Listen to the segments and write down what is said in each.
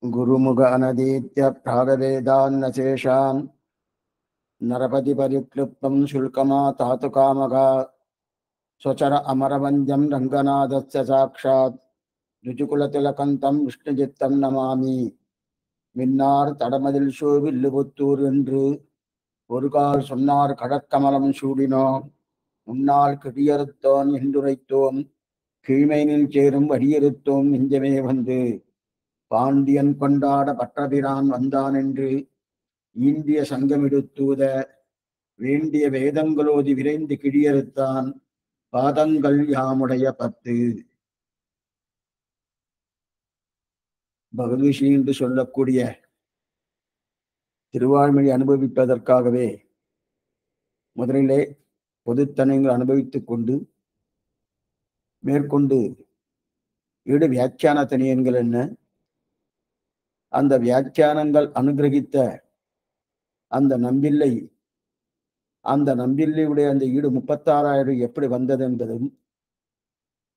गुरुमुख अनदीत्य प्रागवेदान्नशेषान् नरपति परिक्लुप्तं शुल्कमा तातु कामगा स्वचर अमरवन्द्यं रङ्गनाथस्य साक्षात् ருஜுகுலத்திலகந்தம் விஷ்ணுஜித்தம் நமாமி. மின்னார் தடமதில் வில்லுபுத்தூர் என்று ஒரு கால் சொன்னார் கடற்கமலம் சூடினோம். முன்னால் கிடியறுத்தோன் என்றுரைத்தோம், கீழ்மைனில் சேரும் வடியறுத்தோம் நெஞ்சமே வந்து. பாண்டியன் கொண்டாட பற்றபிரான் வந்தான் என்று ஈண்டிய சங்கமிடுத்தூத வேண்டிய வேதங்களோதி விரைந்து கிடியறுத்தான் பாதங்கள் யாமுடைய 10. பகவீஷி என்று சொல்லக்கூடிய திருவாழ்மொழி அனுபவிப்பதற்காகவே முதலிலே பொதுத்தனங்கள் அனுபவித்துக் கொண்டு மேற்கொண்டு ஈடு வியாக்கியான தனியன்கள் என்ன, அந்த வியாக்கியானங்கள் அனுகிரகித்த அந்த நம்பில்லை, அந்த நம்பில்லையுடைய அந்த ஈடு 36,000 எப்படி வந்தது என்பதும்,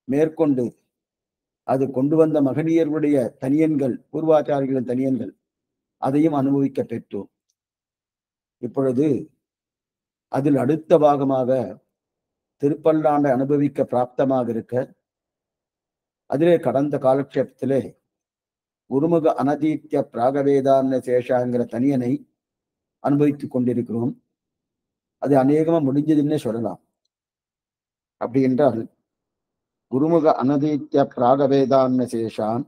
மேற்கொண்டு அது கொண்டு வந்த மகனியர்களுடைய தனியன்கள், பூர்வாச்சாரிகளின் தனியன்கள், அதையும் அனுபவிக்க பெற்றோம். இப்பொழுது அதில் அடுத்த பாகமாக திருப்பல்லாண்டை அனுபவிக்க பிராப்தமாக இருக்க, அதிலே கடந்த காலக்ஷேபத்திலே குருமுக அனதீத்திய பிராகவேதான்ன சேஷாங்கிற தனியனை அனுபவித்துக் கொண்டிருக்கிறோம். அது அநேகமா முடிஞ்சதுன்னே சொல்லலாம். அப்படி என்றால் குருமுக அனதீத்திய பிராகவேதான்ன சேஷான்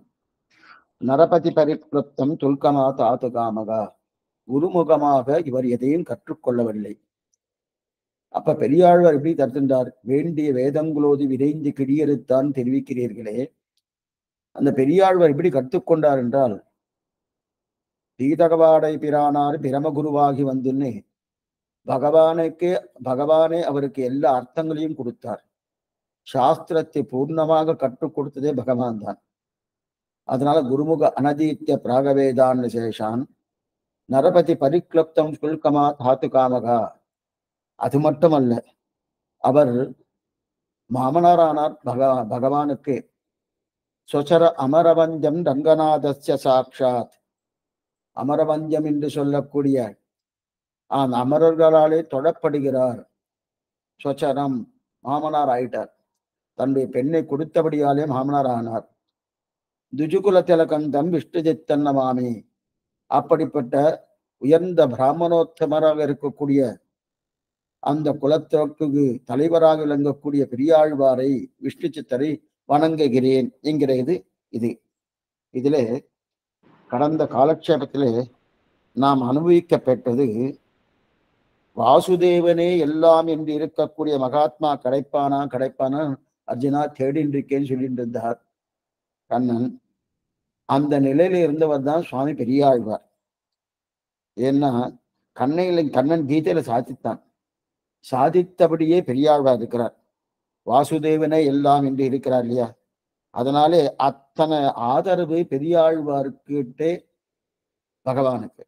நரபதி பரிக்லுப்தம் துல்கமா தாத்து காமகா. குருமுகமாக இவர் எதையும் கற்றுக்கொள்ளவில்லை. அப்ப பெரியாழ்வார் எப்படி தருகின்றார்? வேண்டிய வேதங்களோதி விரைந்து கிடியறுத்தான் தெரிவிக்கிறீர்களே, அந்த பெரியாழ்வார் எப்படி கற்றுக்கொண்டார் என்றால், தீதகவாடை பிரானார் பிரமகுருவாகி வந்துன்னு பகவானே அவருக்கு எல்லா அர்த்தங்களையும் கொடுத்தார். சாஸ்திரத்தை பூர்ணமாக கற்றுக் கொடுத்ததே பகவான் தான். அதனால குருமுக அனதீத்திய பிராகவேதான் சேஷான் நரபதி பரிக்லுப்தம் சுல்கமா தாத்து காமகா. அது மட்டுமல்ல, அவர் மாமனாரானார் பகவானுக்கு. சொச்சர அமரவஞ்சம் ரங்கநாதஸ்ய சாட்சாத். அமரவஞ்சம் என்று சொல்லக்கூடிய அந்த அமரர்களாலே தொடப்படுகிறார். சொச்சரம் மாமனார் ஆயிட்டார். தன்னுடைய பெண்ணை கொடுத்தபடியாலே மாமனார் ஆனார். துஜுகுல திலகந்தம் விஷ்ணுஜித்தன் நமாமி. அப்படிப்பட்ட உயர்ந்த பிராமணோத்தமராக இருக்கக்கூடிய அந்த குலத்திற்கு தலைவராக விளங்கக்கூடிய பெரியாழ்வாரை, விஷ்ணு சித்தரை வணங்குகிறேன் என்கிற இது இதிலே கடந்த காலக்ஷேபத்திலே நாம் அனுபவிக்க பெற்றது, வாசுதேவனே எல்லாம் என்று இருக்கக்கூடிய மகாத்மா கிடைப்பானா அர்ஜுனா தேடின்னு இருக்கேன்னு சொல்லிட்டு இருந்தார் கண்ணன். அந்த நிலையில இருந்தவர் தான் சுவாமி பெரியாழ்வார். ஏன்னா கண்ணன் கீதையில சாதித்தபடியே பெரியாழ்வார் இருக்கிறார். வாசுதேவனே எல்லாம் என்று இருக்கிறார் இல்லையா? அதனாலே அத்தனை ஆதரவு பெரியாழ்வார்கிட்டே பகவானுக்கு,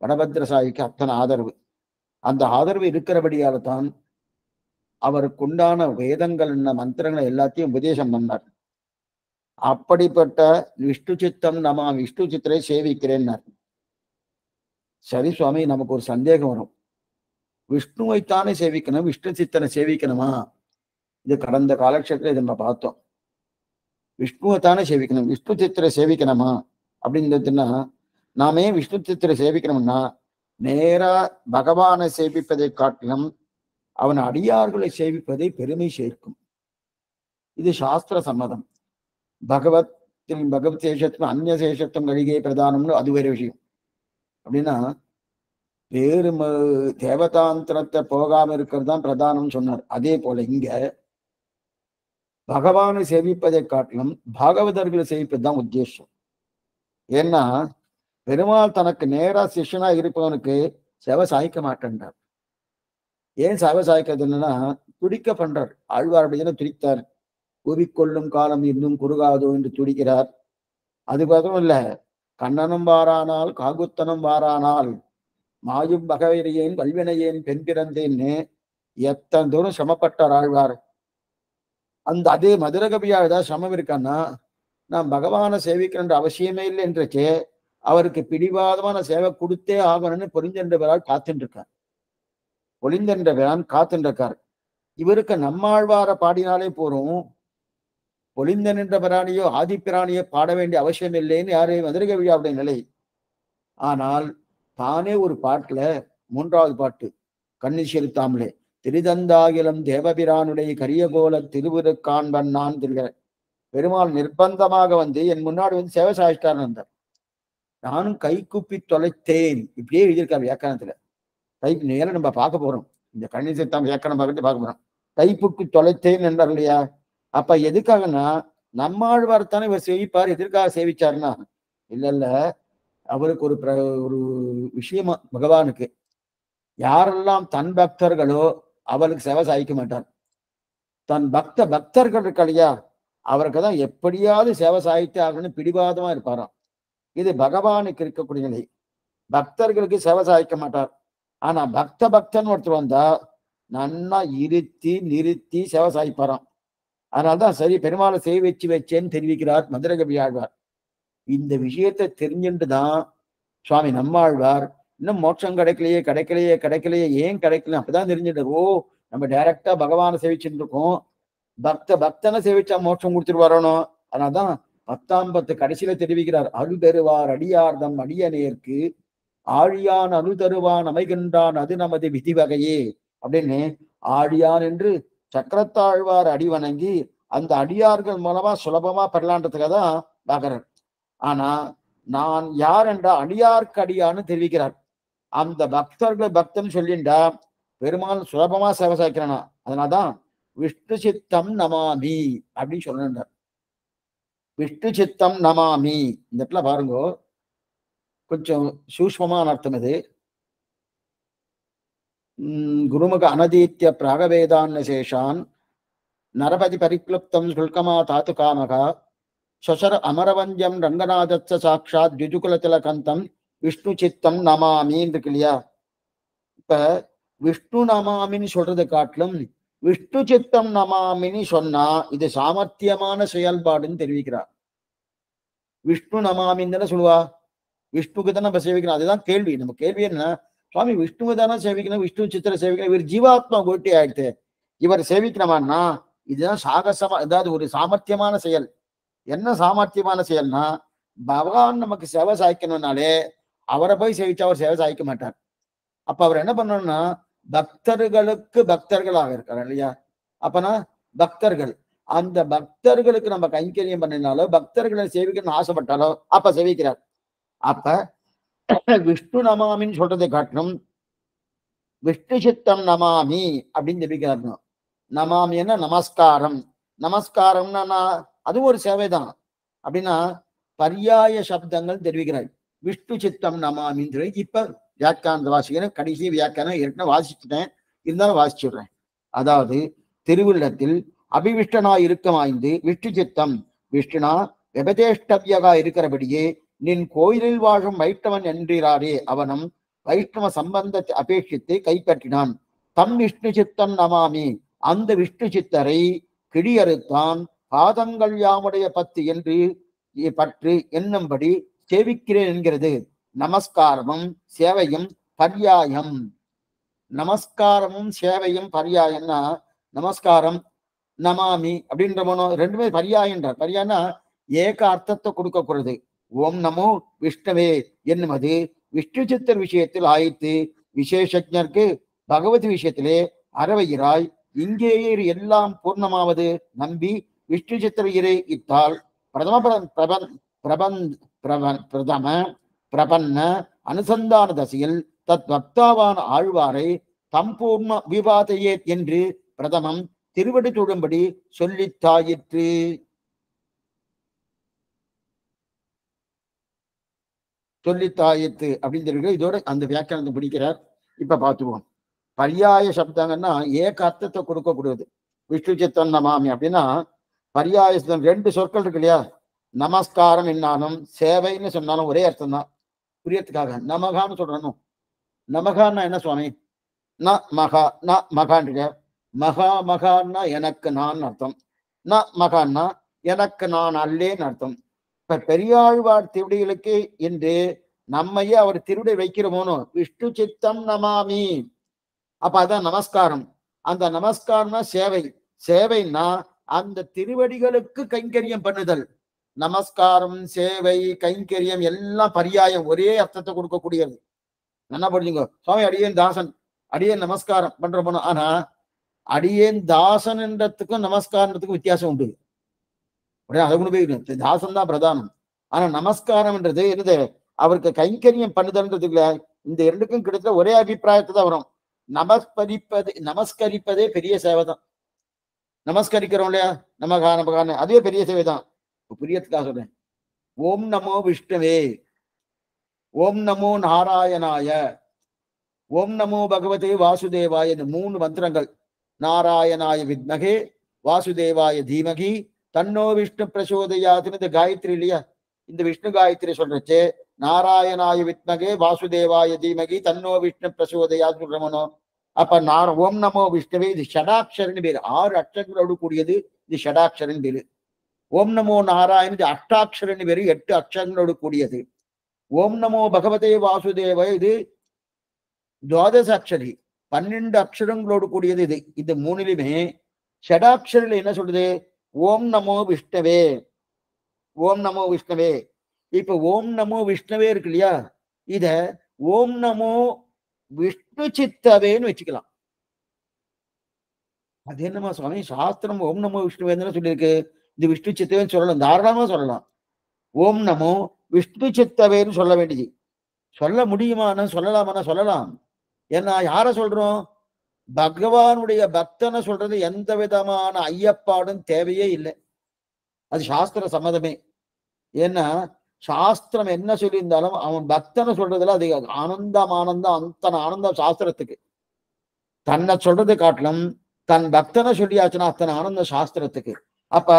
வடபத்ரசாயிக்கு அத்தனை ஆதரவு. அந்த ஆதரவு இருக்கிறபடியால தான் அவருக்குண்டான வேதங்கள் என்ன மந்திரங்களை எல்லாத்தையும் உபதேசம் பண்ணார். அப்படிப்பட்ட விஷ்ணு சித்தம் விஷ்ணு சித்தரை சேவிக்கிறேன்னார். சரி சுவாமி, நமக்கு ஒரு சந்தேகம் வரும். விஷ்ணுவைத்தானே சேவிக்கணும், விஷ்ணு சித்தனை சேவிக்கணுமா? இது கடந்த காலக்ஷேபத்தில் இதை நம்ம பார்த்தோம். விஷ்ணுவைத்தானே சேவிக்கணும், விஷ்ணு சித்தரை சேவிக்கணுமா அப்படின்றதுன்னா, நாமே விஷ்ணு சித்தரை சேவிக்கணும்னா நேரா பகவானை சேவிப்பதை காட்டிலும் அவன் அடியார்களை சேவிப்பதை பெருமை சேர்க்கும். இது சாஸ்திர சம்மதம். பகவத் சேஷத்தும் அந்நிய சேஷத்தும் கழிகை பிரதானம்னு அது வேறு விஷயம். அப்படின்னா வேறு தேவதாந்திரத்தை போகாம இருக்கிறது தான் பிரதானம் சொன்னார். அதே போல இங்க பகவானை சேவிப்பதை காட்டிலும் பாகவதர்களை சேவிப்பது தான் உத்தேசம். ஏன்னா பெருமாள் தனக்கு நேரா சிஷ்யனா இருப்பவனுக்கு சேவை சாய்க்க மாட்டேன்றார். ஏன் சேவை சாய்க்கிறது என்னன்னா, துடிக்க பண்றார். ஆழ்வாருடைய துடித்தார். கூவிக்கொள்ளும் காலம் இன்னும் குறுகாதோ என்று துடிக்கிறார். அது பதம் இல்ல, கண்ணனும் வாரானால் காகுத்தனும் வாரானால் மாயும் பகவரையேன் வல்வினையேன் பெண் பிறந்தேன்னு எத்தனை தூரம் சிரமப்பட்டார் ஆழ்வார். அதே மதுரகவியா ஏதாவது சிரமம் இருக்கான்னா, நான் பகவானை சேவிக்கிற அவசியமே இல்லை என்றே அவருக்கு பிடிவாதமான சேவை கொடுத்தே ஆகணும்னு பொலிந்தென்றவரால் காத்துட்டு இருக்கார். பொலிந்தென்றவரான் காத்துட்டு இருக்கார். இவருக்கு நம்மாழ்வார பாடினாலே போறோம், பொலிந்தன் என்ற பிராணியோ ஆதிப்பிராணியோ பாட வேண்டிய அவசியம் இல்லைன்னு யாரு மதுரகவியாவுடைய நிலை. ஆனால் தானே ஒரு பாட்டுல 3வது பாட்டு கண்ணி செலுத்தாமலே திருதந்தாகிலம் தேவபிரானுடைய கரியகோல திருவுருக்காண்பன் நான் திருகிற பெருமாள் நிர்பந்தமாக வந்து என் முன்னாடி வந்து சேவை சாய்ச்சிட்டார் இருந்தார். நானும் கை கூப்பி தொலைத்தேன், இப்படியே எழுதியிருக்காரு வியாக்கணத்துல. கை நேரம் நம்ம பார்க்க போறோம், இந்த கண்ணி செலுத்தாம வியாக்கணம் பார்க்க போறோம். கைப்புக்கு தொலைத்தேன் என்றார் இல்லையா? அப்ப எதுக்காகனா நம்மாழ்வார் தானே இவர் சேவிப்பார், எதற்காக சேவிச்சாருன்னா இல்ல அவருக்கு ஒரு விஷயமா பகவானுக்கு யாரெல்லாம் தன் பக்தர்களோ அவருக்கு சேவை சாய்க்க மாட்டார். தன் பக்தர்கள் இருக்க இல்லையா அவருக்கு தான் எப்படியாவது சேவை சாய்த்து ஆகணும்னு பிடிவாதமா இருப்பாராம். இது பகவானுக்கு இருக்கக்கூடிய நிலை. பக்தர்களுக்கு சேவை சாய்க்க மாட்டார். ஆனா பக்தன் ஒருத்தர் வந்தா நன்னா நிறுத்தி சேவை சாய்ப்பாராம். அதனால்தான் சரி பெருமாளை சேவை வச்சேன்னு தெரிவிக்கிறார் மதுரகவி ஆழ்வார். இந்த விஷயத்தை தெரிஞ்சுட்டுதான் சுவாமி நம்மாழ்வார் இன்னும் மோட்சம் கிடைக்கலையே ஏன் கிடைக்கல அப்பதான் தெரிஞ்சுட்டு, ஓ நம்ம டைரக்டா பகவானை சேவிச்சுட்டு இருக்கோம், பக்தனை சேவிச்சா மோட்சம் கொடுத்துட்டு. அதனால்தான் 10ஆம் பத்து கடைசியில தெரிவிக்கிறார், அருள் தருவார் அடியார்தம் அடியநேர்க்கு ஆழியான் அருள் தருவான் அமைகின்றான் அது நமது விதி வகையே அப்படின்னு ஆழியான் என்று சக்கரத்தாழ்வார் அடி வணங்கி அந்த அடியார்கள் மூலமா சுலபமா பெறலான்றதுக்காக தான் பாக்குறார். ஆனா நான் யார் என்ற அடியார்க்கு அடியான்னு தெரிவிக்கிறார். அந்த பக்தன் சொல்லிண்டா பெருமாள் சுலபமா சேவை சாய்க்கிறானா. அதனால்தான் விஷ்ணு சித்தம் நமாமி அப்படின்னு சொல்றார். விஷ்ணு சித்தம் நமாமி இந்த இடத்துல பாருங்க, கொஞ்சம் சூஷ்மமான அர்த்தம் இது. குருமுக அனதீத்திய பிராகவேதான்ன சேஷான் நரபதி பரிக்ளுப்தம் சுல்கமா தாத்து காமகா சசர அமரவஞ்சம் ரங்கநாதத்த சாட்சாத் ஜுஜுகுல கந்தம் விஷ்ணு சித்தம் நமாமின்னு இருக்கு இல்லையா? இப்ப விஷ்ணு நமாமின்னு சொல்றது காட்டிலும் விஷ்ணு சித்தம் நமாமின்னு சொன்னா இது சாமர்த்தியமான செயல்பாடுன்னு தெரிவிக்கிறார். விஷ்ணு நமாமின்னு தானே சொல்லுவா, விஷ்ணுக்கு தானே நம்ம சேவிக்கணும். அதுதான் கேள்வி. நம்ம கேள்வி என்ன, சுவாமி விஷ்ணுவை தானே சேவிக்கணும், விஷ்ணு சித்திர சேவிக்கணும், இவர் ஜீவாத்மா கோட்டி ஆயிடுத்து, இவர் சேவிக்கணுமான்னா இதுதான் சாகசமா, அதாவது ஒரு சாமர்த்தியமான செயல். என்ன சாமர்த்தியமான செயல்னா, பகவான் நமக்கு சேவை சாய்க்கணும்னாலே அவரை போய் சேவிச்சா அவர் சேவை சாய்க்க மாட்டார். அப்ப அவர் என்ன பண்ணணும்னா பக்தர்களுக்கு பக்தர்களாக இருக்கார் இல்லையா? அப்பனா பக்தர்கள், அந்த பக்தர்களுக்கு நம்ம கைங்கரியம் பண்ணினாலோ பக்தர்களை சேவிக்கணும்னு ஆசைப்பட்டாலோ அப்ப சேவிக்கிறார். அப்ப விஷ்ணு நமாமின்னு சொல்றதை காட்டணும் விஷ்ணு சித்தம் நமாமி அப்படின்னு தெரிவிக்கிறார். நமாமின்னா நமஸ்காரம், நமஸ்காரம்னா அதுவும் ஒரு சேவைதான். அப்படின்னா பர்யாய சப்தங்கள் தெரிவிக்கிறார். விஷ்ணு சித்தம் நமாமின்னு சொல்லி இப்ப வியாக்கியானத்தை வாசிக்கிறேன். கடைசி வியாக்கியானம் ஏற்கனவே வாசிச்சுட்டேன், இருந்தாலும் வாசிச்சுடுறேன். அதாவது திருவுள்ளத்தில் அபிவிஷ்டனாய் இருக்கமாய்ந்து விஷ்ணு சித்தம் விஷ்ணுனா விபதேஷ்டவியகா இருக்கிறபடியே நின் கோயிலில் வாழும் வைஷ்ணவன் என்றாரே அவனும் வைஷ்ணவ சம்பந்தத்தை அபேட்சித்து கைப்பற்றினான். தம் விஷ்ணு சித்தம் நமாமி, அந்த விஷ்ணு சித்தரை கிடியறுத்தான் பாதங்கள் யாமுடைய பத்து என்று பற்று என்னும்படி சேவிக்கிறேன் என்கிறது. நமஸ்காரமும் சேவையும் பர்யாயம். நமஸ்காரமும் சேவையும் பர்யாயம்னா நமஸ்காரம் நமாமி அப்படின்ற மனோ ரெண்டுமே பர்யாயன்றார். பர்யாயம்னா ஏக அர்த்தத்தை கொடுக்கக்கூடாது. ஓம் நமோ விஷ்ணுவே என்னுவது விஷ்ணு சித்தர் விஷயத்தில் ஆயித்து, விசேஷஜருக்கு பகவதி விஷயத்திலே அறவையிராய் இங்கேயே எல்லாம் பூர்ணமாவது நம்பி விஷ்ணு சித்திர இறை இத்தால் பிரதம பிரபன்ன அனுசந்தான தசையில் தத் பக்தாவான ஆழ்வாரை சம்பூர்ண விவாதையே என்று பிரதமம் திருவடி தொடும்படி சொல்லித்தாயிற்று. அப்படின்னு இதோட அந்த வியாக்கியானத்தை பிடிக்கிறார். இப்ப பார்த்துவோம். பர்யாய சப்தங்கன்னா ஏக அர்த்தத்தை கொடுக்கக்கூடியது. விஷ்ணு சித்தம் நமாமி அப்படின்னா பர்யாய சப்தம் ரெண்டு சொற்கள் இருக்கு இல்லையா? நமஸ்காரம் என்னாலும் சேவைன்னு சொன்னாலும் ஒரே அர்த்தம் தான். புரியறதுக்காக நமகான்னு சொல்றணும். நமகான்னா என்ன சுவாமி? ந மகா ந மகான் மகான்னா எனக்கு நான் அர்த்தம். ந மகான்னா எனக்கு நான் அல்லேன்னு அர்த்தம். இப்ப பெரியாழ்வார் திருவடிகளுக்கு என்று நம்மையே அவர் திருவிடை வைக்கிறோமோனோ விஷ்ணு சித்தம் நமாமி. அப்ப அதான் நமஸ்காரம். அந்த நமஸ்காரம்னா சேவை. சேவைன்னா அந்த திருவடிகளுக்கு கைங்கரியம் பண்ணுதல். நமஸ்காரம், சேவை, கைங்கரியம் எல்லாம் பரியாயம், ஒரே அர்த்தத்தை கொடுக்கக்கூடியது. என்ன புரிஞ்சுங்க? சுவாமி அடியேன் தாசன், அடியேன் நமஸ்காரம் பண்றோம். ஆனா அடியேன் தாசன் என்றதுக்கும் நமஸ்காரத்துக்கும் வித்தியாசம் உண்டு. உடனே அதை கொண்டு போய் தாசன் தான் பிரதானம். ஆனா நமஸ்காரம்ன்றது என்னது? அவருக்கு கைங்கரியம் பண்ணுதல்ன்றதுல இந்த இரண்டுக்கும் கிட்டத்தட்ட ஒரே அபிப்பிராயத்தை தான் வரும். நமஸ்கரிப்பதே பெரிய சேவை தான். நமஸ்கரிக்கிறோம் இல்லையா, நமகான, அதுவே பெரிய சேவை தான். புரியத்துக்காக சொல்றேன். ஓம் நமோ விஷ்ணுவே, ஓம் நமோ நாராயணாய, ஓம் நமோ பகவதே வாசுதேவாய, இந்த 3 மந்திரங்கள். நாராயணாய வித்மகே வாசுதேவாய தீமகி தன்னோ விஷ்ணு பிரசோதயாதுன்னு இந்த காயத்ரி இல்லையா, இந்த விஷ்ணு காயத்ரி சொல்றச்சு நாராயணாய வித்மகே வாசுதேவாய தீமகி தன்னோ விஷ்ணு பிரசோதயாத் சொல்றமனோ. அப்ப ஓம் நமோ விஷ்ணுவே இது ஷடாட்சரன் பேரு. 6 அட்சரங்களோடு கூடியது இது ஷடாட்சரன் பேரு. ஓம் நமோ நாராயண் இது அஷ்டாட்சரன் பேரு, 8 அக்ஷரங்களோடு கூடியது. ஓம் நமோ பகவதே வாசுதேவ இது துவாதச அக்ஷரி, 12 அக்ஷரங்களோடு கூடியது இது. இந்த 3லுமே ஷடாட்சரில் என்ன சொல்றது? ஓம் நமோ விஷ்ணவே, ஓம் நமோ விஷ்ணவே. இப்ப ஓம் நமோ விஷ்ணவே இருக்கு இல்லையா, இத ஓம் நமோ விஷ்ணு சித்தவேன்னு வச்சுக்கலாம். அது என்னமா சுவாமி சாஸ்திரம் ஓம் நமோ விஷ்ணுவேன்னு சொல்லியிருக்கு, இது விஷ்ணு சித்தவேன்னு சொல்லலாம், தாராளமா சொல்லலாம். ஓம் நமோ விஷ்ணு சித்தவேன்னு சொல்ல வேண்டியது. சொல்ல முடியுமானா சொல்லலாமானா சொல்லலாம். ஏன்னா யார சொல்றோம்? பகவானுடைய பக்தனை சொல்றது எந்த விதமான ஐயப்பாடும் தேவையே இல்லை. அது சாஸ்திர சம்மதமே. ஏன்னா சாஸ்திரம் என்ன சொல்லியிருந்தாலும் அவன் பக்தனை சொல்றதுல அது ஆனந்தம், அத்தனை ஆனந்தம் சாஸ்திரத்துக்கு. தன்னை சொல்றது காட்டிலும் தன் பக்தனை சொல்லியாச்சுன்னா அத்தனை ஆனந்தம் சாஸ்திரத்துக்கு. அப்ப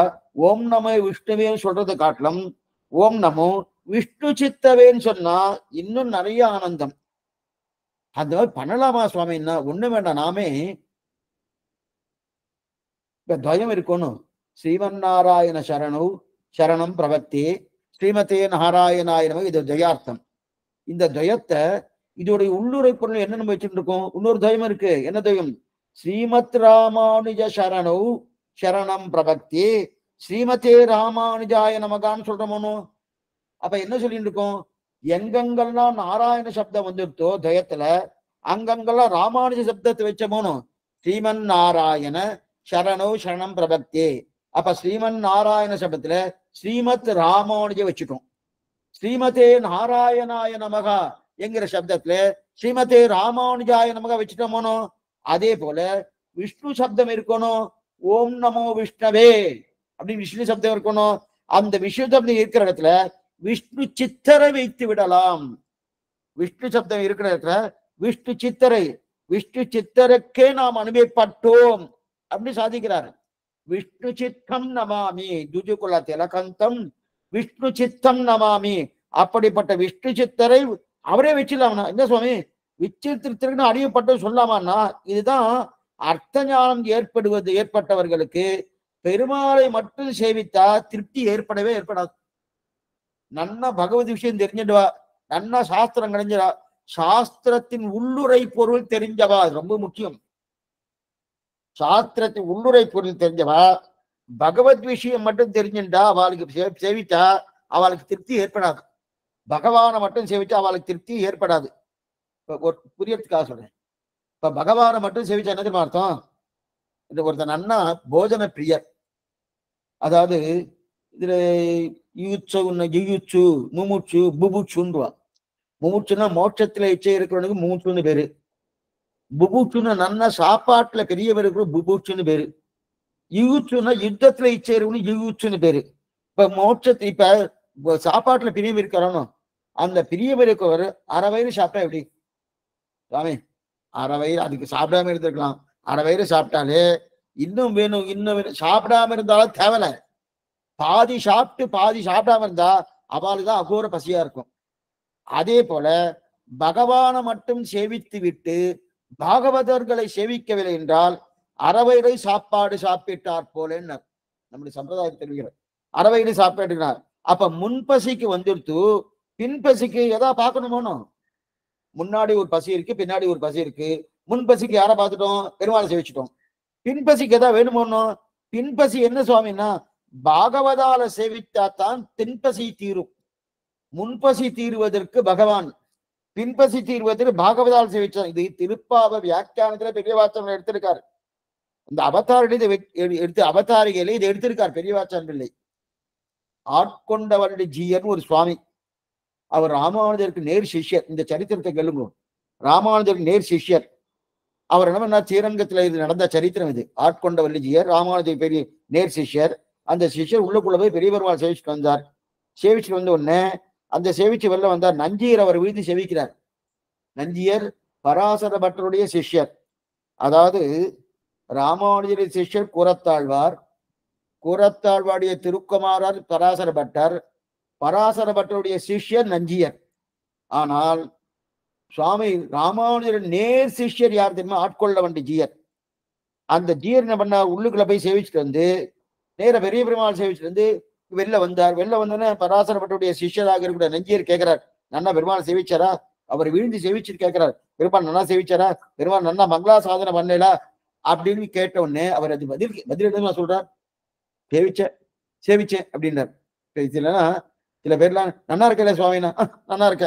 ஓம் நமோ விஷ்ணுவேன்னு சொல்றது காட்டிலும் ஓம் நமோ விஷ்ணு சித்தவேன்னு சொன்னா இன்னும் நிறைய ஆனந்தம். அந்த மாதிரி பண்ணலாமா சுவாமின்னா? ஒண்ணு வேண்டாம். நாமே இப்ப துவயம் இருக்கணும். ஸ்ரீமன் நாராயண சரணம் பிரபத்தி ஸ்ரீமதே நாராயணாய நமः, இது துவயார்த்தம். இந்த துவயத்தை இதோடைய உள்ளுரை பொருள் என்ன நம்ம வச்சுட்டு இருக்கோம்? இன்னொரு துவயம் இருக்கு. என்ன துவயம்? ஸ்ரீமத் ராமானுஜ சரணம் பிரபத்தி ஸ்ரீமதே ராமானுஜாய நமகான்னு சொல்றோமோனோ. அப்ப என்ன சொல்லிட்டு இருக்கோம்? எங்கெங்கெல்லாம் நாராயண சப்தம் வந்துருத்தோ துவயத்துல, அங்கங்கெல்லாம் ராமானுஜ சப்தத்தை வச்சோமோனோ. ஸ்ரீமன் நாராயண சரணம் பிரபத்தி. அப்ப ஸ்ரீமன் நாராயண சப்தத்துல ஸ்ரீமத் ராமானுஜ வச்சுட்டோம். ஸ்ரீமதே நாராயணாய நமகா என்கிற சப்தத்துல ஸ்ரீமதே ராமானுஜாய நமகா வச்சுட்டோமோனோ. அதே போல விஷ்ணு சப்தம் இருக்கணும். ஓம் நமோ விஷ்ணவே அப்படின்னு விஷ்ணு சப்தம் இருக்கணும். அந்த விஷ்ணு சப்தம் இருக்கிற இடத்துல விஷ்ணு சித்தரை வைத்து விடலாம். விஷ்ணு சப்தம் இருக்கிற இடத்துல விஷ்ணு சித்தருக்கே நாம் அனுபவப்பட்டோம் அப்படின்னு சாதிக்கிறார். விஷ்ணு சித்தம் நமாமி துஜுகுல திலகந்தம் விஷ்ணு சித்தம் நமாமி. அப்படிப்பட்ட விஷ்ணு சித்தரை அவரே வச்சிடலாம்னா என்ன சுவாமி விச்சித்திரத்திற்கு அறியப்பட்டது சொல்லாமான்னா, இதுதான் அர்த்த ஞானம் ஏற்பட்டவர்களுக்கு பெருமாளை மட்டும் சேவித்தா திருப்தி ஏற்படாது. நன்னா பகவத் விஷயம் தெரிஞ்சிடுவா, நன்னா சாஸ்திரம் கிடைஞ்சிடா, சாஸ்திரத்தின் உள்ளுரை பொருள் தெரிஞ்சவா, ரொம்ப முக்கியம். சாஸ்திரத்தின் உள்ளுரை பொருள் தெரிஞ்சவா பகவத் விஷயம் மட்டும் தெரிஞ்சுட்டா அவளுக்கு சேவித்தா அவளுக்கு திருப்தி ஏற்படாது. பகவானை மட்டும் சேவிச்சா அவளுக்கு திருப்தி ஏற்படாது. புரியறதுக்காக சொல்றேன். இப்ப பகவானை மட்டும் சேவிச்சா என்ன தெரியுமா அர்த்தம்? இந்த ஒருத்தன் நன்னா போஜன பிரியர், அதாவது இதுல யுயுச்சு முமுட்சு புபுட்சுன்னுவா. முமுட்சுன்னா மோட்சத்துல இச்சை இருக்கிறவனுக்கு முமுட்சுன்னு பேரு. புபுட்சுன்னு நன்னா சாப்பாட்டுல பெரியவர் இருக்கிற புபுட்சுன்னு பேரு. யுயுச்சுன்னா யுத்தத்துல இச்சை இருக்கணும் யுயுச்சுன்னு பேரு. இப்ப மோட்சத்தை இப்ப சாப்பாட்டுல பிரியம் இருக்கிறானோ அந்த பிரியம் இருக்கவர் அரை வயிறு சாப்பிட்டா எப்படி சாமி? அரை வயிறு அதுக்கு சாப்பிடாம இருந்திருக்கலாம். அரை வயிறு சாப்பிட்டாலே இன்னும் வேணும். சாப்பிடாம இருந்தாலும் தேவலை. பாதி சாப்பிட்டு பாதி சாப்பிடாம இருந்தா அவளுக்கு தான் அகோர பசியா இருக்கும். அதே போல பகவானை மட்டும் சேவித்து விட்டு பாகவதர்களை சேவிக்கவில்லை என்றால் அறவயிறை சாப்பாடு சாப்பிட்டார் போல நம்முடைய சம்பிரதாயத்தை தெரிவிக்கிறார். அறவயிறு சாப்பிட்டார். அப்ப முன்பசிக்கு வந்துடுத்து, பின்பசிக்கு எதா பார்க்கணுமோனோ. முன்னாடி ஒரு பசி இருக்கு, பின்னாடி ஒரு பசி இருக்கு. முன்பசிக்கு யாரை பார்த்துட்டோம்? பெருமாளை சேவிச்சிட்டோம். பின்பசிக்கு எதா வேணுமோனோ. பின்பசி என்ன சுவாமின்னா, பாகவதால சேவித்தாத்தான் பின்பசி தீரும். முன்பசி தீருவதற்கு பகவான், பின்பசி தீர்வதற்கு பாகவதால் சேவிச்சான். இது திருப்பாவ வியாக்கியானத்துல பெரிய வாச்சகம் எடுத்திருக்காரு. இந்த அவதாரிகளை எடுத்து அவதாரிகளை இதை எடுத்திருக்கார் பெரியவாச்சான் பிள்ளை. ஆட்கொண்டவருடைய ஜீயன் ஒரு சுவாமி, அவர் ராமானுஜருக்கு நேர் சிஷ்யர். இந்த சரித்திரத்தை கேளுங்க. ராமானுஜருக்கு நேர் சிஷ்யர். அவர் என்ன பண்ணா, ஸ்ரீரங்கத்துல இது நடந்த சரித்திரம் இது. ஆட்கொண்டவல்லி ஜீயர் ராமானுஜர் பெரிய நேர் சிஷ்யர். அந்த சிஷ்யர் உள்ளுக்குள்ள போய் பெரிய பெருமாள் சேவிச்சுட்டு வந்தார். சேவிச்சுட்டு வந்த உடனே அந்த சேவிச்சு வெளில வந்தார். நஞ்சியர் அவர் வீழ்ந்து சேவிக்கிறார். நஞ்சியர் பராசர பட்டருடைய சிஷ்யர். அதாவது ராமானுஜரின் சிஷ்யர் கூரத்தாழ்வார், கூரத்தாழ்வாருடைய திருக்குமாரர் பராசர பட்டர், பராசர பட்டருடைய சிஷ்யர் நஞ்சியர். ஆனால் சுவாமி ராமானுஜரின் நேர் சிஷ்யர் யார் தெரியுமா? ஆட்கொண்டவண்டி ஜீயர். அந்த ஜீயர் என்ன பண்ணார், உள்ளுக்குள்ள போய் சேவிச்சுட்டு வந்து நேர பெரிய பெருமாள் சேவிச்சுட்டு வந்து வெளில வந்தார். வெளில வந்தோன்னே பராசர பட்டருடைய சிஷ்யராக இருக்கிற நஞ்சியர் கேட்கிறார், நன்னா பெருமாள் சேவிச்சாரா? அவர் விழுந்து சேவிச்சுட்டு கேட்கிறார், பெருமாள் நன்னா சேவிச்சாரா? பெருமாள் நன்னா மங்களா சாதனை பண்ணலா அப்படின்னு கேட்ட உடனே அவர் அது பதில் சொல்றார், சேவிச்சேன் சேவிச்சேன் அப்படின்னார். சில பேர்லாம் நன்னா இருக்கல சுவாமினா, நன்னா இருக்க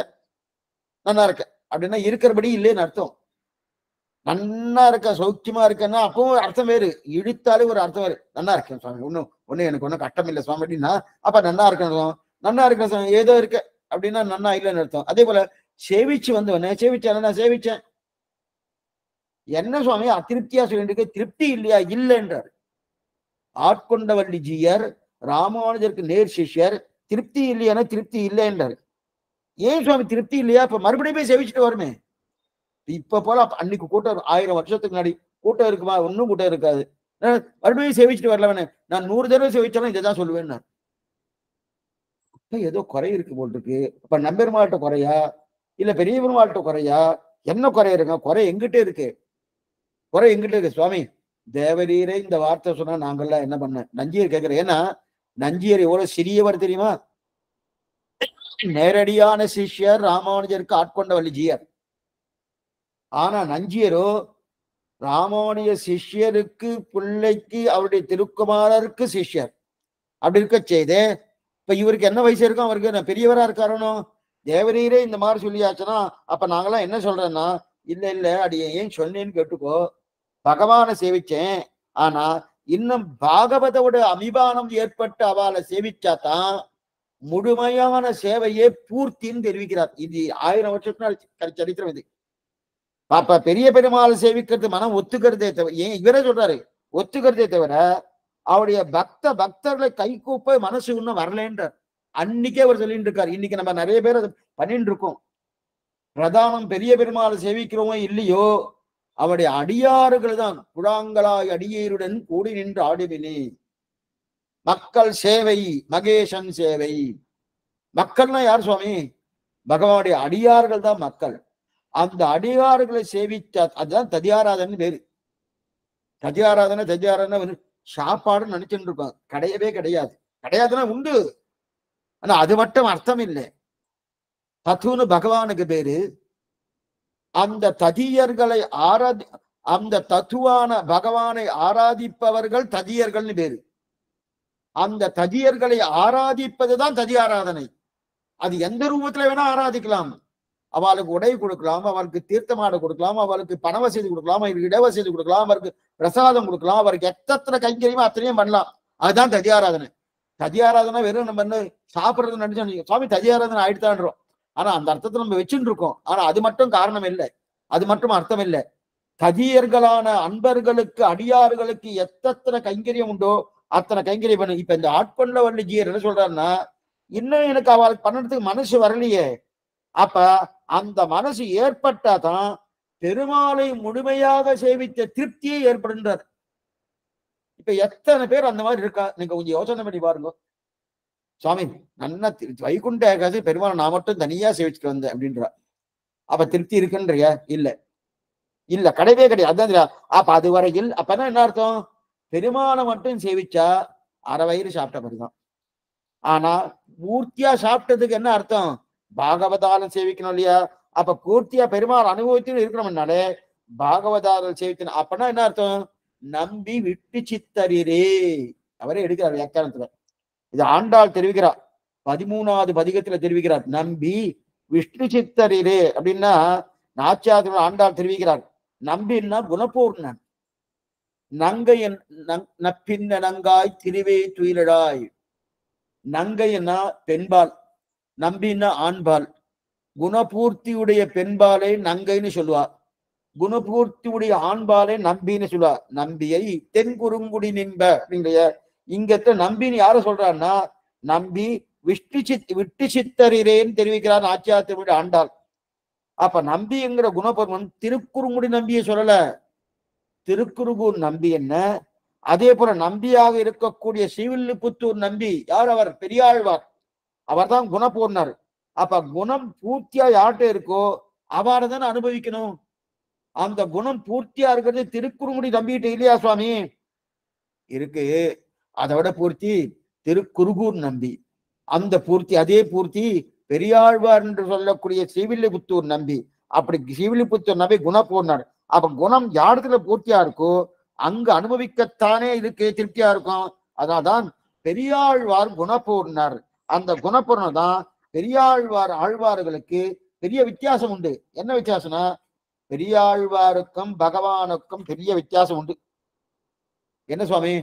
நன்னா இருக்க அப்படின்னா இருக்கிறபடி இல்லைன்னு அர்த்தம். நன்னா இருக்க சௌக்கியமா இருக்கன்னா அப்பவும் அர்த்தம் வேறு, இழுத்தாலே ஒரு அர்த்தம் வேறு. நன்னா இருக்கேன் சுவாமி, ஒன்னும் எனக்கு ஒன்னும் கஷ்டம் இல்லை சுவாமி அப்படின்னா அப்ப நன்னா இருக்கணும். நன்னா இருக்க ஏதோ இருக்க அப்படின்னா நன்னா இல்லைன்னு அர்த்தம். அதே போல சேவிச்சு வந்தவனே சேவிச்சேன், நான் சேவிச்சேன். என்ன சுவாமி அதிருப்தியா சொல்லிட்டு, திருப்தி இல்லையா? இல்லைன்றார். ஆட்கொண்டவல்லி ஜீயர் ராமானுஜருக்கு நேர் சிஷ்யர். திருப்தி இல்லையானா திருப்தி இல்லைன்றார். ஏன் சுவாமி திருப்தி இல்லையா? இப்ப மறுபடியும் போய் சேவிச்சுட்டு வருமே. இப்ப போல அன்னைக்கு கூட்டம் 1000 வருஷத்துக்கு முன்னாடி கூட்டம் இருக்குமா? ஒன்னும் கூட்டம் இருக்காது. மறுபடியும் சேவிச்சுட்டு வரலவனே, நான் 100 தடவை சேவிச்சாலும் இதைதான் சொல்லுவேன். ஏதோ குறை இருக்கு போல் இருக்கு. அப்ப நம்பெருமாள்கிட்ட குறையா இல்ல பெரிய பெருமாள்கிட்ட குறையா? என்ன குறை இருக்க? குறை எங்கிட்ட இருக்கு, குறை எங்கிட்ட இருக்கு சுவாமி. தேவரீரை இந்த வார்த்தை சொன்னா நாங்கெல்லாம் என்ன பண்ண? நஞ்சியர் கேட்கிறேன். ஏன்னா நஞ்சியர் எவ்வளவு சிறியவர் தெரியுமா? நேரடியான சிஷ்யர் ராமானுஜருக்கு ஆட்கொண்டவல்லி ஜீயர். ஆனா நஞ்சியரோ ராமானுஜ சிஷ்யருக்கு பிள்ளைக்கு அவருடைய திருக்குமாரருக்கு சிஷ்யர். அப்படி இருக்க செய்தே இப்ப இவருக்கு என்ன வயசு இருக்கும்? அவருக்கு பெரியவரா இருக்காரனோ? தேவரீரே இந்த மாதிரி சொல்லியாச்சுன்னா அப்ப நாங்கெல்லாம் என்ன சொல்றேன்னா, இல்ல இல்ல அடி ஏன் சொன்னேன்னு கேட்டுக்கோ. பகவானை சேவிச்சேன், ஆனா இன்னும் பாகவதோட அபிமானம் ஏற்பட்டு அவளை சேவிச்சாதான் முழுமையான சேவையே பூர்த்தின்னு தெரிவிக்கிறார். இது 1000 வருஷத்துக்கு சரித்திரம் இது. பாப்பா பெரிய பெருமாள் சேவிக்கிறது மனம் ஒத்துக்கிறதே தவிர, ஏன் இவரே சொல்றாரு ஒத்துக்கிறதே தவிர அவருடைய பக்தர்களை கை கூப்ப மனசு இன்னும் வரலன்றார். அன்னைக்கே அவர் சொல்லிட்டு இருக்காரு. இன்னைக்கு நம்ம நிறைய பேர் அதை பண்ணிட்டு இருக்கோம். பிரதானம் பெரிய பெருமாள் சேவிக்கிறோமோ இல்லையோ, அவருடைய அடியாறுகள் தான் குழாங்களாய் அடியேருடன் கூடி நின்று ஆடுவினே. மக்கள் சேவை, மகேசன் சேவை. மக்கள்னா யார் சுவாமி? பகவானுடைய அடியார்கள் தான் மக்கள். அந்த அடியார்களை சேவிச்சா அதுதான் ததியாராதனை பேரு. ததியாராதனை சாப்பாடுன்னு நினைச்சுட்டு இருக்கோம். கிடையவே கிடையாது. கிடையாதுன்னா உண்டு, ஆனா அது மட்டும் அர்த்தம் இல்லை. தத்துன்னு பகவானுக்கு பேரு. அந்த ததியர்களை அந்த தத்துவான பகவானை ஆராதிப்பவர்கள் ததியர்கள்னு பேரு. அந்த ததியர்களை ஆராதிப்பதுதான் ததியாராதனை. அது எந்த ரூபத்துல வேணா ஆராதிக்கலாம். அவளுக்கு உடை கொடுக்கலாம், அவளுக்கு தீர்த்தமாட கொடுக்கலாம், அவளுக்கு பண வசதி கொடுக்கலாம், அவருக்கு இடவசதி கொடுக்கலாம், அவருக்கு பிரசாதம் கொடுக்கலாம், அவருக்கு எத்தனை கைங்கரியமோ அத்தனையும் பண்ணலாம். அதுதான் ததியாராதனை. ததியாராதனை வெறும் நம்ம சாப்பிடுறது நினைச்சோம் சுவாமி ததியாராதனை ஆயிடுத்தான்றோம். ஆனா அந்த அர்த்தத்தை நம்ம வச்சுட்டு இருக்கோம். ஆனா அது மட்டும் காரணம் இல்லை, அது மட்டும் அர்த்தம் இல்லை. ததியர்களான அன்பர்களுக்கு அடியார்களுக்கு எத்தனை கைங்கரியம் உண்டோ அத்தனை கைங்கரியம் பண்ணு. இப்ப இந்த ஆட்கொண்டவல்லி ஜீயர் என்ன சொல்றாருன்னா, இன்னும் எனக்கு அவளுக்கு பண்ணுறதுக்கு மனசு வரலையே. அப்ப அந்த மனசு ஏற்பட்டாதான் பெருமாளை முழுமையாக சேவித்த திருப்தியை ஏற்படுகின்றார். இப்ப எத்தனை பேர் அந்த மாதிரி இருக்கா? நீங்க கொஞ்சம் யோசனை பண்ணி பாருங்க. சுவாமி நன்னா வைகுண்ட ஏகாதசி பெருமாளை நான் மட்டும் தனியா சேவிச்சுட்டு வந்தேன் அப்படின்றா. அப்ப திருப்தி இருக்குன்றியா? இல்ல இல்ல, கிடையவே கிடையாது. அதான் அப்ப அது வரையில் அப்பதான் என்ன அர்த்தம்? பெருமாளை மட்டும் சேவிச்சா அரை வயிறு சாப்பிட்ட மாதிரிதான். ஆனா பூர்த்தியா சாப்பிட்டதுக்கு என்ன அர்த்தம்? பாகவதாரம் சேவிக்கணும் இல்லையா? அப்ப பூர்த்தியா பெருமாள் அனுபவத்தில் இருக்கணும்னாலே பாகவதாரம் சேவிக்கணும். அப்பனா என்ன அர்த்தம்? நம்பி விட்டு சித்தரிரே. அவரே எடுக்கிறார் வியாக்கியானத்துல. இது ஆண்டாள் தெரிவிக்கிறார். 13வது பதிகத்துல தெரிவிக்கிறார். நம்பி விஷ்ணு சித்தரிரே அப்படின்னா நாச்சியார் ஆண்டாள் தெரிவிக்கிறார். நம்பின்னா குணபூர்ணன். நங்கையன் நப்பின்ன நங்காய் திருவே துயிலடாய். நங்கைன்னா பெண்பால், நம்பின்னா ஆண்பால். குணபூர்த்தியுடைய பெண்பாலை நங்கைன்னு சொல்லுவார், குணபூர்த்தியுடைய ஆண்பாலை நம்பின்னு சொல்லுவார். நம்பியை தென் குறுங்குடி நின்ப அப்படிங்கிற இங்கத்த நம்பின்னு யார சொல்றாருன்னா நம்பி விட்டு சித்தரிரேன்னு தெரிவிக்கிறார் நாச்சியார் ஆண்டாள். அப்ப நம்பிங்கிற குணபூர்வன் திருக்குறுங்குடி நம்பியை சொல்லல, திருக்குறுகூர் நம்பி என்ன. அதே போல நம்பியாக இருக்கக்கூடிய ஸ்ரீவில்லிபுத்தூர் நம்பி யார்? அவர் பெரியாழ்வார். அவர் தான் குணபூர்ணர். அப்ப குணம் பூர்த்தியா யார்கிட்ட இருக்கோ அவரை தானே அனுபவிக்கணும். அந்த குணம் பூர்த்தியா இருக்கிறது திருக்குறுங்குடி நம்பிக்கிட்ட இல்லையா சுவாமி? இருக்கு. அதை விட பூர்த்தி திருக்குறுகூர் நம்பி. அந்த பூர்த்தி, அதே பூர்த்தி பெரியாழ்வார் என்று சொல்லக்கூடிய ஸ்ரீவில்லிபுத்தூர் நம்பி. அப்படி ஸ்ரீவில்லிபுத்தூர் நம்பி குணபூர்ணர். அப்ப குணம் யாருத்துல பூர்த்தியா இருக்கோ அங்க அனுபவிக்கத்தானே இதுக்கு திருப்தியா இருக்கும். அதனால்தான் பெரியாழ்வார் குணபூர்ணர். அந்த குணபூர்ணர் தான் பெரியாழ்வார் ஆழ்வார்களுக்கு பெரிய வித்தியாசம் உண்டு. என்ன வித்தியாசம்னா பெரியாழ்வாருக்கும் பகவானுக்கும் பெரிய வித்தியாசம் உண்டு. என்ன சுவாமி?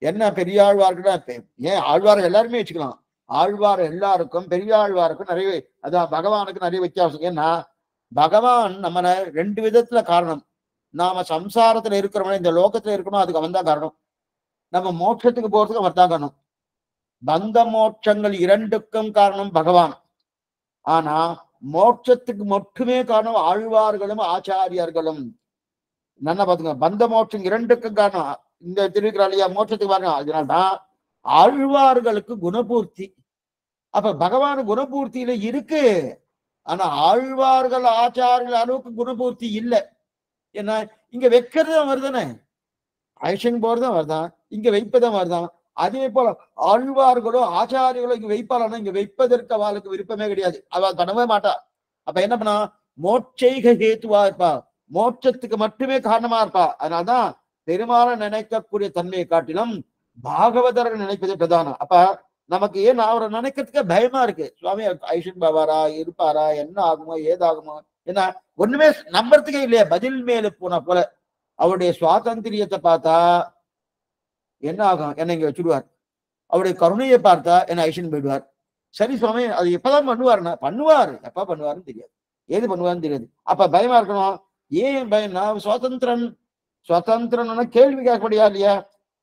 என்ன பெரியாழ்வார்கிட்ட ஏன் ஆழ்வார் எல்லாருமே வச்சுக்கலாம். ஆழ்வார் எல்லாருக்கும் பெரியாழ்வாருக்கும் நிறைய, அதான் பகவானுக்கு நிறைய வித்தியாசம். ஏன்னா பகவான் நம்ம 2 விதத்துல காரணம். நாம சம்சாரத்துல இருக்கிறோம், இந்த லோகத்துல இருக்கணும், அதுக்கு அவன் தான் காரணம். நம்ம மோட்சத்துக்கு போறதுக்கு அவன் தான் காரணம். பந்த மோட்சங்கள் 2க்கும் காரணம் பகவான். ஆனா மோட்சத்துக்கு மட்டுமே காரணம் ஆழ்வார்களும் ஆச்சாரியர்களும். நல்லா பாத்துங்க, பந்த மோட்சம் 2க்கும் காரணம் இந்த திருவிக்கிறார் இல்லையா, மோட்சத்துக்கு காரணம். அதனால்தான் ஆழ்வார்களுக்கு குணபூர்த்தி. அப்ப பகவான் குணபூர்த்தியில இருக்கு. ஆனா ஆழ்வார்கள் ஆச்சாரியர்கள் அளவுக்கு குணபூர்த்தி இல்லை. ஏன்னா இங்க வைக்கிறது வருதானே, ஐஷன் போறதும் வருதான், இங்க வைப்பதும் வருதான். அதே போல ஆழ்வார்களோ ஆச்சாரியர்களோ இங்க வைப்பாளனா இங்க வைப்பதற்கு அவளுக்கு விருப்பமே கிடையாது, அவள் பண்ணவே மாட்டா. அப்ப என்ன பண்ணா? மோட்சைக ஹேத்துவா இருப்பா, மோட்சத்துக்கு மட்டுமே காரணமா இருப்பா. அதனால்தான் பெருமாளை நினைக்கக்கூடிய தன்மையை காட்டிலும் பாகவதர்கள் நினைப்பது பிரதானம். அப்ப நமக்கு ஏன் அவரை நினைக்கிறதுக்கு பயமா இருக்கு. சுவாமி ஐஷன் பாவாரா இருப்பாரா, என்ன ஆகுமோ ஏதாகுமோ, ஏன்னா ஒண்ணுமே நம்புறதுக்கே இல்லையா. பதில் மேல போன போல அவருடைய சுவாதந்திரியத்தை பார்த்தா என்ன ஆகும், என்ன இங்க வச்சுடுவார். அவருடைய கருணையை பார்த்தா என்ன ஐஷன் போயிடுவார். சரி சுவாமி, அது எப்பதான் பண்ணுவாருன்னா பண்ணுவாரு, எப்ப பண்ணுவாருன்னு தெரியாது, ஏது பண்ணுவாருன்னு தெரியாது. அப்ப பயமா இருக்கணும். ஏன் பயம்னா சுதந்திரன். சுதந்திரன் கேள்வி கேட்கப்படியா இல்லையா?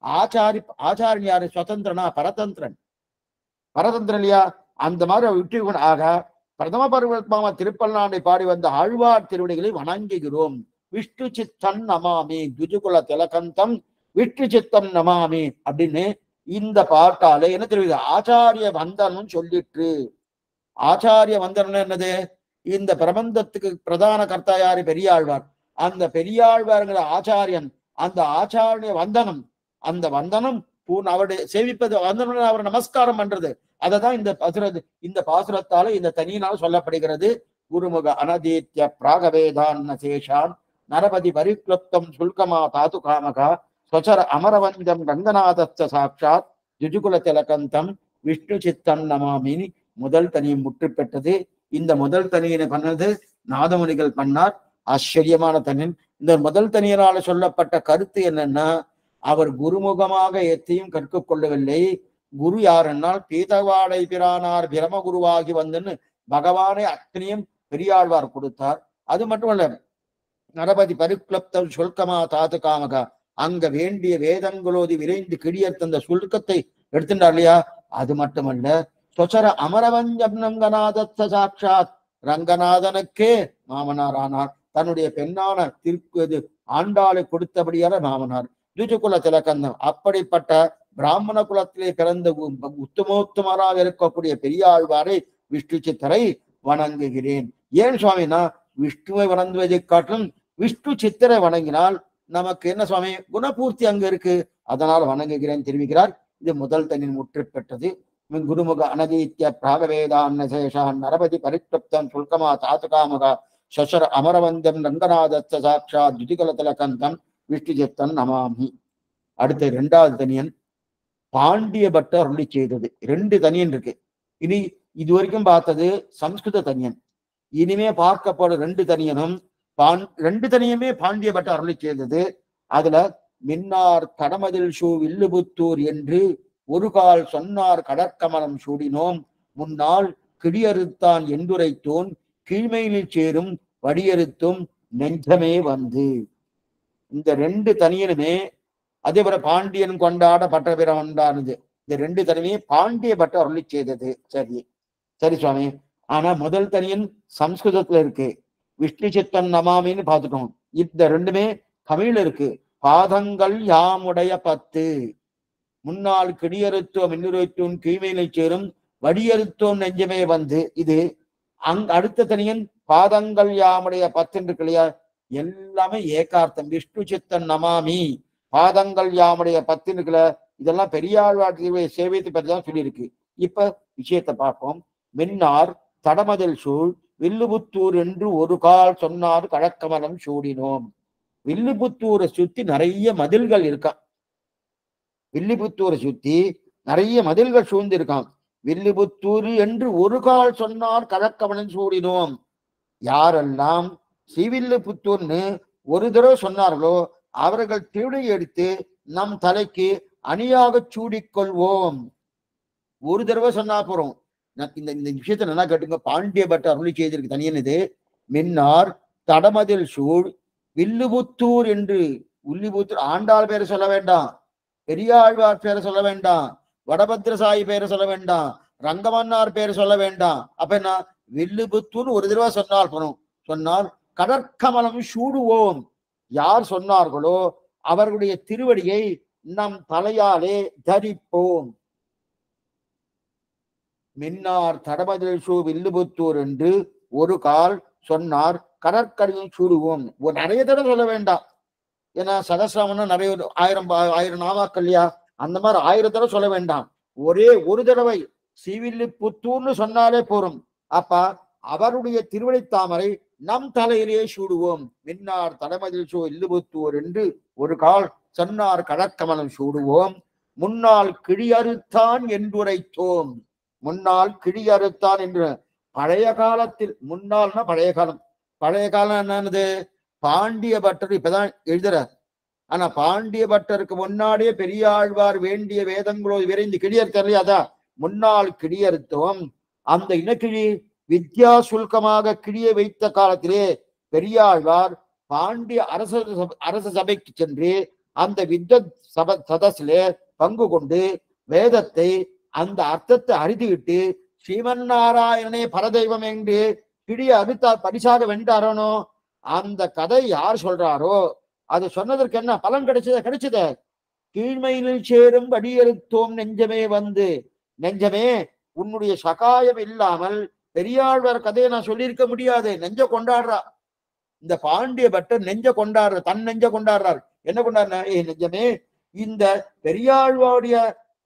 ஆச்சாரியன் யாரு? சுதந்திரனா? பரதந்திரன். பரதந்திரன் இல்லையா? அந்த மாதிரி விட்டு ஆக பிரதம பருவத்மா திருப்பல்லாண்டை பாடி வந்த ஆழ்வார் திருவடிகளை வணங்குகிறோம். விஷ்ணு சித்தன் நமாமி துஜுகுல திலகந்தம் விஷ்ணு சித்தம் நமாமி அப்படின்னு இந்த பாட்டாலே என்ன தெரியுது? ஆச்சாரிய வந்தனம் சொல்லிட்டு. ஆச்சாரிய வந்தனம் என்னது? இந்த பிரபந்தத்துக்கு பிரதான கர்த்தா யாரு? பெரியாழ்வார். அந்த பெரியாழ்வார்ங்கிற ஆச்சாரியன், அந்த ஆச்சாரிய வந்தனம், அந்த வந்தனம் அவருடைய சேவிப்பது வந்தனம், அவர் நமஸ்காரம் பண்றது. அததான் இந்த பாசுரத்தால இந்த தனியினால் சொல்லப்படுகிறது. குருமுக அனதீத்ய பிராகவேதான் சேஷான் நரபதி பரிக்ளப்தம் சுல்கமா தாது காமகா ஸ்வசர அமரவந்தம் ரங்கநாதஸ்த சாட்சாத் ஜுஜுகுல திலகந்தம் விஷ்ணு சித்தன் நமாமினி முதல் தனியை முற்று பெற்றது. இந்த முதல் தனியினை பண்ணது நாதமுனிகள் பண்ணார். ஆச்சரியமான தனியன். இந்த முதல் தனியனால சொல்லப்பட்ட கருத்து என்னன்னா, அவர் குருமுகமாக எத்தையும் கற்றுக்கொள்ளவில்லை. குரு யாருன்னால் பீதவாடை பிரானார் பிரம குருவாகி வந்துன்னு பகவானை அத்தனையும் பெரியாழ்வார் கொடுத்தார். அது மட்டுமல்ல, நரபதி பரிக்ளப்தம் சுல்கமா தாத்து காமகா, அங்க வேண்டிய வேதங்களோதி விரைந்து கிழியர் தந்த சுல்கத்தை எடுத்துட்டார் இல்லையா? அது மட்டுமல்ல, சொசர அமரவஞ்சம் ரங்கநாதத்த சாட்சாத் ரங்கநாதனுக்கே மாமனார் ஆனார். தன்னுடைய பெண்ணான ஆண்டாளை கொடுத்தபடியான மாமனார். துஜுகுல திலகந்தம். அப்படிப்பட்ட பிராமண குலத்திலே பிறந்த உத்தமோத்தமராக இருக்கக்கூடிய பெரியாழ்வாரை விஷ்ணு சித்தரை வணங்குகிறேன். ஏன் சுவாமினா, விஷ்ணுவை வணங்குவதை காட்டிலும் விஷ்ணு சித்தரை வணங்கினால் நமக்கு என்ன சுவாமி? குணபூர்த்தி அங்க இருக்கு, அதனால் வணங்குகிறேன் தெரிவிக்கிறார். இது முதல் தனியின் முற்று பெற்றது. குருமுக அனதீத்திய பிராகவேதான்னசேஷான் நரபதி பரிக்தப்தம் சுல்கமா தாத்துகாமுக சசர அமரவந்தம் ரங்கநாதத்த சாட்சா துதிகலதலகந்தம் விஷ்ணுஜித்தன் நமாமி. அடுத்த இரண்டாவது தனியன் பாண்டிய பட்டர் அருளி செய்தது. ரெண்டு தனியன் இருக்கு. இனி இது வரைக்கும் பார்த்தது சம்ஸ்கிருத தனியன். இனிமே பார்க்கப்படும் ரெண்டு தனியுமே பாண்டிய பட்டர் அருளி செய்தது. அதுல மின்னார் கடமதில் ஷூ வில்லுபுத்தூர் என்று ஒரு கால் சொன்னார் கடற்கமலம் சூடினோம், முன்னால் கிடியறுத்தான் என்றுரைத்தோன் கீழ்மையில் சேரும் வடியறுத்தும் நெஞ்சமே வந்து. இந்த ரெண்டு தனியனுமே அதே போல பாண்டியன் கொண்டாட பட்டபிரம் உண்டானது. இந்த ரெண்டு தனியுமே பாண்டிய பட்டர் அருளி செய்தது. சரி சரி சுவாமி. ஆனா முதல் தனியன் சம்ஸ்கிருதத்துல இருக்கு, விஷ்ணு சித்தன் நமாமின்னு பார்த்துட்டோம். இந்த ரெண்டுமே தமிழ்ல இருக்கு. பாதங்கள் யாமுடைய 10 முன்னால் கிடியறுத்தோம் இன்னுரைத்தோம் கீழ்மையிலை சேரும் வடியறுத்தோம் நெஞ்சமே வந்து. இது அடுத்த தனியன் பாதங்கள் யாமுடைய 10 இருக்கு இல்லையா, எல்லாமே ஏகார்த்தம். விஷ்ணு சித்தன் நமாமி பாதங்கள் யாமுடைய 10 இருக்குல்ல, இதெல்லாம் பெரியாழ்வார் சேவையத்தை பற்றி தான் சொல்லியிருக்கு. இப்ப விஷயத்தை பார்ப்போம். மின்னார் தடமதில் சூழ் வில்லுபுத்தூர் என்று ஒரு கால் சொன்னார் கடற்கமலம் சூடினோம். வில்லுபுத்தூரை சுத்தி நிறைய மதில்கள் இருக்கான். வில்லிபுத்தூரை சுத்தி நிறைய மதில்கள் சூழ்ந்து இருக்கான். வில்லிபுத்தூர் என்று ஒரு கால் சொன்னார் கடற்கமலம் சூடினோம். யாரெல்லாம் ஸ்ரீவில்லிபுத்தூர்னு ஒரு தடவை சொன்னார்களோ அவர்கள் திருடை எடுத்து நம் தலைக்கு அணியாக சூடிக்கொள்வோம். ஒரு தடவை சொன்னா போறோம். இந்த விஷயத்த நல்லா கேட்டுங்க. பாண்டிய பட்டர் அருளி செய்திருக்கு தனியன் இது. மின்னார் தடமதில் சூழ் வில்லுபுத்தூர் என்று, வில்லிபுத்தூர் ஆண்டாள் பேரை சொல்ல வேண்டாம், பெரியாழ்வார் பேரை சொல்ல வேண்டாம், வடபத்ரசாயி பேரை சொல்ல வேண்டாம், ரங்கமன்னார் பேரை சொல்ல வேண்டாம். அப்ப என்ன, வில்லுபுத்தூர் ஒரு தடவை சொன்னால் போறோம். சொன்னால் கடற்கமலம் சூடுவோம். யார் சொன்னார்களோ அவர்களுடைய திருவடியை நம் தலையாலே தரிப்போம். மின்னார் தடமதில் சூ வில்லுபுத்தூர் என்று ஒரு கால் சொன்னார் கடற்கரையை சூடுவோம். நிறைய தடவை சொல்ல வேண்டாம். ஏன்னா சகசிரமன்னா நிறைய 1000 நாமாக்கள் இல்லையா, அந்த மாதிரி 1000 தடவை சொல்ல வேண்டாம். ஒரே ஒரு தடவை ஸ்ரீவில்லிபுத்தூர்னு சொன்னாலே போரும். அப்ப அவருடைய திருவடி தாமரை நம் தலையிலே சூடுவோம். மின்னார் தடமதில் சூ வில்லுபுத்தூர் என்று ஒரு கால் சொன்னார் கடற்கமலம் சூடுவோம். முன்னால் கிழியறுத்தான் என்றுரைத்தோம். முன்னால் கிழியறுத்தான் என்று, பழைய காலத்தில், முன்னால்னா பழைய காலம், பழைய காலம் என்னது, பாண்டிய பட்டர் இப்பதான் எழுதுறார். ஆனா பாண்டிய பட்டருக்கு முன்னாடியே பெரியாழ்வார் வேண்டிய வேதங்களோ விரைந்து கிழியறுத்தலையே, அதான் முன்னால் கிழியறுத்தோம். அந்த இனக்கிழி வித்யா சுல்கமாக கிழிய வைத்த காலத்திலே பெரியாழ்வார் பாண்டிய அரச சபைக்கு சென்று அந்த சதசிலே பங்கு கொண்டு வேதத்தை அந்த அர்த்தத்தை அறிந்துவிட்டு ஸ்ரீமன் நாராயணனே பரதெய்வம் என்று கிழிய அறுத்தால் பரிசாக வென்றாரனோ, அந்த கதை யார் சொல்றாரோ அது சொன்னதற்கு என்ன பலன் கிடைச்சத கீழ்மையில் சேரும் வடியறுத்தோம் நெஞ்சமே வந்து. நெஞ்சமே, உன்னுடைய சகாயம் இல்லாமல் பெரியாழ்வார் கதையை நான் சொல்லியிருக்க முடியாது. நெஞ்ச கொண்டாடுறா இந்த பாண்டிய பட்டர், நெஞ்ச கொண்டாடுற, தன் நெஞ்ச கொண்டாடுறார். என்ன கொண்டாடுற, நெஞ்சமே, இந்த பெரியாழ்வாருடைய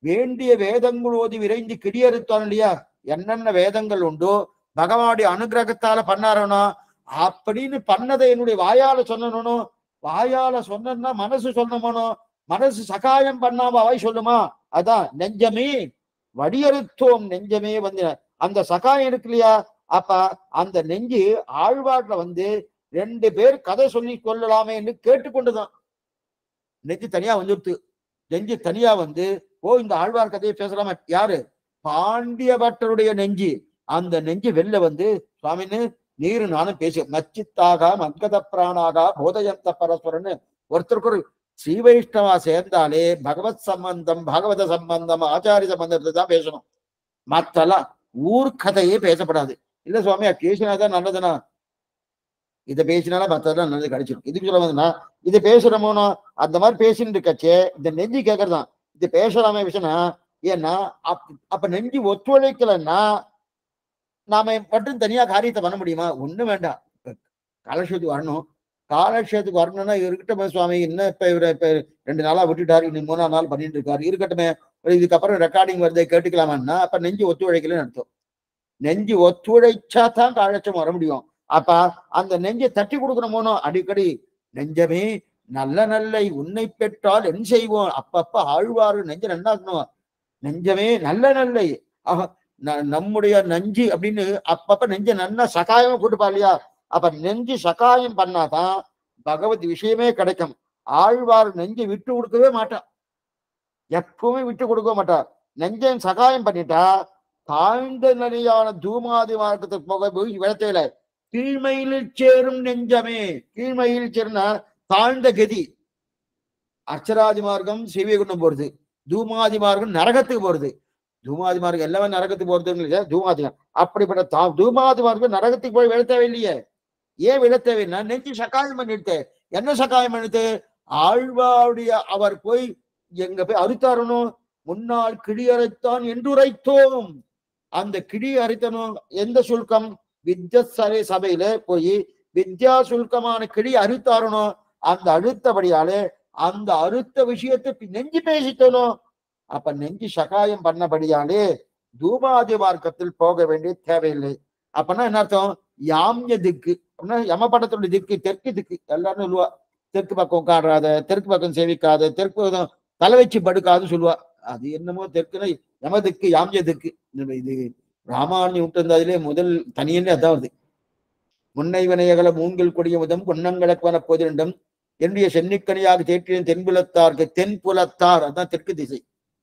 வேண்டிய வேதங்கள் ஓதி விரைந்து கிடியறுத்தான் இல்லையா, என்னென்ன வேதங்கள் உண்டோ பகவானுடைய அனுகிரகத்தால பண்ணாரனோ அப்படின்னு பண்ணதை என்னுடைய வாயால சொன்னனோ, வாயால சொன்னா மனசு சொல்லணுமோ, மனசு சகாயம் பண்ணாம வாய் சொல்லுமா, அதான் நெஞ்சமே வடியறுத்தோம் நெஞ்சமே வந்து. அந்த சகாயம் இருக்கு இல்லையா, அப்ப அந்த நெஞ்சு ஆழ்வார்ல வந்து 2 பேர் கதை சொல்லி கொள்ளலாமே என்று கேட்டுக்கொண்டுதான் நெஞ்சு தனியா வந்துடுத்து. நெஞ்சு தனியா வந்து இந்த ஆழ்வார் கதையை பேசலாமா, யாரு, பாண்டிய பட்டருடைய நெஞ்சு. அந்த நெஞ்சு வெளில வந்து, சுவாமின்னு நீரு நானும் பேச நச்சித்தாக மத்கத பிராணாக போதயந்த பரஸ்பரன்னு ஒருத்தருக்கு ஒரு ஸ்ரீ வைஷ்ணவா சேர்ந்தாலே பகவத் சம்பந்தம், பாகவத சம்பந்தம், ஆச்சாரிய சம்பந்தத்தை தான் பேசணும். மத்தெல்லாம் ஊர்கதையே பேசப்படாது. இல்ல சுவாமி பேசினாதான் நல்லதுன்னா, இதை பேசினாலும் மத்ததான் நல்லது கிடைச்சிடும். இதுக்கு சொல்ல வந்ததுன்னா இதை பேசுறோமோனா அந்த மாதிரி பேசிட்டு இருக்கச்சே இந்த நெஞ்சு கேட்கறதான் இது பேசலாமே விஷயம்னா. ஏன்னா அப்ப நெஞ்சு ஒத்துழைக்கலன்னா நாம மட்டும் தனியா காரியத்தை பண்ண முடியுமா? ஒண்ணும் வேண்டாம். காலக்ஷேத்துக்கு வரணும். காலக்ஷேத்துக்கு வரணும்னா இருக்கட்டும் சுவாமி, இன்னும் இப்ப 2 நாளா விட்டுட்டாரு, இன்னும் 3ஆம் நாள் பண்ணிட்டு இருக்காரு, இருக்கட்டுமே இதுக்கப்புறம் ரெக்கார்டிங் வருது கேட்டுக்கலாமான்னா அப்ப நெஞ்சு ஒத்துழைக்கலன்னு அர்த்தம். நெஞ்சு ஒத்துழைச்சா தான் காழச்சம் வர முடியும். அப்ப அந்த நெஞ்சை தட்டி கொடுக்கணுமோனோ அடிக்கடி நெஞ்சமே நல்ல நல்லை உன்னை பெற்றால் என் செய்வோம். அப்பப்ப ஆழ்வாரு நெஞ்ச நன்னாக்கணும். நெஞ்சமே நல்ல நல்லை நம்முடைய நஞ்சு அப்படின்னு அப்பப்ப நெஞ்ச நன்னா சகாயமா போட்டுப்பா இல்லையா? அப்ப நெஞ்சு சகாயம் பண்ணாதான் பகவத் விஷயமே கிடைக்கும். ஆழ்வார் நெஞ்சை விட்டு கொடுக்கவே மாட்டான், எப்பவுமே விட்டு கொடுக்க மாட்டார். நெஞ்சன் சகாயம் பண்ணிட்டா தாழ்ந்த நிலையான தூமாதி மார்க்கத்துக்கு போக போய் விளத்தையில கீழ்மையில் சேரும் நெஞ்சமே. கீழ்மையில் சேரும்னா தாழ்ந்த கதி. அர்ச்சராதி மார்க்கம் சிவகுண்டம் போறது, தூமாதி மார்க்கம் நரகத்துக்கு போறது. தூமாதி மார்க்கம் எல்லாமே நரகத்துக்கு போறது இல்லையா? தூமாதி அப்படிப்பட்ட தூமாதி மார்க்கம் நரகத்துக்கு போய் விழ தேவையில்லையே. ஏன் விழ தேவைன்னா நெஞ்சு சகாயம் பண்ணிட்டு. என்ன சகாயம் பண்ணிட்டு? ஆழ்வாருடைய அவர் போய் எங்க போய் அறுத்தாரணும். முன்னால் கிடி அரைத்தான் என்று உரைத்தோம். அந்த கிடி அரைத்தனும் எந்த சுல்கம்? வித்யசரை சபையில போய் வித்யா சுல்கமான கிடி அறுத்தாரணும். அந்த அழுத்தபடியாலே அந்த அறுத்த விஷயத்தை நெஞ்சு பேசித்தனும். அப்ப நெஞ்சு சகாயம் பண்ணபடியாலே தூமாதி மார்க்கத்தில் போக வேண்டிய தேவையில்லை. அப்பன்னா என்ன அர்த்தம்? யாமிய திக்கு அப்படின்னா யமபடத்துடைய திக்கு தெற்கு திக்கு. எல்லாரும் சொல்லுவா தெற்கு பக்கம் உட்காடுறாத, தெற்கு பக்கம் சேவிக்காத, தெற்கு பக்கம் தலை வச்சு படுக்காதுன்னு சொல்லுவா. அது என்னமோ தெற்குன்னா யமதிக்கு யாமிய திக்கு. இது ராமாயணம் விட்டு அதிலே முதல் தனியன்னு அதான் வருது. முன்னை வினையகல மூங்கில் கொடிய முதம் பொன்னங்களக்கவன போதிரண்டும் என்னுடைய சென்னிக்கனியாக தேற்றிய தென்புலத்தாருக்கு, தென்புலத்தார் அதான் தெற்கு திசை,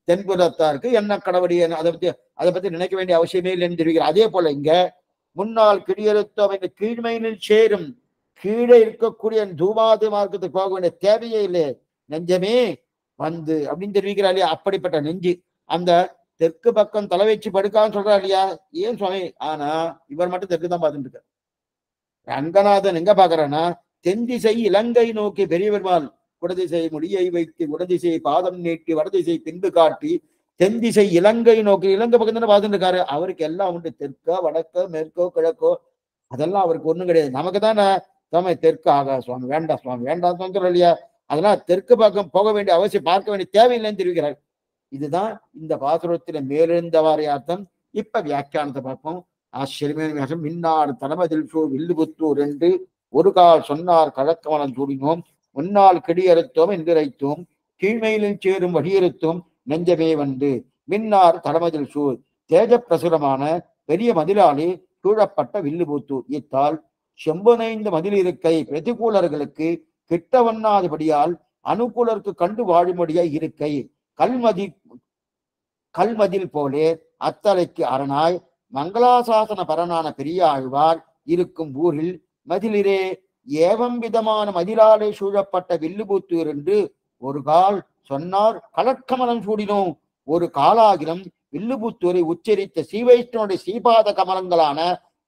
தென்புலத்தாருக்கு என்ன கடவுடைய அதை பத்தி நினைக்க வேண்டிய அவசியமே இல்லைன்னு தெரிவிக்கிறார். அதே போல இங்க முன்னால் கிடியறுத்த கீழ்மையினில் சேரும், கீழே இருக்கக்கூடிய தூமாதி மார்க்கத்துக்கு போக வேண்டிய தேவையே இல்லை. நெஞ்சமே வந்து அப்படின்னு தெரிவிக்கிறா இல்லையா? அப்படிப்பட்ட நெஞ்சு அந்த தெற்கு பக்கம் தலை வச்சு படுக்கான்னு சொல்றா இல்லையா? ஏன் சுவாமி? ஆனா இவர் மட்டும் தெற்கு தான் பார்த்துட்டு இருக்கார். ரங்கநாதன் எங்க பாக்குறான்னா தென்திசை இலங்கை நோக்கி பெரிய பெருமாள் குடதிசை முடியை வைத்து உடதிசை பாதம் நீட்டி வடதிசை பின்பு காட்டி தென்திசை இலங்கை நோக்கி, இலங்கை பக்கம் தானே பார்த்துட்டு இருக்காரு. அவருக்கு எல்லாம் உண்டு. தெற்கோ வடக்கோ மேற்கோ கிழக்கோ அதெல்லாம் அவருக்கு ஒண்ணும் கிடையாது. நமக்கு தானே சுவாமி தெற்கு ஆகா சுவாமி வேண்டாம், சுவாமி வேண்டாம் சொல்றோம் இல்லையா? அதெல்லாம் தெற்கு பக்கம் போக வேண்டிய அவசியம், பார்க்க வேண்டிய தேவையில்லைன்னு தெரிவிக்கிறார். இதுதான் இந்த பாசுரத்தில மேலிருந்தவாறு அர்த்தம். இப்ப வியாக்கியானத்தை பார்ப்போம். ஆச்சரியமே. மின்னார் தனமதில் சூ வில்லுபுத்தூர் என்று ஒரு கால் சொன்னார் கழக்கமலம் சூடினோம், முன்னால் கிடியறுத்தோம் என்கிறைத்தோம், கீழ்மையிலும் சேரும் வழியறுத்தோம் நெஞ்சமே வந்து. மின்னார் தடமதில் சூழ் தேஜ பிரசுரமான பெரிய மதிலாலே சூழப்பட்ட வில்லுபுத்தூர். இத்தால் செம்பனைந்த மதில் இருக்கை பிரதிகூலர்களுக்கு கிட்ட வண்ணாதபடியால் அனுகூலருக்கு கண்டு வாழும்படியாய் இருக்கை. கல்மதில் போலே அத்தலைக்கு அரணாய் மங்களாசாசன பரனான பெரிய ஆழ்வார் இருக்கும் ஊரில் மதிலிரே ஏவம் விதமான மதிலாலே சூழப்பட்ட வில்லுபுத்தூர் என்று ஒரு கால் சொன்னார் கலக்கமலம் சூடினோம். ஒரு காலாகிலம் வில்லுபுத்தூரை உச்சரித்த ஸ்ரீவைஷ்ணனுடைய ஸ்ரீபாத கமலங்களான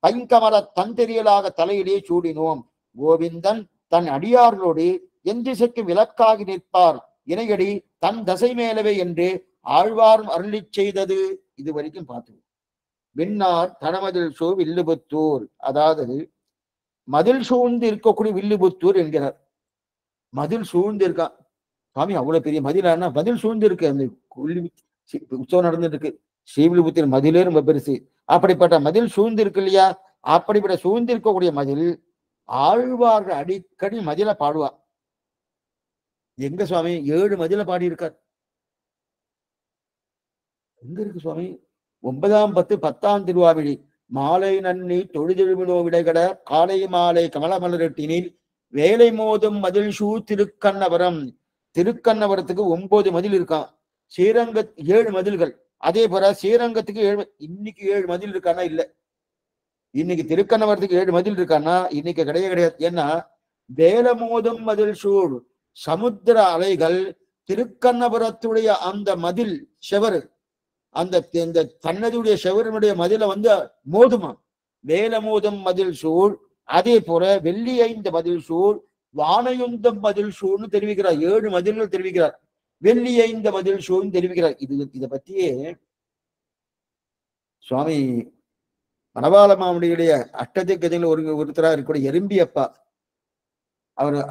பைங்கமல தந்தெரியலாக தலையிலே சூடினோம். கோவிந்தன் தன் அடியார்களோடு என் திசைக்கு விளக்காகி நிற்பார் இணையடி தன் தசை மேலவே என்று ஆழ்வாரும் அருளி செய்தது. இது வரைக்கும் பார்த்தோம். விண்ணார் தனமதில் சூ வில்லுபுத்தூர், அதாவது மதில் சூழ்ந்து இருக்கக்கூடிய வில்லுபுத்தூர் என்கிறார். மதில் சூழ்ந்து இருக்கான் சுவாமி, அவ்வளவு பெரிய மதிலானா மதில் சூழ்ந்து இருக்கு. அந்த உற்சவம் நடந்துட்டு இருக்கு. ஸ்ரீவில்லிபுத்தூர் மதிலே ரொம்ப பெருசு. அப்படிப்பட்ட மதில் சூழ்ந்து இருக்கு இல்லையா? அப்படிப்பட்ட சூழ்ந்து இருக்கக்கூடிய மதில் ஆழ்வார்கள் அடிக்கடி மதில பாடுவா. எங்க சுவாமி? 7 மதில பாடி இருக்கார். எங்க இருக்கு சுவாமி? 9ஆம் 10 10ஆம் திருவாவிழி மாலை நன்னி தொழுதெழுமினோ விடைகட காலை மாலை கமலமலரட்டினில் வேலை மோதும் மதில் சூ திருக்கண்ணவரம். திருக்கண்ணவரத்துக்கு 9 மதில் இருக்கான். ஸ்ரீரங்க 7 மதில்கள். அதே போல ஸ்ரீரங்கத்துக்கு 7. இன்னைக்கு 7 மதில் இருக்கானா? இல்ல. இன்னைக்கு திருக்கண்ணவரத்துக்கு 7 மதில் இருக்கானா? இன்னைக்கு கிடையாது, கிடையாது. ஏன்னா வேலமோதும் மதில் சூழ் சமுத்திர அலைகள் திருக்கண்ணபுரத்துடைய அந்த மதில் செவரு, அந்த தன்னதுடைய செவருடைய மதில வந்து மோதுமா. வேலமோதும் மதில் சூழ். அதே போல வெள்ளி 5 மதில் சூழ் வானையுந்தம் மதில் சூழ்னு தெரிவிக்கிறார். 7 மதில்கள் தெரிவிக்கிறார். வெள்ளி 5 மதில் சூழ்னு தெரிவிக்கிறார். இதை பத்தியே சுவாமி மணவாள மாமுடியுடைய அஷ்டதிக்கதிகள் ஒருத்தரா இருக்கக்கூடிய எறும்பியப்பா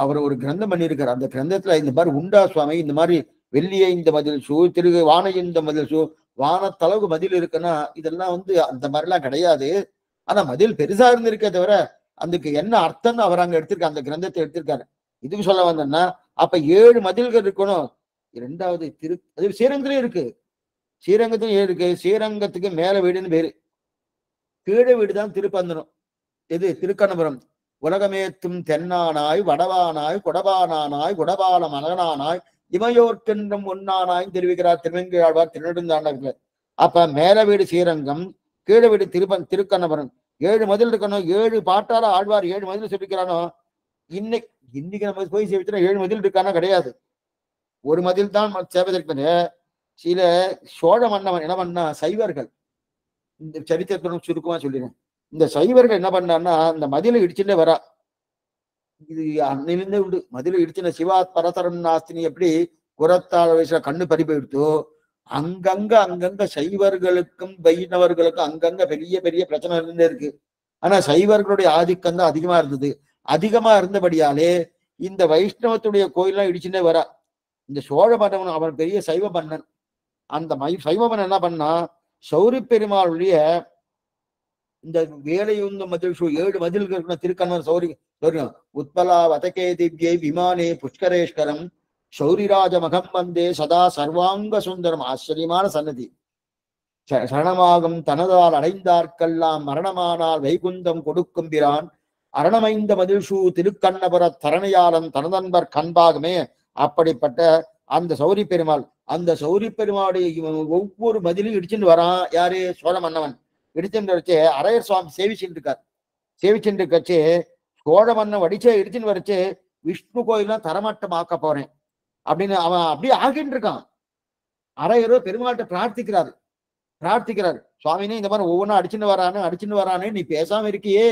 அவர் ஒரு கிரந்தம் பண்ணியிருக்கார். அந்த கிரந்தத்துல இந்த மாதிரி உண்டா சுவாமி, இந்த மாதிரி வெள்ளியை இந்த மதில் சூ திரு வானை இந்த மதில் சூ வானத்தளவு மதில் இருக்குன்னா இதெல்லாம் அந்த மாதிரிலாம் கிடையாது. ஆனா மதில் பெருசா இருந்திருக்கே தவிர அதுக்கு என்ன அர்த்தம்னு அவர் அங்க எடுத்திருக்காரு, அந்த கிரந்தத்தை எடுத்திருக்காரு. இதுக்கு சொல்ல வந்தேன்னா அப்ப 7 மதில்கள் இருக்கணும். இரண்டாவது அது ஸ்ரீரங்கத்திலே இருக்கு. ஸ்ரீரங்கத்திலும் இருக்கு. ஸ்ரீரங்கத்துக்கு மேல வீடுன்னு பேரு, கீழே வீடுதான் திருப்பந்தனம். எது? திருக்கண்ணபுரம். உலகமேத்தும் தென்னானாய் வடவானாய் கொடபானானாய் குடபால மகனானாய் இமையோர்க்கென்றும் ஒன்னானாய் தெரிவிக்கிறார் திருவெங்காழ்வார் திருநெடுந்தாண்டகத்துல. அப்ப மேல வீடு ஸ்ரீரங்கம், கீழே வீடு திருக்கண்ணபுரம். 7 மதில் இருக்கணும். 7 பாட்டால ஆழ்வார் 7 மதில் சொல்லிக்கிறானோ. இன்னைக்கு நம்ம போய் சேவிச்சா 7 மதில் இருக்கானா? கிடையாது. ஒரு மதில் தான் சேவை. சில சோழ மன்னவன் என்ன பண்ணா, சைவர்கள், இந்த சரித்திரத்துடன் சுருக்கமா சொல்லிடுறேன். இந்த சைவர்கள் என்ன பண்ணான்னா அந்த மதிலை இடிச்சுட்டே வரா. இது அன்னிலிருந்தே உண்டு. மதிலை இடிச்சுன சிவா பரதரம் நாஸ்தினி எப்படி புறத்தாழ வயசுல கண்ணு பறி போயிடுத்தோ, அங்கங்க சைவர்களுக்கும் வைணவர்களுக்கும் அங்கங்க பெரிய பெரிய பிரச்சனை இருந்தே இருக்கு. ஆனா சைவர்களுடைய ஆதிக்கம் தான் அதிகமா இருந்தது. அதிகமா இருந்தபடியாலே இந்த வைஷ்ணவத்துடைய கோயிலாம் இடிச்சுட்டே வரா. இந்த சோழ மன்னன் அவன் பெரிய சைவ மன்னன். அந்த சைவ மன்னன் என்ன பண்ணா, சௌரி பெருமாளுடைய இந்த வேலையுந்த மதில் 7 மதில்கள் திருக்கண்ணன் சௌரி உத்பலா வதகே திவ்யை விமானே புஷ்கரேஸ்வரம் சௌரிராஜ மகம் வந்தே சதா சர்வாங்க சுந்தரம். ஆச்சரியமான சன்னதி. சரணமாகும் தனதால் அடைந்தார்க்கெல்லாம் மரணமானால் வைகுந்தம் கொடுக்கும் பிரான் அரணமைந்த மதில்ஷூ திருக்கண்ணபுர தரணையாளன் தனதன்பர் கண்பாகமே. அப்படிப்பட்ட அந்த சௌரி பெருமாள், அந்த சௌரி பெருமாளுடைய ஒவ்வொரு மதிலும் இடிச்சுட்டு வரான். யாரு? சோழ மன்னவன். இடிச்சுட்டு வச்சு அரையர் சுவாமி சேவிச்சுட்டு இருக்கார். சேவிச்சுட்டு இருக்கச்சு சோழ மன்னன் வடிச்சே இடிச்சுன்னு வரைச்சு விஷ்ணு கோயிலாம் தரமட்டமாக்க போறேன் அப்படின்னு அவன் அப்படியே ஆகிட்டு இருக்கான். அரையரோ பெருமாள்கிட்ட பிரார்த்திக்கிறாரு. சுவாமினே இந்த மாதிரி ஒவ்வொன்றும் அடிச்சுன்னு வரானே நீ பேசாம இருக்கியே,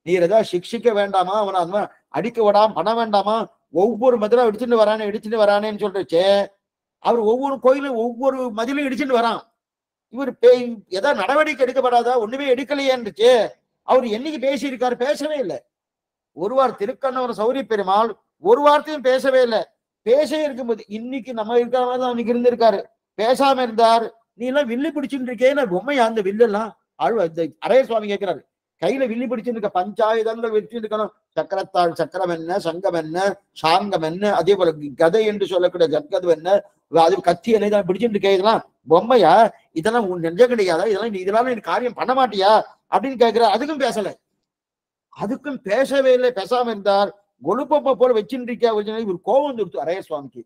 நீ ஏதாவது சிக்ஷிக்க வேண்டாமா, அவனை அந்த மாதிரி அடிக்க விடாம பண்ண வேண்டாமா, ஒவ்வொரு மதிலும் இடிச்சுட்டு வரானேன்னு சொல்றச்சே அவர் ஒவ்வொரு கோயிலும் ஒவ்வொரு மதிலும் இடிச்சுட்டு வரான். இவர் ஏதாவது நடவடிக்கை எடுக்கப்படாதா? ஒண்ணுமே எடுக்கலையேன்னுச்சு. அவர் என்னைக்கு பேசியிருக்காரு? பேசவே இல்லை. ஒரு வாரம் திருக்கண்ணவர் சௌரி பெருமாள் ஒரு வார்த்தையும் பேசவே இல்லை. பேச இருக்கும்போது இன்னைக்கு நம்ம இருக்கிற மாதிரி தான் அன்னைக்கு இருந்திருக்காரு. பேசாம இருந்தார். நீ எல்லாம் வில்லு பிடிச்சுட்டு இருக்கேன்னு பொம்மையா அந்த வில்லெல்லாம் அரைய சுவாமி கேட்கிறாரு. கையில வில்லி பிடிச்சுட்டு இருக்க பஞ்சாயுதங்கள் வச்சுட்டு இருக்கணும். சக்கரத்தாள் சக்கரம் என்ன, சங்கம் என்ன, சாங்கம் என்ன, அதே போல கதை என்று சொல்லக்கூடிய கத்கது என்ன, அது கத்தி என்ன பிடிச்சுட்டு இருக்கே, இதெல்லாம் பொம்மையா, இதெல்லாம் உன் நெஞ்சம் கிடையாதா, இதெல்லாம் நீ காரியம் பண்ண மாட்டியா அப்படின்னு கேட்கிற. அதுக்கும் பேசவே இல்லை. பேசாம இருந்தார். கொழுப்பப்ப போல வச்சுட்டு இருக்கா. இவர் கோபம் வந்துடுச்சு அரைய சுவாமிக்கு.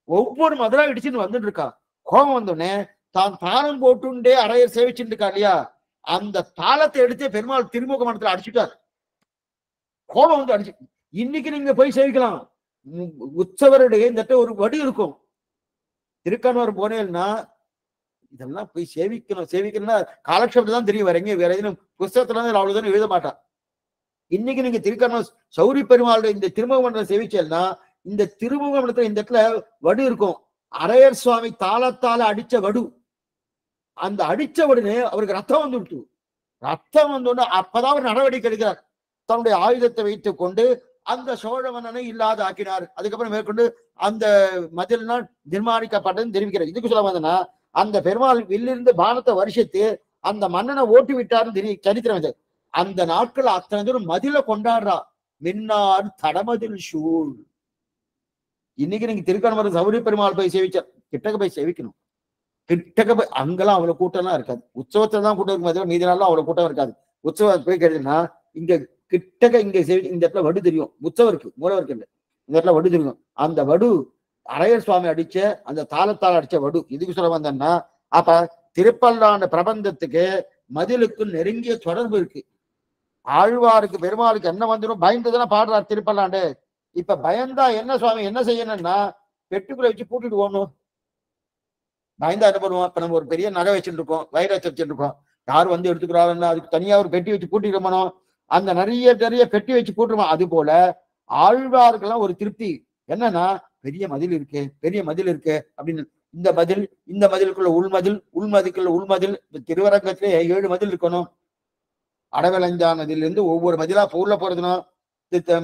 ஒவ்வொரு மதுரா இடிச்சுன்னு வந்துட்டு இருக்கா. கோபம் வந்தோடனே தான் தானம் போட்டுண்டே அரையர் சேவிச்சுட்டு இருக்கா இல்லையா, அந்த தாளத்தை எடுத்து பெருமாள் திருமுக மண்டலத்துல அடிச்சுட்டார். கோபம் வந்து அடிச்சு. இன்னைக்கு நீங்க போய் சேவிக்கலாம். உற்சவருடைய இந்த ஒரு வடி இருக்கும். திருக்கண்ணூர் போனேன்னா இதெல்லாம் போய் சேவிக்கணும்னா காலக்ஷேபத்தை தான் தெரியும். வேற எதுவும் புஸ்தகத்துல அவ்வளவுதான் எழுத மாட்டான். இன்னைக்கு நீங்க திருக்கண்ணூர் சௌரி பெருமாளுடைய இந்த திருமுக மண்டலம் சேவிச்சேன்னா இந்த திருமுக மண்டலத்துல இந்த இடத்துல வடு இருக்கும். அரையர் சுவாமி தாளத்தால அடிச்ச வடு. அந்த அடிச்ச உடனே அவருக்கு ரத்தம் வந்துவிட்டு. ரத்தம் வந்தோடனே அப்பதான் அவர் நடவடிக்கை எடுக்கிறார். தன்னுடைய ஆயுதத்தை வைத்துக் கொண்டு அந்த சோழ மன்னனை இல்லாத ஆக்கினார். அதுக்கப்புறம் மேற்கொண்டு அந்த மதில்னால் நிர்மாணிக்கப்பட்டதுன்னு தெரிவிக்கிறார். இதுக்கு சொல்ல வந்தனா அந்த பெருமாள் வில்லிருந்து பானத்தை வருஷத்து அந்த மன்னனை ஓட்டி விட்டாருன்னு சரித்திரம் இது. அந்த நாட்கள் அத்தனை தூரம் மதில கொண்டாடுறா. மின்னார் தடமதில் சூழ். இன்னைக்கு நீங்க திருக்கண்ணபுரம் சௌரி பெருமாள் போய் சேவிச்சா கிட்டக்க போய் சேவிக்கணும். கிட்டக்க போய் அங்கெல்லாம் அவ்வளவு கூட்டம்லாம் இருக்காது. உற்சவத்துல தான் கூட்டம் இருக்கும். மீதி நாள்லாம் அவ்வளவு கூட்டம் இருக்காது. உற்சவம் போய் கேட்டீங்கன்னா இங்க கிட்டக்க இங்க இந்த இடத்துல வடு தெரியும். உற்சவருக்கு மூலவருக்கு இல்லை, இந்த இடத்துல வடு தெரியும். அந்த வடு அரையர் சுவாமி அடிச்ச அந்த தாளத்தால் அடிச்ச வடு. இதுக்கு சொல்ல வந்தேன்னா அப்ப திருப்பல்லாண்டு பிரபந்தத்துக்கு மதிலுக்கு நெருங்கிய தொடர்பு இருக்கு. ஆழ்வாருக்கு பெருமாளுக்கு என்ன வந்துடும் பயந்துதானே பாடுறார் திருப்பல்லாண்டு. இப்ப பயந்தா என்ன சுவாமி என்ன செய்யணும்னா பெட்டுக்குள்ள வச்சு பூட்டிட்டு போகணும். பயந்தா என்ன பண்ணுவோம்? இப்ப நம்ம ஒரு பெரிய நகை வச்சுட்டு இருக்கோம், வைரத்தை வச்சுட்டு இருக்கோம், யாரும் வந்து எடுத்துக்கிறாருன்னா அதுக்கு தனியா ஒரு பெட்டி வச்சு பூட்டிட்டு போனோம். அந்த நிறைய பெட்டி வச்சு பூட்டுருவோம். அது போல ஆழ்வாருக்கெல்லாம் ஒரு திருப்தி என்னன்னா பெரிய மதில் இருக்கு அப்படின்னு. இந்த மதிலுக்குள்ள உள்மதில் திருவரங்கத்திலே 7 மதில் இருக்கணும். அடவலஞ்சா நதியிலிருந்து ஒவ்வொரு மதிலா உள்ள போறதுனா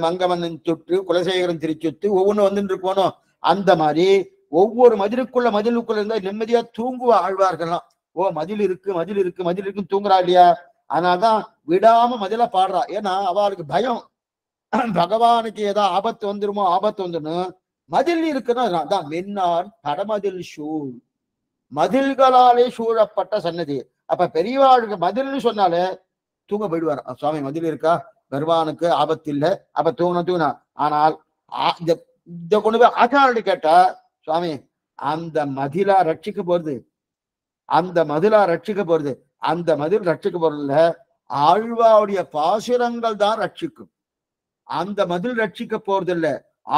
மங்கமன்னன் சுற்று, குலசேகரன் திருச்சொத்து ஒவ்வொன்றும் வந்துட்டு இருக்கணும். அந்த மாதிரி ஒவ்வொரு மதிலுக்குள்ள இருந்தா நிம்மதியா தூங்குவ ஆழ்வார்கள்லாம். ஓ மதில் இருக்கு மதில் இருக்கு மதில் இருக்குன்னு தூங்குறா இல்லையா? அதனால்தான் விடாம மதில பாடுறா. ஏன்னா அவளுக்கு பயம், பகவானுக்கு ஏதோ ஆபத்து வந்துருமோ ஆபத்து வந்துடும். மதில் இருக்குன்னா அதான் மென்னார் கடமதில் சூழ், மதில்களாலே சூழப்பட்ட சன்னதி. அப்ப பெரியவாளுக்கு மதில்னு சொன்னாலே தூங்க போயிடுவார். சுவாமி மதில் இருக்கா, பெருமானுக்கு ஆபத்து இல்லை, அப்ப தூங்கினா. ஆனால் இத கொண்டு போய் ஆச்சாரடி கேட்டா, சுவாமி அந்த மதிலா ரட்சிக்க போறது, அந்த மதிலா ரட்சிக்க போறது, அந்த மதில் ரட்சிக்க போறதுல ஆழ்வாவுடைய பாசுரங்கள் தான் ரட்சிக்கும். அந்த மதில் ரட்சிக்க போறது இல்ல.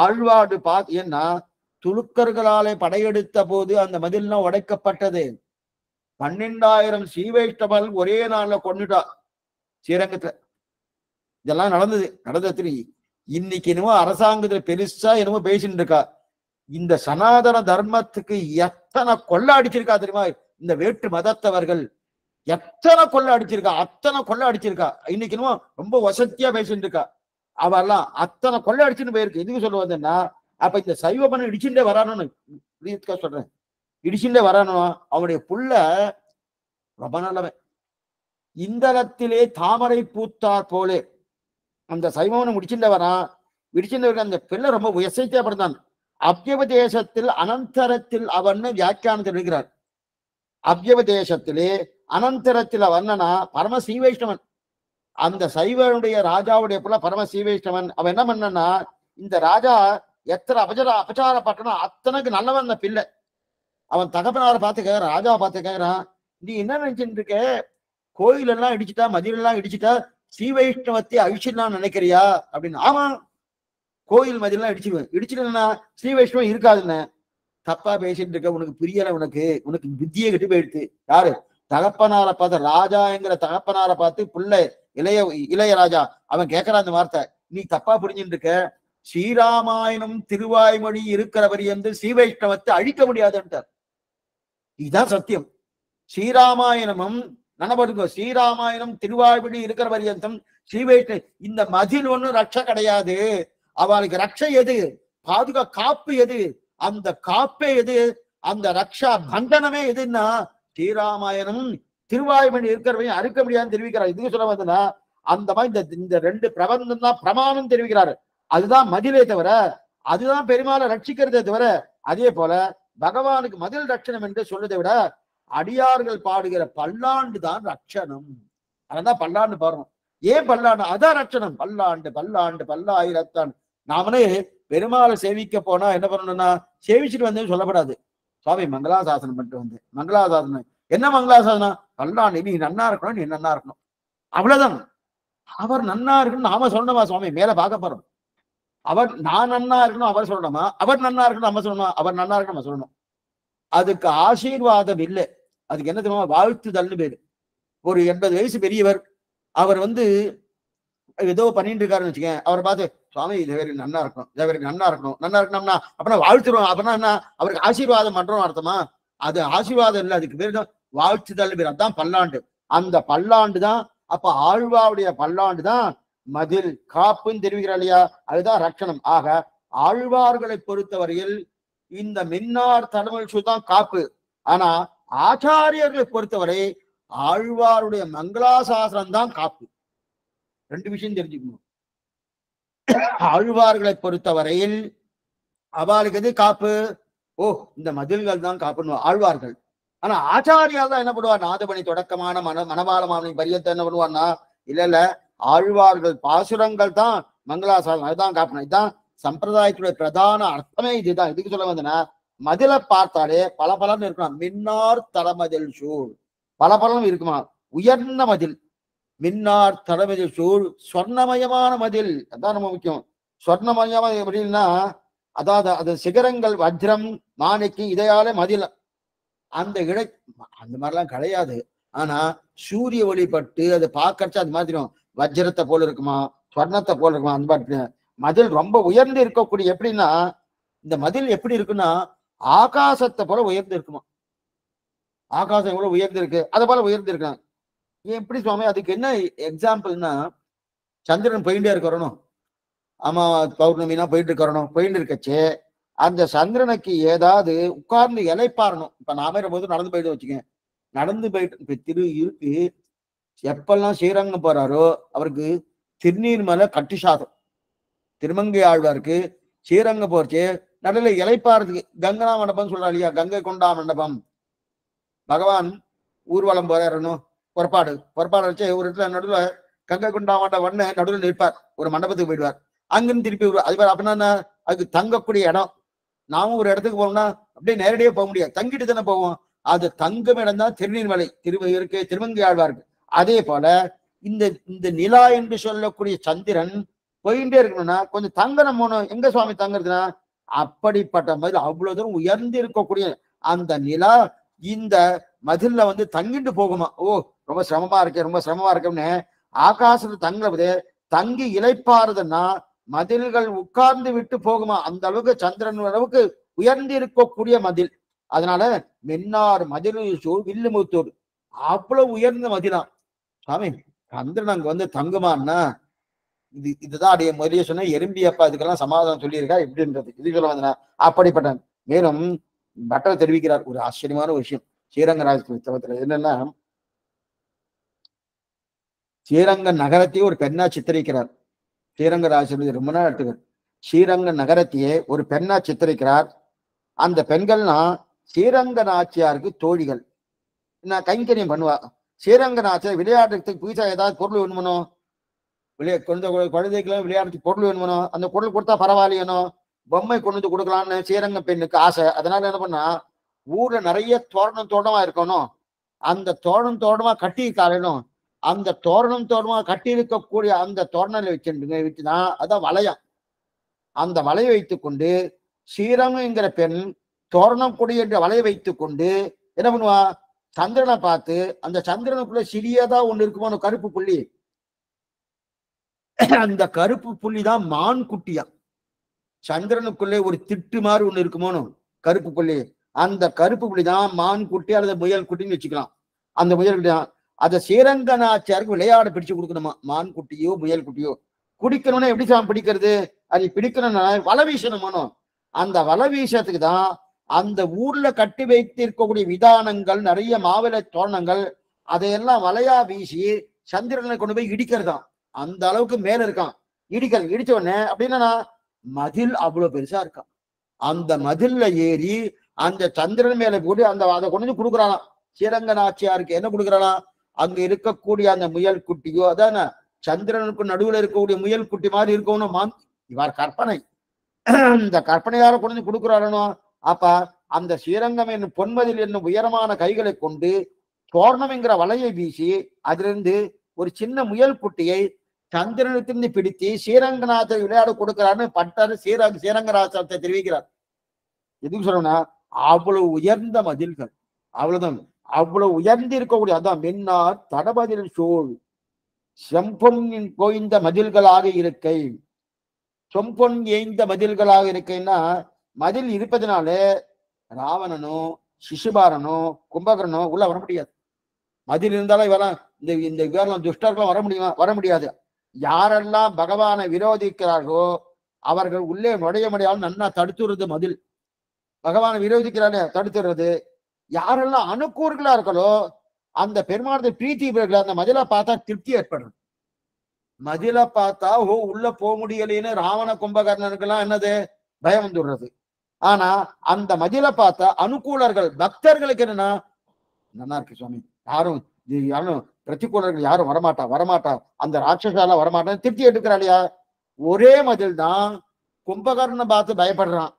ஆழ்வாடு ஏன்னா துலுக்கர்களாலே படையெடுத்த போது அந்த மதில்லாம் உடைக்கப்பட்டது. 12,000 ஸ்ரீவைஷ்ணவர்கள் ஒரே நாள்ல கொண்டுட்டா ஸ்ரீரங்கத்துல. இதெல்லாம் நடந்தது. இன்னைக்கு என்னமோ அரசாங்கத்துல பெருசா என்னமோ பேசிட்டு இருக்கா. இந்த சனாதன தர்மத்துக்கு எத்தனை கொள்ள அடிச்சிருக்கா தெரியுமா இந்த வேற்று மதத்தவர்கள்? எத்தனை கொள்ள அடிச்சிருக்கா, அத்தனை கொள்ள அடிச்சிருக்கா. இன்னைக்கு என்னமோ ரொம்ப வசதியா பேசிட்டு இருக்கா. அவெல்லாம் அத்தனை கொள்ள அடிச்சுன்னு போயிருக்கு. எதுக்கு சொல்ல வந்தேன்னா, அப்ப இந்த சைவ பண்ண இடிச்சுட்டே வரானு சொல்றேன். இடிச்சுட்டே வரானோ அவனுடைய புள்ள ரொம்ப நல்லவன். இந்தளத்திலே தாமரை பூத்தார் போலே அந்த சைவனை முடிச்சுட்டு வரான். இடிச்சுட்டு அந்த பிள்ளை ரொம்ப உயர்த்தியா படுத்தான். அவ்யவதேசத்தில் அனந்தரத்தில் அவன்னு வியாக்கியானத்தில் இருக்கிறார். அவ்யவதேசத்திலே அனந்தரத்தில் அவன்னா பரம ஸ்ரீவைஷ்ணவன். அந்த சைவனுடைய ராஜாவுடைய புள்ள பரம ஸ்ரீவைஷ்ணவன். அவன் என்ன பண்ணனா, இந்த ராஜா எத்தனை அபச்சாரப்பட்டனோ அத்தனைக்கு நல்லவன் அந்த பிள்ளை. அவன் தகப்பனாரை பார்த்து கேட்கிறான், ராஜாவை பார்த்து கேட்கிறான், நீ என்ன நினைச்சுட்டு இருக்க? கோயில் எல்லாம் இடிச்சுட்டா, மதில் எல்லாம் இடிச்சுட்டா, ஸ்ரீவைஷ்ணவத்தை அழிச்சிடலாம் நினைக்கிறியா அப்படின்னு. ஆமா, கோயில் மதிலாம் இடிச்சிடுவேன், இடிச்சிடுனா ஸ்ரீவைஷ்ணவம் இருக்காதுன்னு. தப்பா பேசிட்டு இருக்க, உனக்கு புரியல, உனக்கு புத்தியை கட்டி போயிடுத்து. யாரு? தகப்பனாரை பார்த்து, ராஜாங்கிற தகப்பனாரை பார்த்து பிள்ளை இளைய ராஜா அவன் கேட்கறான் அந்த வார்த்தை. நீ தப்பா புரிஞ்சுட்டு இருக்க. ஸ்ரீராமாயணம் திருவாய்மொழி இருக்கிறவர் என்று ஸ்ரீவைஷ்ணவத்தை அழிக்க முடியாதுன்றார். இதுதான் சத்தியம். ஸ்ரீராமாயணமும் நனபடுங்க, ஸ்ரீராமாயணம் திருவாய்மொழி இருக்கிற பரியந்தம் ஸ்ரீவைஷ்ணவ இந்த மதில் ஒண்ணும் ரட்சை கிடையாது. அவளுக்கு ரட்சை எது? காப்பு எது? அந்த காப்பே எது? அந்த ரக்ஷா பந்தனமே எதுன்னா ஸ்ரீராமாயணம் திருவாய்மொழி இருக்கிறவங்க அறுக்க முடியாதுன்னு தெரிவிக்கிறார். இதுக்கு சொல்ல வந்தனா அந்த மாதிரி இந்த ரெண்டு பிரபந்தம் தான் பிரமாணம் தெரிவிக்கிறாரு. அதுதான் மதிலே தவிர, அதுதான் பெருமாளை ரட்சிக்கிறதே தவிர, அதே போல பகவானுக்கு மதில் ரட்சணம் என்று சொல்றதை விட அடியார்கள் பாடுகிற பல்லாண்டு தான் ரட்சணம். அதான் பல்லாண்டு பாடுறோம். ஏன் பல்லாண்டு? அதான் ரட்சணம். பல்லாண்டு பல்லாண்டு பல்லாயிரத்தான். நாமளே பெருமாளை சேவிக்க போனா என்ன பண்ணணும்னா, சேவிச்சுட்டு வந்து சொல்லப்படாது. சுவாமி மங்களாசாசனம் பண்ணிட்டு வந்து, மங்களாசாசனம் என்ன மங்களாசாசனம்? பல்லாண்டு நீ நன்னா இருக்கணும், நீ நன்னா இருக்கணும், அவ்வளவுதான். அவர் நன்னா இருக்கணும் நாம சொல்லணுமா? சுவாமி மேல பார்க்க போறோம். அவர் நான் நன்னா இருக்கணும் அவர் சொல்லணுமா? அவர் நன்னா இருக்கணும் நம்ம சொல்லணுமா? அவர் நன்னா இருக்கணும் நம்ம சொல்லணும். அதுக்கு ஆசீர்வாதம் இல்லை. அதுக்கு என்ன தெரியுமா? வாழ்த்துதல்னு பேரு. ஒரு 80 வயசு பெரியவர், அவர் ஏதோ பண்ணிட்டு இருக்காருன்னு வச்சுக்கேன். அவரை பார்த்து, சுவாமி இதவருக்கு நன்னா இருக்கணும், இதவருக்கு நன்னா இருக்கணும், நன்னா இருக்கணும்னா அப்படின்னா வாழ்த்துருவோம். அப்படின்னா என்ன? அவருக்கு ஆசீர்வாதம் பண்றோம் அர்த்தமா? அது ஆசீர்வாதம் இல்லை, அதுக்கு பேரு தான் வாழ்த்துதல் பேர். அதுதான் பல்லாண்டு. அந்த பல்லாண்டு தான் அப்ப ஆழ்வாவுடைய பல்லாண்டு தான் மதில் காப்புன்னு தெரிவிக்கிறார் இல்லையா? அதுதான் ரட்சணம். ஆக ஆழ்வார்களை பொறுத்தவரையில் இந்த மின்னார் தடமல் தான் காப்பு. ஆனா ஆச்சாரியர்களை பொறுத்தவரை ஆழ்வாருடைய மங்களாசாசனம் தான் காப்பு. ரெண்டு விஷயம் தெரிஞ்சுக்கணும். ஆழ்வார்களை பொறுத்தவரையில் அவளுக்கு எது காப்பு? ஓ இந்த மதில்கள் தான் காப்புன்னு ஆழ்வார்கள். ஆனா ஆச்சாரியால் தான் என்ன பண்ணுவார்? நாதபணி தொடக்கமான மனபாலமான பரியத்தை என்ன பண்ணுவார்னா, இல்ல ஆழ்வார்கள் பாசுரங்கள் தான் மங்களாசாசனம், அதுதான் காப்பணும். இதுதான் சம்பிரதாயத்துடைய பிரதான அர்த்தமே இதுதான். இதுக்கு சொல்ல வந்தனா, மதில பார்த்தாலே பல பலன் இருக்கலாம். மின்னார் தரமதில் சூழ் பல பலனும் இருக்குமா? உயர்ந்த மதில், மின்னார் தரமதில் சூழ் சொர்ணமயமான மதில். அதான் ரொம்ப முக்கியம். சொர்ணமயமான மதில்னா அதாவது அது சிகரங்கள் வஜ்ரம் மாணிக்கு இதையாலே மதில். அந்த அந்த மாதிரிலாம் கிடையாது. ஆனா சூரிய ஒளிப்பட்டு அது பார்க்கறச்சு அது மாதிரி வஜ்ரத்தை போல இருக்குமா, சொர்ணத்தை போல இருக்குமா, அந்த மாதிரி மதில் ரொம்ப உயர்ந்து இருக்கக்கூடிய. எப்படின்னா இந்த மதில் எப்படி இருக்குன்னா ஆகாசத்தை போல உயர்ந்து இருக்குமா. ஆகாசம் எவ்வளவு உயர்ந்து இருக்கு அதை போல உயர்ந்து இருக்காங்க. எப்படி சுவாமி? அதுக்கு என்ன எக்ஸாம்பிள்னா, சந்திரன் போயிட்டே இருக்கணும். ஆமா, பௌர்ணமினா போயிட்டு இருக்கணும். போயிட்டு இருக்கச்சே அந்த சந்திரனுக்கு ஏதாவது உட்கார்ந்து இலைப்பாறணும். இப்ப நாம போது நடந்து போயிட்டு வச்சுக்கேன், நடந்து போயிட்டு இப்ப இருக்கு எப்பெல்லாம் ஸ்ரீரங்கம் போறாரோ அவருக்கு திருநீர் மேல கட்டி சாதம். திருமங்கை ஆழ்வாருக்கு ஸ்ரீரங்கம் போச்சு நடுவில் இலைப்பாறதுக்கு கங்கனா மண்டபம் சொல்றா இல்லையா, கங்கை கொண்டா மண்டபம். பகவான் ஊர்வலம் போறாருன்னு புறப்பாடு வச்சு ஒரு இடத்துல நடுவில் கங்கை கொண்டா மண்டபம் நடுவில் நிற்பார், ஒரு மண்டபத்துக்கு போயிடுவார், அங்கிருந்து திருப்பி வருவார். அது அப்படின்னா அதுக்கு தங்கக்கூடிய இடம். நாமும் ஒரு இடத்துக்கு போனோம்னா அப்படியே நேரடியாக போக முடியாது, தங்கிட்டு தானே போவோம். அது தங்கும் இடம் தான் திருநீர்மலை இருக்கு, திருமங்கை ஆழ்வாருக்கு. அதே போல இந்த இந்த நிலா என்று சொல்லக்கூடிய சந்திரன் போயிட்டே இருக்கணும்னா கொஞ்சம் தங்கனம் போகணும். எங்க சுவாமி தங்குறதுன்னா அப்படிப்பட்ட மாதிரி அவ்வளவு தூரம் உயர்ந்து இருக்கக்கூடிய அந்த நிலா இந்த மதில்ல வந்து தங்கிட்டு போகுமா. ஓ ரொம்ப சிரமமா இருக்குன்னு ஆகாசத்துல தங்குறது தங்கி இலைப்பாறுதுன்னா மதில்கள் உட்கார்ந்து விட்டு போகுமா. அந்த அளவுக்கு சந்திரன் அளவுக்கு உயர்ந்து இருக்கக்கூடிய மதில். அதனால மென்னார் மதில் வில்லுமுத்தூர் அவ்வளவு உயர்ந்த மதிலாம். சாமி சந்திரன் அங்க வந்து தங்குமான்னா இதுதான் அடைய முதலிய சொன்ன எறும்பியப்பா இதுக்கெல்லாம் சமாதானம் சொல்லியிருக்கா எப்படின்றது இது சொல்ல வந்தன. அப்படிப்பட்ட மேலும் பட்டர் தெரிவிக்கிறார் ஒரு ஆச்சரியமான விஷயம் ஸ்ரீரங்கராஜ புத்தகத்துல என்னன்னா, ஸ்ரீரங்க நகரத்தையே ஒரு பெண்ணா சித்தரிக்கிறார் ஸ்ரீரங்கராஜர். ரொம்ப நாள் எடுத்துக்கிறார். ஸ்ரீரங்க நகரத்தையே ஒரு பெண்ணா சித்தரிக்கிறார். அந்த பெண்கள்னா ஸ்ரீரங்க நாச்சியாருக்கு தோழிகள். நான் கைங்கரியம் பண்ணுவா. ஸ்ரீரங்க நாச்சியார் விளையாட்டுக்கு புதுசா ஏதாவது பொருள் வேணுமனோ, குழந்தைக்கெல்லாம் விளையாடுறதுக்கு பொருள் வேணுமனோ, அந்த பொருள் கொடுத்தா பரவாயில்லையனோ, பொம்மை கொண்டு வந்து கொடுக்கலான்னு ஸ்ரீரங்க பெண்ணுக்கு ஆசை. அதனால என்ன பண்ணா, ஊர்ல நிறைய தோரணமா இருக்கணும், அந்த தோரணமா கட்டி காரணம், அந்த தோரணமா கட்டி இருக்கக்கூடிய அந்த தோரணை வச்சுதான் அதான் வளையம். அந்த வலையை வைத்துக் கொண்டு ஸ்ரீரங்கங்கிற பெண் தோரணம் கொடி என்ற வலையை வைத்துக் கொண்டு என்ன பண்ணுவா, சந்திரனை பார்த்து அந்த சந்திரனுக்குள்ள சிறியதா ஒண்ணு இருக்குமோ கருப்பு புள்ளி, அந்த கருப்பு புள்ளி தான் மான் குட்டியா. சந்திரனுக்குள்ளே ஒரு திட்டு மாதிரி ஒண்ணு இருக்குமோனு கருப்பு புள்ளி, அந்த கருப்பு புள்ளி தான் மான் குட்டி அல்லது முயல் குட்டின்னு வச்சுக்கலாம். அந்த முயல் குட்டி தான் அதை ஸ்ரீரங்கநாச்சியாருக்கு விளையாட பிடிச்சு கொடுக்கணுமா. மான் குட்டியோ முயல் குட்டியோ குடிக்கணும்னா எப்படி சாமி பிடிக்கிறது, அது பிடிக்கணும்னா வலை வீசணுமானோ. அந்த வலை வீசத்துக்கு தான் அந்த ஊர்ல கட்டி வைத்து இருக்கக்கூடிய விதானங்கள் நிறைய மாவிலை தோரணங்கள் அதையெல்லாம் வலையா வீசி சந்திரனை கொண்டு போய் இடிக்கிறதாம். அந்த அளவுக்கு மேல இருக்கான். இடிச்ச உடனே அப்படின்னா மதில் அவ்வளவு பெருசா இருக்கான். அந்த மதில்ல ஏறி அந்த சந்திரன் மேல போட்டு அந்த அதை கொண்டு வந்து கொடுக்குறானா ஸ்ரீரங்க நாச்சியாருக்கு. என்ன கொடுக்குறானா, அங்க இருக்கக்கூடிய அந்த முயல் குட்டியோ அதான சந்திரனுக்கு நடுவில் இருக்கக்கூடிய முயல் குட்டி மாதிரி இருக்கணும். இவர் கற்பனை, இந்த கற்பனையார கொண்டு வந்து கொடுக்குறாரனோ. அப்ப அந்த ஸ்ரீரங்கம் என்னும் பொன்மதில் என்னும் உயரமான கைகளை கொண்டு தோரணம் என்கிற வலையை வீசி அதிலிருந்து ஒரு சின்ன முயல் குட்டியை சந்திரனத்திலிருந்து பிடித்து ஸ்ரீரங்கநாதர் விளையாட கொடுக்கிறான்னு பட்டாரு ஸ்ரீரங்கராஜத்தை தெரிவிக்கிறார். எதுக்கு சொல்லணும்னா அவ்வளவு உயர்ந்த மதில்கள், அவ்வளவுதான் அவ்வளவு உயர்ந்து இருக்கக்கூடிய அதான் மென்னார் தடமதில் சோழ் செம்பொன் கோய்ந்த மதில்களாக இருக்கை. சொம்பொன் ஏய்ந்த மதில்களாக இருக்கைன்னா மதில் இருப்பதனால ராவணனோ சிசுபாரனோ கும்பகரனோ உள்ள வர முடியாது. மதில் இருந்தாலும் இவெல்லாம் இந்த இவரெல்லாம் துஷ்டர்களும் வர முடியாது. யாரெல்லாம் பகவானை விரோதிக்கிறார்களோ அவர்கள் உள்ளே நுழைய முடியாது. நன்னா தடுத்துறது மதில். பகவானை விரோதிக்கிறானே தடுத்துறது. யாரெல்லாம் அனுக்கூர்களா இருக்கலோ அந்த பெருமானத்தை பிரீத்தி அந்த மதிலை பார்த்தா திருப்தி ஏற்படுறது. மதிலை பார்த்தா உள்ள போக முடியலன்னு ராவண கும்பகர்ணனுக்கெல்லாம் என்னது பயம் வந்துடுறது. ஆனா அந்த மதிலை பார்த்தா அனுகூலர்கள் பக்தர்களுக்கு என்னன்னா நல்லா இருக்கு சுவாமி, யாரும் பிரதிகூலர்கள் யாரும் வரமாட்டா அந்த ராட்சசால வரமாட்டான்னு திருப்தி எடுக்கிறாள் இல்லையா. ஒரே மதில் தான் கும்பகர்ணனை பார்த்து பயப்படுறான்.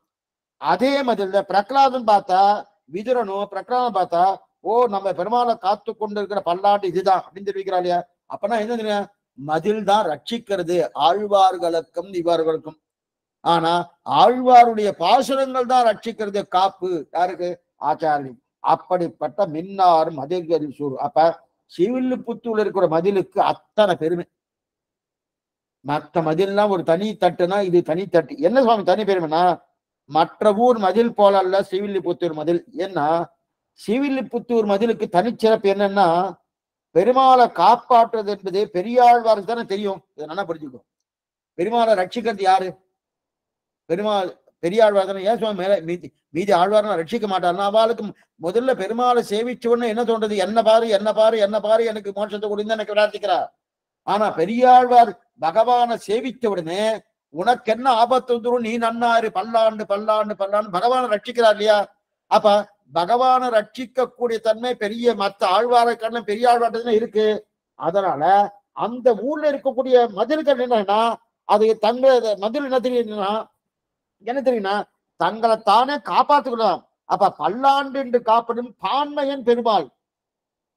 அதே மதில்ல பிரகலாதன் பார்த்தா விதுரனும் பிரகலாதன் பார்த்தா நம்ம பெருமாளை காத்து கொண்டு இருக்கிற பல்லாண்டு இதுதான் அப்படின்னு தெரிவிக்கிறா இல்லையா. அப்பனா என்ன மதில் தான் ரட்சிக்கிறது ஆழ்வார்களுக்கும் இவர்களுக்கும். ஆனா ஆழ்வாருடைய பாசுரங்கள் தான் ரட்சிக்கிறது காப்பு யாருக்கு, ஆச்சாரி. அப்படிப்பட்ட மின்னார் மதில்களில் சூர். அப்ப சிவில்லிபுத்தூர்ல இருக்கிற மதிலுக்கு அத்தனை பெருமை. மற்ற மதில்லாம் ஒரு தனி தட்டுனா இது தனி தட்டு. என்ன சுவாமி தனி பெருமைனா மற்ற ஊர் மதில் போல அல்ல சிவில்லிபுத்தூர் மதில். ஏன்னா சிவில்லிபுத்தூர் மதிலுக்கு தனிச்சிறப்பு என்னன்னா பெருமாளை காப்பாற்றுறது என்பது பெரியாழ்வாருக்கு தானே தெரியும். இதை நல்லா புரிஞ்சுக்கோ. பெருமாளை ரட்சிக்கிறது யாரு, பெருமாள் பெரிய ஆழ்வார் தானே, ஏன் சுவாமி மேல மீதி மீதி ஆழ்வார்னா ரட்சிக்க மாட்டாருன்னா அவளுக்கு முதல்ல பெருமாளை சேவிச்ச உடனே என்ன தோன்றது, என்ன பாரு என்ன பாரு என்ன பாரு எனக்கு மோட்சத்தை கொடுத்து எனக்கு பிரார்த்திக்கிறா. ஆனா பெரியாழ்வார் பகவானை சேவித்த உடனே உனக்கு என்ன ஆபத்து வந்துடும், நீ நன்னாரு பல்லாண்டு பல்லாண்டு பல்லாண்டு பகவானை ரட்சிக்கிறார் இல்லையா. அப்ப பகவானை ரட்சிக்கக்கூடிய தன்மை பெரிய மற்ற ஆழ்வாரை கண்ண பெரிய ஆழ்வார்தான் இருக்கு. அதனால அந்த ஊர்ல இருக்கக்கூடிய மதில்கள் என்னன்னா அது தங்க மதில் என்ன தெரியுதுன்னா என்ன தெரியும்னா தங்களை தானே காப்பாத்துக்கலாம். அப்ப பல்லாண்டு என்று காப்படும் பான்மையன் பெருமாள்.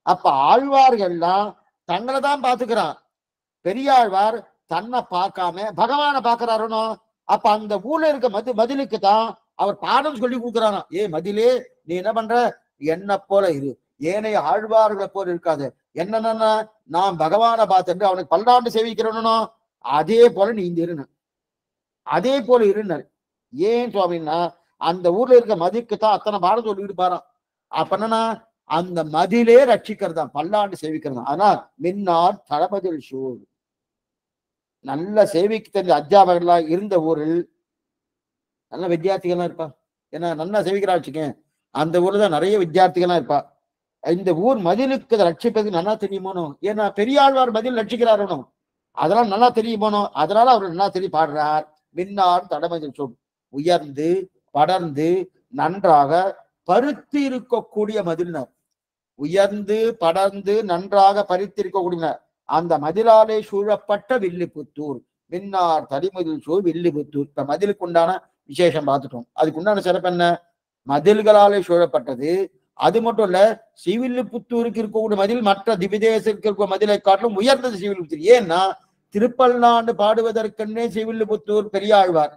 அப்ப ஆழ்வார்கள்லாம் தங்களை தான் பாத்துக்கிறான். பெரியாழ்வார் தன்னை பார்க்காம பகவானை பாக்குறாருனோ. அப்ப அந்த ஊர்ல இருக்க மதிலுக்கு தான் அவர் பாடம் சொல்லி கொடுக்குறாராம். ஏ மதிலே, நீ என்ன பண்ற, என்ன போல இரு, ஏனைய ஆழ்வார்களை போல இருக்காது. என்னன்னா நான் பகவானை பார்த்துட்டு அவனுக்கு பல்லாண்டு சேவிக்கிறவனோ அதே போல நீ இந்த இருன, அதே போல இருனர். ஏன் சுவாமின்னா அந்த ஊர்ல இருக்க மதிக்கு தான் அத்தனை பாடம் சொல்லிட்டு பாரான். அப்ப என்னன்னா அந்த மதிலே ரட்சிக்கிறதா, பல்லாண்டு சேவிக்கிறதா. ஆனா மின்னார் தளபதில் சூழ் நல்ல சேவிக்கு தெரிஞ்ச அத்தியாபகர்களா இருந்த ஊரில் நல்ல வித்தியார்த்திகள்லாம் இருப்பா. ஏன்னா நல்லா சேவிக்கிறா வச்சுக்கேன், அந்த ஊர்ல தான் நிறைய வித்தியார்த்திகள்லாம் இருப்பா. இந்த ஊர் மதிலுக்கு ரட்சிப்பதுக்கு நல்லா தெரியுமோனோ. ஏன்னா பெரியாழ்வார் மதில் ரட்சிக்கிறாரணும், அதனால நல்லா தெரியுமோனோ. அதனால அவர் நல்லா தெரிய பாடுறார். மின்னார் தடமதில் சூழ் உயர்ந்து படர்ந்து நன்றாக பருத்தி இருக்கக்கூடிய மதிலினர், உயர்ந்து படர்ந்து நன்றாக பருத்தி இருக்கக்கூடிய அந்த மதிலாலே சூழப்பட்ட வில்லிபுத்தூர். மின்னார் தடிமதில் சூழ் வில்லிபுத்தூர். இப்ப மதிலுக்கு உண்டான விசேஷம் பார்த்துட்டோம். அதுக்கு உண்டான சிறப்பு என்ன, மதில்களாலே சூழப்பட்டது. அது மட்டும் இல்ல, ஸ்ரீவில்லிபுத்தூருக்கு இருக்கக்கூடிய மதில் மற்ற திவிதேசத்துக்கு இருக்க மதிலை காட்டிலும் உயர்ந்தது ஸ்ரீவில்லிபுத்தூர். ஏன்னா திருப்பல்லாண்டு பாடுவதற்கென்னே ஸ்ரீவில்லிபுத்தூர் பெரியாழ்வார்,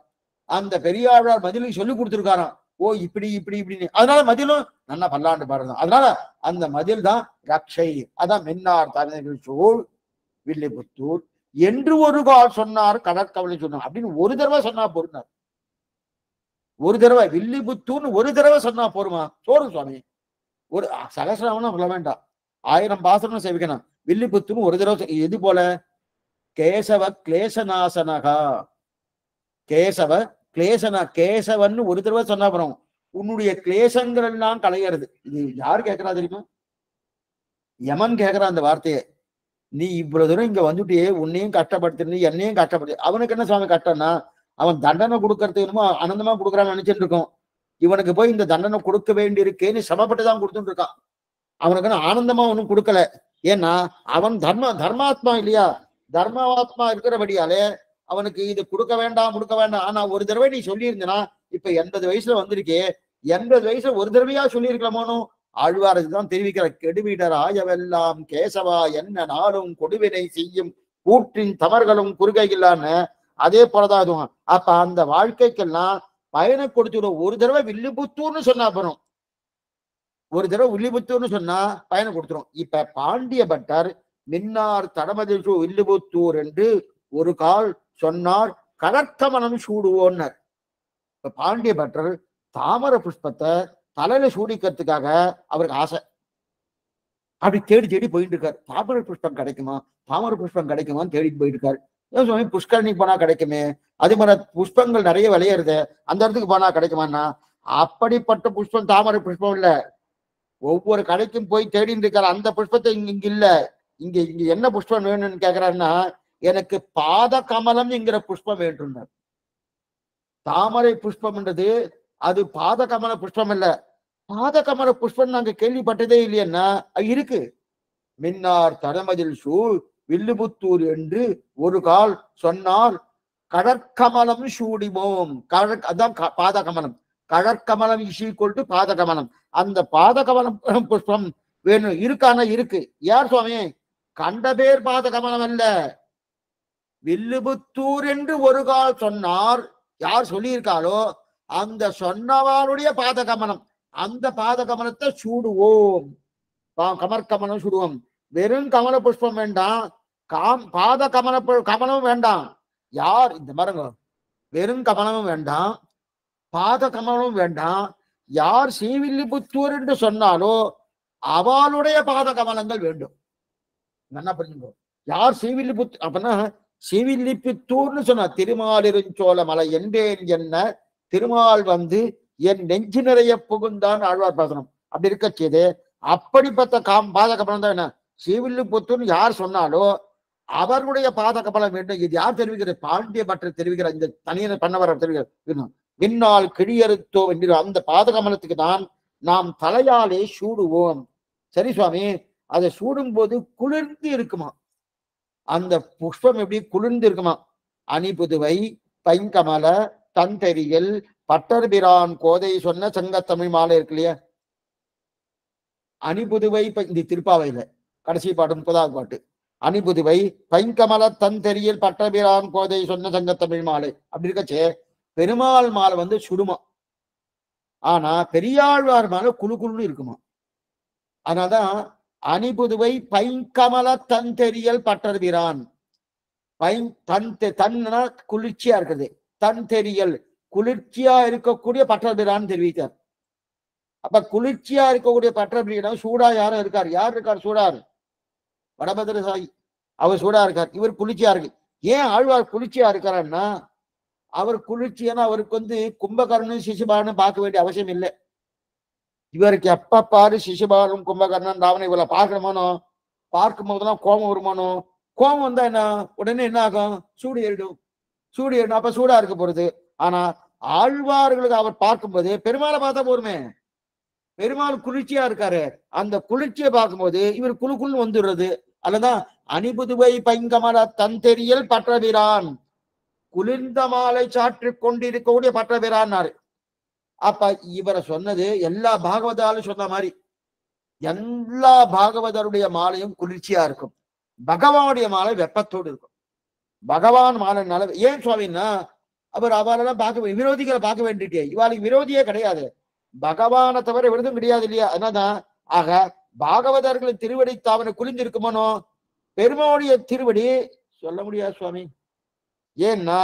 அந்த பெரியாழ்வார் மதிலுக்கு சொல்லி கொடுத்துருக்காராம். ஓ இப்படி இப்படி இப்படின்னு. அதனால மதிலும் நல்லா பல்லாண்டு பாடுறோம். அதனால அந்த மதில் தான் ரக்ஷை. அதான் மின்னார் தனது சூழ் வில்லிபுத்தூர் என்று ஒரு கால் சொன்னார் கடற்கவலை சொன்னார் அப்படின்னு ஒரு தடவை சொன்னா போறார். ஒரு தடவை வில்லிபுத்தூர்னு ஒரு தடவை சொன்னா போருமா, சோறும் சுவாமி. ஒரு சகசிரவனம் சொல்ல வேண்டாம், 1000 பாசனம் சேவிக்கணும். வில்லிபுத்தூர்னு ஒரு தடவை. எது போல, கேசவ கிளேசநாசனகா, கேசவ கிளேசனா, கேசவன்னு ஒரு தடவை சொன்னா போறோம், உன்னுடைய கிளேசங்கள் எல்லாம் களையிறது. இது யாரு கேட்கறா தெரியுமா, யமன் கேட்கறான் அந்த வார்த்தையை. நீ இவ்வளவு தூரம் இங்க வந்துட்டியே, உன்னையும் கஷ்டப்படுத்து என்னையும் கஷ்டப்படுத்து. அவனுக்கு என்ன சுவாமி கஷ்டம்னா, அவன் தண்டனை கொடுக்கறது என்னமோ ஆனந்தமா கொடுக்குறான்னு நினைச்சிட்டு இருக்கோம். இவனுக்கு போய் இந்த தண்டனை கொடுக்க வேண்டி இருக்கேன்னு சமப்பட்டு தான் கொடுத்துட்டு இருக்கான். அவனுக்கு ஆனந்தமா ஒன்றும் கொடுக்கல. ஏன்னா அவன் தர்மாத்மா இல்லையா, தர்மாத்மா இருக்கிறபடியாலே அவனுக்கு இது கொடுக்க வேண்டாம் கொடுக்க வேண்டாம். ஆனா ஒரு தடவை நீ சொல்லியிருந்தனா, இப்ப 80 வயசுல வந்திருக்கே, 80 வயசுல ஒரு தடவையா சொல்லியிருக்கலாமோனோ. ஆழ்வாருக்கு தான் தெரிவிக்கிற, கெடுவிடர் ஆயவெல்லாம் கேசவா என்ன நாளும் கொடுவினை செய்யும் கூற்றின் தமர்களும் குறுகையில்லான்னு. அதே போலதான் இதுவும். அப்ப அந்த வாழ்க்கைக்கெல்லாம் பயனை கொடுத்துடும். ஒரு தடவை வில்லிபுத்தூர்னு சொன்னா போறோம், ஒரு தடவை வில்லிபுத்தூர்னு சொன்னா பயனை கொடுத்துரும். இப்ப பாண்டிய பட்டர் மின்னார் தடமதில் வில்லிபுத்தூர் என்று ஒரு கால் சொன்னார் கடற்கமலம் சூடுவோன்னர். இப்ப பாண்டிய பட்டர் தாமர புஷ்பத்தை தலையில சூடிக்கிறதுக்காக அவருக்கு ஆசை. அப்படி தேடி தேடி போயிட்டு இருக்காரு. தாமர புஷ்பம் கிடைக்குமா, தாமர புஷ்பம் கிடைக்குமான்னு தேடிட்டு போயிட்டு இருக்காரு. சுவாமி புஷ்கரணி போனா கிடைக்குமே, அதே மாதிரி புஷ்பங்கள் நிறைய விளையிறது, அந்த இடத்துக்கு போனா கிடைக்குமான்னா, அப்படிப்பட்ட புஷ்பம் தாமரை புஷ்பம் இல்ல. ஒவ்வொரு கடைக்கும் போய் தேடிட்டு இருக்காரு. அந்த புஷ்பத்தை இங்க இல்ல, இங்க இங்க என்ன புஷ்பம் வேணும்னு கேக்குறாருன்னா, எனக்கு பாத கமலம் என்கிற புஷ்பம் வேண்டும். தாமரை புஷ்பம்ன்றது அது பாத கமல புஷ்பம் இல்ல. பாத கமல புஷ்பம் நாங்க கேள்விப்பட்டதே இல்லையன்னா இருக்கு. மின்னார் தடமதில் சூழ் வில்லிபுத்தூர் என்று ஒரு கால் சொன்னார் கடற்கமலம் சூடிமோம். அதான் பாதகமலம். கடற்கமலம் ஈக்குவல் பாதகமலம். அந்த பாதகமலம் புஷ்பம் வேணும் இருக்கான இருக்கு. யார் சுவாமி, கண்ட பேர் பாதகமலம் அல்ல, வில்லிபுத்தூர் என்று ஒரு கால் சொன்னார். யார் சொல்லியிருக்காளோ அந்த சொன்னவாளுடைய பாதகமலம், அந்த பாதகமலத்தை சூடுவோம். கமர்கமலம் சூடுவோம். வெறும் கமல புஷ்பம் வேண்டாம், பாத கமலமும் வேண்டாம். யார் இந்த பாருங்க, வெறும் கமலமும் வேண்டாம், பாத கமலமும் வேண்டாம். யார் ஸ்ரீவில்லிபுத்தூர் என்று சொன்னாலோ அவளுடைய பாத கமலங்கள் வேண்டும். என்ன பண்ணுங்க, யார் ஸ்ரீவில்லிபுத்தூர் அப்படின்னா ஸ்ரீவில்லிபுத்தூர்னு சொன்னா திருமாலிருஞ்சோல மலை என்பேன் என்ன திருமால் வந்து என் நெஞ்சு நிறைய புகுந்தான் ஆழ்வார் பாசனம். அப்படி இருக்க செய்து அப்படிப்பட்ட பாதக பலம் தான் என்ன ஸ்ரீவில்லிபுத்தூர்னு யார் சொன்னாலோ அவர்களுடைய பாதக பலம் வேண்டும். இது யார் தெரிவிக்கிறது? பாண்டிய பட்டர் தெரிவிக்கிற இந்த தனியனை பண்ணவர் தெரிவிக்கிறார். பின்னால் கிழியறுத்தோ என்கிற அந்த பாதகமலத்துக்கு தான் நாம் தலையாலே சூடுவோம். சரி சுவாமி, அதை சூடும் போது குளிர்ந்து இருக்குமா? அந்த புஷ்பம் எப்படி குளிர்ந்து இருக்குமா? அணிபுதுவை பைங்கமல தந்தெரியல் பட்டர்பிரான் கோதை சொன்ன சங்கத்தமிழ் மாலை இருக்கு இல்லையா? அணிபுதுவை இந்த திருப்பாவையில கடைசி பாட்டு 30வது பாட்டு. அணிபுதுவை பைங்கமல தந்தெரியல் பட்டர்பிரான் கோதை சொன்ன சங்கத்தமிழ் மாலை. அப்படி இருக்கச்சே பெருமாள் மாலை வந்து சுடுமா, ஆனா பெரியாழ்வார் மாலை குழு குழுன்னு இருக்குமா. அதனால்தான் அணிபுதுவை பைங்கமல தந்தெரியல் பட்டர்பிரான். தன்னா குளிர்ச்சியா இருக்குது, தன் தெரியல் குளிர்ச்சியா இருக்கக்கூடிய பட்டர்பிரான் தெரிவித்தார். அப்ப குளிர்ச்சியா இருக்கக்கூடிய பட்டர்பிரான் சூடா யாரும் இருக்காரு? யார் இருக்கார் சூடார்? வடபத்திர சாயி, அவர் சூடா இருக்கார், இவர் குளிர்ச்சியா இருக்கு. ஏன் ஆழ்வார் குளிர்ச்சியா இருக்காருன்னா, அவர் குளிர்ச்சியான அவருக்கு வந்து கும்பகர்ணன் சிசுபாலனும் பார்க்க வேண்டிய அவசியம் இல்லை. இவருக்கு எப்ப பாரு சிசுபாலனும் கும்பகர்ணன் ராவணன் இவளை பார்க்கணுமானோ, பார்க்கும் போதுதான் கோபம் வருமானோ. கோபம் வந்தா என்ன உடனே என்ன ஆகும்? சூடு ஏறிடும். சூடு ஏறிடும், அப்ப சூடா இருக்க போறது. ஆனா ஆழ்வார்களுக்கு அவர் பார்க்கும்போது பெருமாளை பார்த்தா போருமே, பெருமாள் குளிர்ச்சியா இருக்காரு, அந்த குளிர்ச்சியை பார்க்கும்போது இவர் குழு குழு வந்துடுறது. அல்லதான் அணிபுதுவை பைங்கமல தந்தெரியல் பட்டபிரான், குளிர்ந்த மாலை சாற்றி கொண்டிருக்கக்கூடிய பட்டபிரான்னாரு. அப்ப இவரை சொன்னது எல்லா பாகவதாலும் சொன்ன மாதிரி எல்லா பாகவதருடைய மாலையும் குளிர்ச்சியா இருக்கும். பகவானுடைய மாலை வெப்பத்தோடு இருக்கும். பகவான் மாலைனால ஏன் சுவாமின்னா அவர் அவரெல்லாம் பார்க்க விரோதிகளை பார்க்க வேண்டிட்டே, இவாளுக்கு விரோதியே கிடையாது, பகவானை தவிர விருதும் கிடையாது இல்லையா? அதனால்தான் ஆக பாகவதர்களின் திருவடி தாவனை குளிர்ந்திருக்குமானோ, பெருமாளுடைய திருவடி சொல்ல முடியாது சுவாமி. ஏன்னா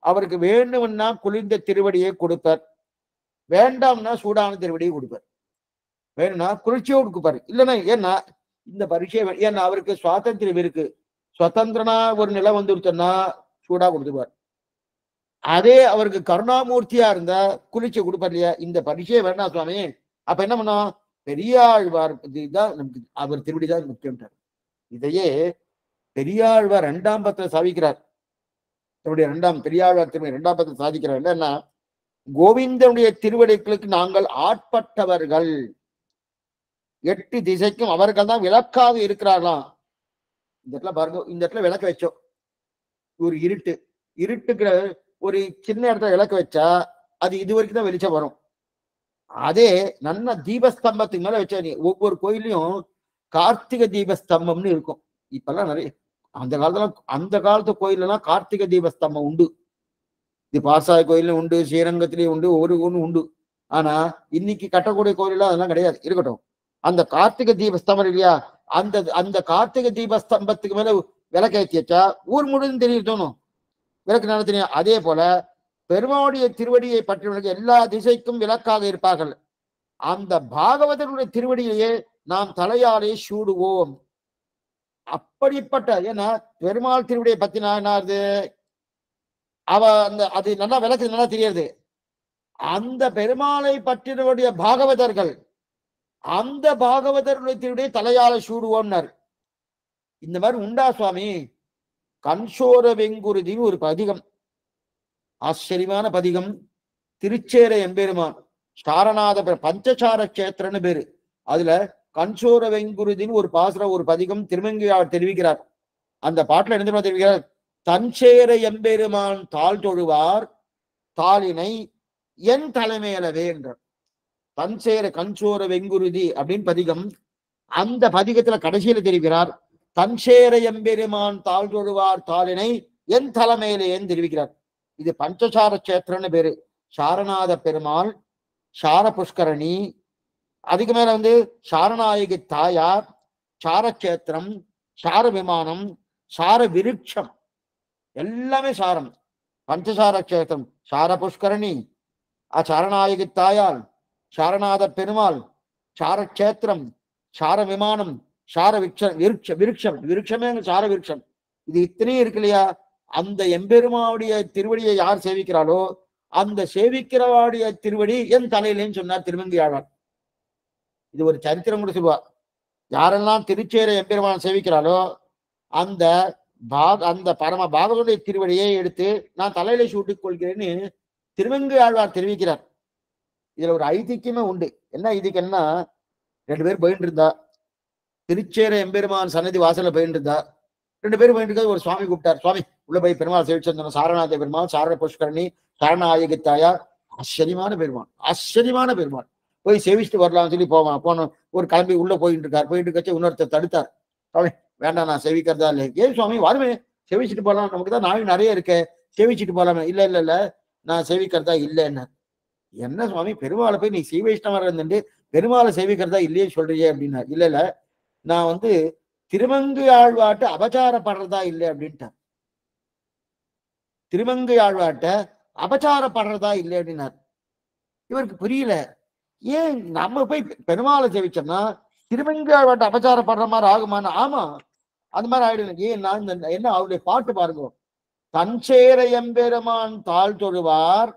அவருக்கு வேண்டும்னா குளிர்ந்த திருவடியை கொடுப்பார், வேண்டாம்னா சூடான திருவடியை கொடுப்பார். வேணும்னா குளிர்ச்சியோடு கொடுப்பாரு, இல்லைன்னா ஏன்னா இந்த பரீட்சை ஏன்னா அவருக்கு சுவாதந்திரம் இருக்கு. சுதந்திரனா ஒரு நிலை வந்துருச்சுன்னா சூடா கொடுத்துருவார். அதே அவருக்கு கருணாமூர்த்தியா இருந்தா குளிர்ச்சி கொடுப்பார் இல்லையா? இந்த பரீட்சையை வேண்டாம் சுவாமி, அப்ப என்ன பண்ணோம்? பெரியாழ்வார் தான் நமக்கு அவர் திருவடிதான் முக்கியம். இதையே பெரியாழ்வார் 2ஆம் பத்திரம் சாதிக்கிறார். பெரியாழ்வார் திருவடி 2ஆம் பத்திரம் சாதிக்கிறார். என்னன்னா, கோவிந்தனுடைய திருவடிகளுக்கு நாங்கள் ஆட்பட்டவர்கள், 8 திசைக்கும் அவர்கள் தான் விளக்காக இருக்கிறார்களாம். இந்த இடத்துல பாருங்க, இந்த இடத்துல விளக்க வச்சோம், ஒரு இருட்டுக்கு ஒரு சின்ன இடத்துல விளக்க வச்சா அது இது வரைக்கும் தான் வெளிச்சம் வரும். அதே நல்ல தீபஸ்தம்பத்துக்கு மேல வச்சா, நீ ஒவ்வொரு கோயிலையும் கார்த்திகை தீபஸ்தம்பம்னு இருக்கும். இப்பெல்லாம் நிறைய அந்த காலத்து கோயிலெல்லாம் கார்த்திகை தீபஸ்தம்பம் உண்டு. இது பாசாய கோயிலும் உண்டு, ஸ்ரீரங்கத்திலேயும் உண்டு, ஒவ்வொரு ஒன்று உண்டு. ஆனா இன்னைக்கு கட்டக்கூடிய கோயிலெல்லாம் அதெல்லாம் கிடையாது. இருக்கட்டும், அந்த கார்த்திகை தீபஸ்தம்பம் இல்லையா, அந்த கார்த்திகை தீபஸ்தம்பத்துக்கு மேல விளக்கேற்றி வச்சா ஊர் முழுதும் தெரிய தோணும், விளக்கு நல்லா தெரியும். அதே போல பெருமாளுடைய திருவடியை பற்றியவர்களுக்கு எல்லா திசைக்கும் விளக்காக இருப்பார்கள். அந்த பாகவதனுடைய திருவடியையே நாம் தலையாலே சூடுவோம். அப்படிப்பட்ட ஏன்னா பெருமாள் திருவடியை பத்தி நான் என்னது அது நல்லா விளக்கு நல்லா தெரியாது. அந்த பெருமாளை பற்றினுடைய பாகவதர்கள் அந்த பாகவதருடைய திருவடியை தலையால சூடுவோம்னார். இந்த மாதிரி உண்டா சுவாமி? கண்சோர வெங்குருதின்னு ஒரு பதிகம், ஆச்சரியமான பதிகம். திருச்சேர எம்பெருமான் சாரநாத பஞ்சசார கஷேத்திரன்னு பேரு. அதுல கண்சோர வெங்குருதின்னு ஒரு ஒரு பதிகம் திருமங்கையார் தெரிவிக்கிறார். அந்த பாட்டுல என்ன தெரிவிக்கிறார்? தஞ்சேர எம்பெருமான் தாழ் தொழுவார் தாளினை என் தலைமையிலவே என்றார். தஞ்சேர கஞ்சோர வெங்குருதி அப்படின்னு பதிகம். அந்த பதிகத்துல கடைசியில தெரிவிக்கிறார், தஞ்சேர எம்பெருமான் தாழ் தொழுவார் தாளினை என் தலைமையிலே தெரிவிக்கிறார். இது பஞ்சசார கஷேத்திரன்னு பேரு. சாரநாத பெருமாள், சார புஷ்கரணி, அதுக்கு மேல சாரநாயகி தாயார், சாரக்ஷேத்திரம், சார விமானம், சார விருட்சம், எல்லாமே சாரம். பஞ்சசார கஷேத்திரம், சார புஷ்கரணி, சாரநாயகி தாயார், சாரநாத பெருமாள், சாரக்ஷேத்திரம், சார விமானம், சார விருட்சமே சார விருட்சம். இது இத்தனையும் இருக்கு இல்லையா? அந்த எம்பெருமாவுடைய திருவடியை யார் சேவிக்கிறாளோ அந்த சேவிக்கிறவாடைய திருவடி என் தலையிலேன்னு சொன்னார் திருமங்கை ஆழ்வார். இது ஒரு சரித்திரம் கூட சொல்லுவா. யாரெல்லாம் திருச்சேர எம்பெருமான் சேவிக்கிறாளோ அந்த அந்த பரம பாகவனுடைய திருவடியை எடுத்து நான் தலையில சூட்டிக் கொள்கிறேன்னு திருமங்கை ஆழ்வார் தெரிவிக்கிறார். இதுல ஒரு ஐதிக்கியமே உண்டு. என்ன ஐதிக்கம்னா, 2 பேர் போயிட்டு இருந்தா, திருச்சேர எம்பெருமான் சன்னதி வாசல்ல போயிட்டு இருந்தா, 2 பேரும் போயிட்டு இருக்க ஒரு சுவாமி கூப்பிட்டார். சுவாமி உள்ள போய் பெருமாள் சேவிச்சு சாரநாத பெருமாள், சாரண புஷ்கரணி, சரணாயகித்தாயா, ஆச்சரியமான பெருமாள், ஆச்சரியமான பெருமாள், போய் சேவிச்சுட்டு வரலாம்னு சொல்லி போனோம். ஒரு கிளம்பி உள்ள போயிட்டு இருக்கார். போயிட்டு இருக்கச்சு இன்னொருத்தர் தடுத்தார். சுவாமி வேண்டாம், நான் சேவிக்கிறதா இல்லை. ஏன் சுவாமி, வருமே சேவிச்சுட்டு போகலாம், நமக்கு தான் நாள் நிறைய இருக்கு, சேவிச்சுட்டு போகலாமே. இல்ல இல்ல இல்ல, நான் சேவிக்கிறதா இல்லைன்னு. என்ன சுவாமி, பெருமாளை போய் நீ சீவைஷ்ணவர் இருந்துட்டு பெருமாளை சேவிக்கிறதா இல்லையே சொல்றியே அப்படின்னா, இல்ல இல்ல, நான் திருமங்கை ஆழ்வாட்ட அபச்சாரப்படுறதா இல்லை அப்படின்ட்டார். திருமங்கை ஆழ்வாட்ட அபச்சாரப்படுறதா இல்லை அப்படின்னார். இவருக்கு புரியல. ஏன் நம்ம போய் பெருமாளை சேவிச்சோம்னா திருமங்கை ஆழ்வாட்ட அபச்சாரப்படுற மாதிரி ஆகுமான்னு. ஆமா, அது மாதிரி ஆயிடும். ஏன் என்ன அவருடைய பாட்டு பாருங்க, தஞ்சேர எம்பெருமான் தாழ் தொழுவார்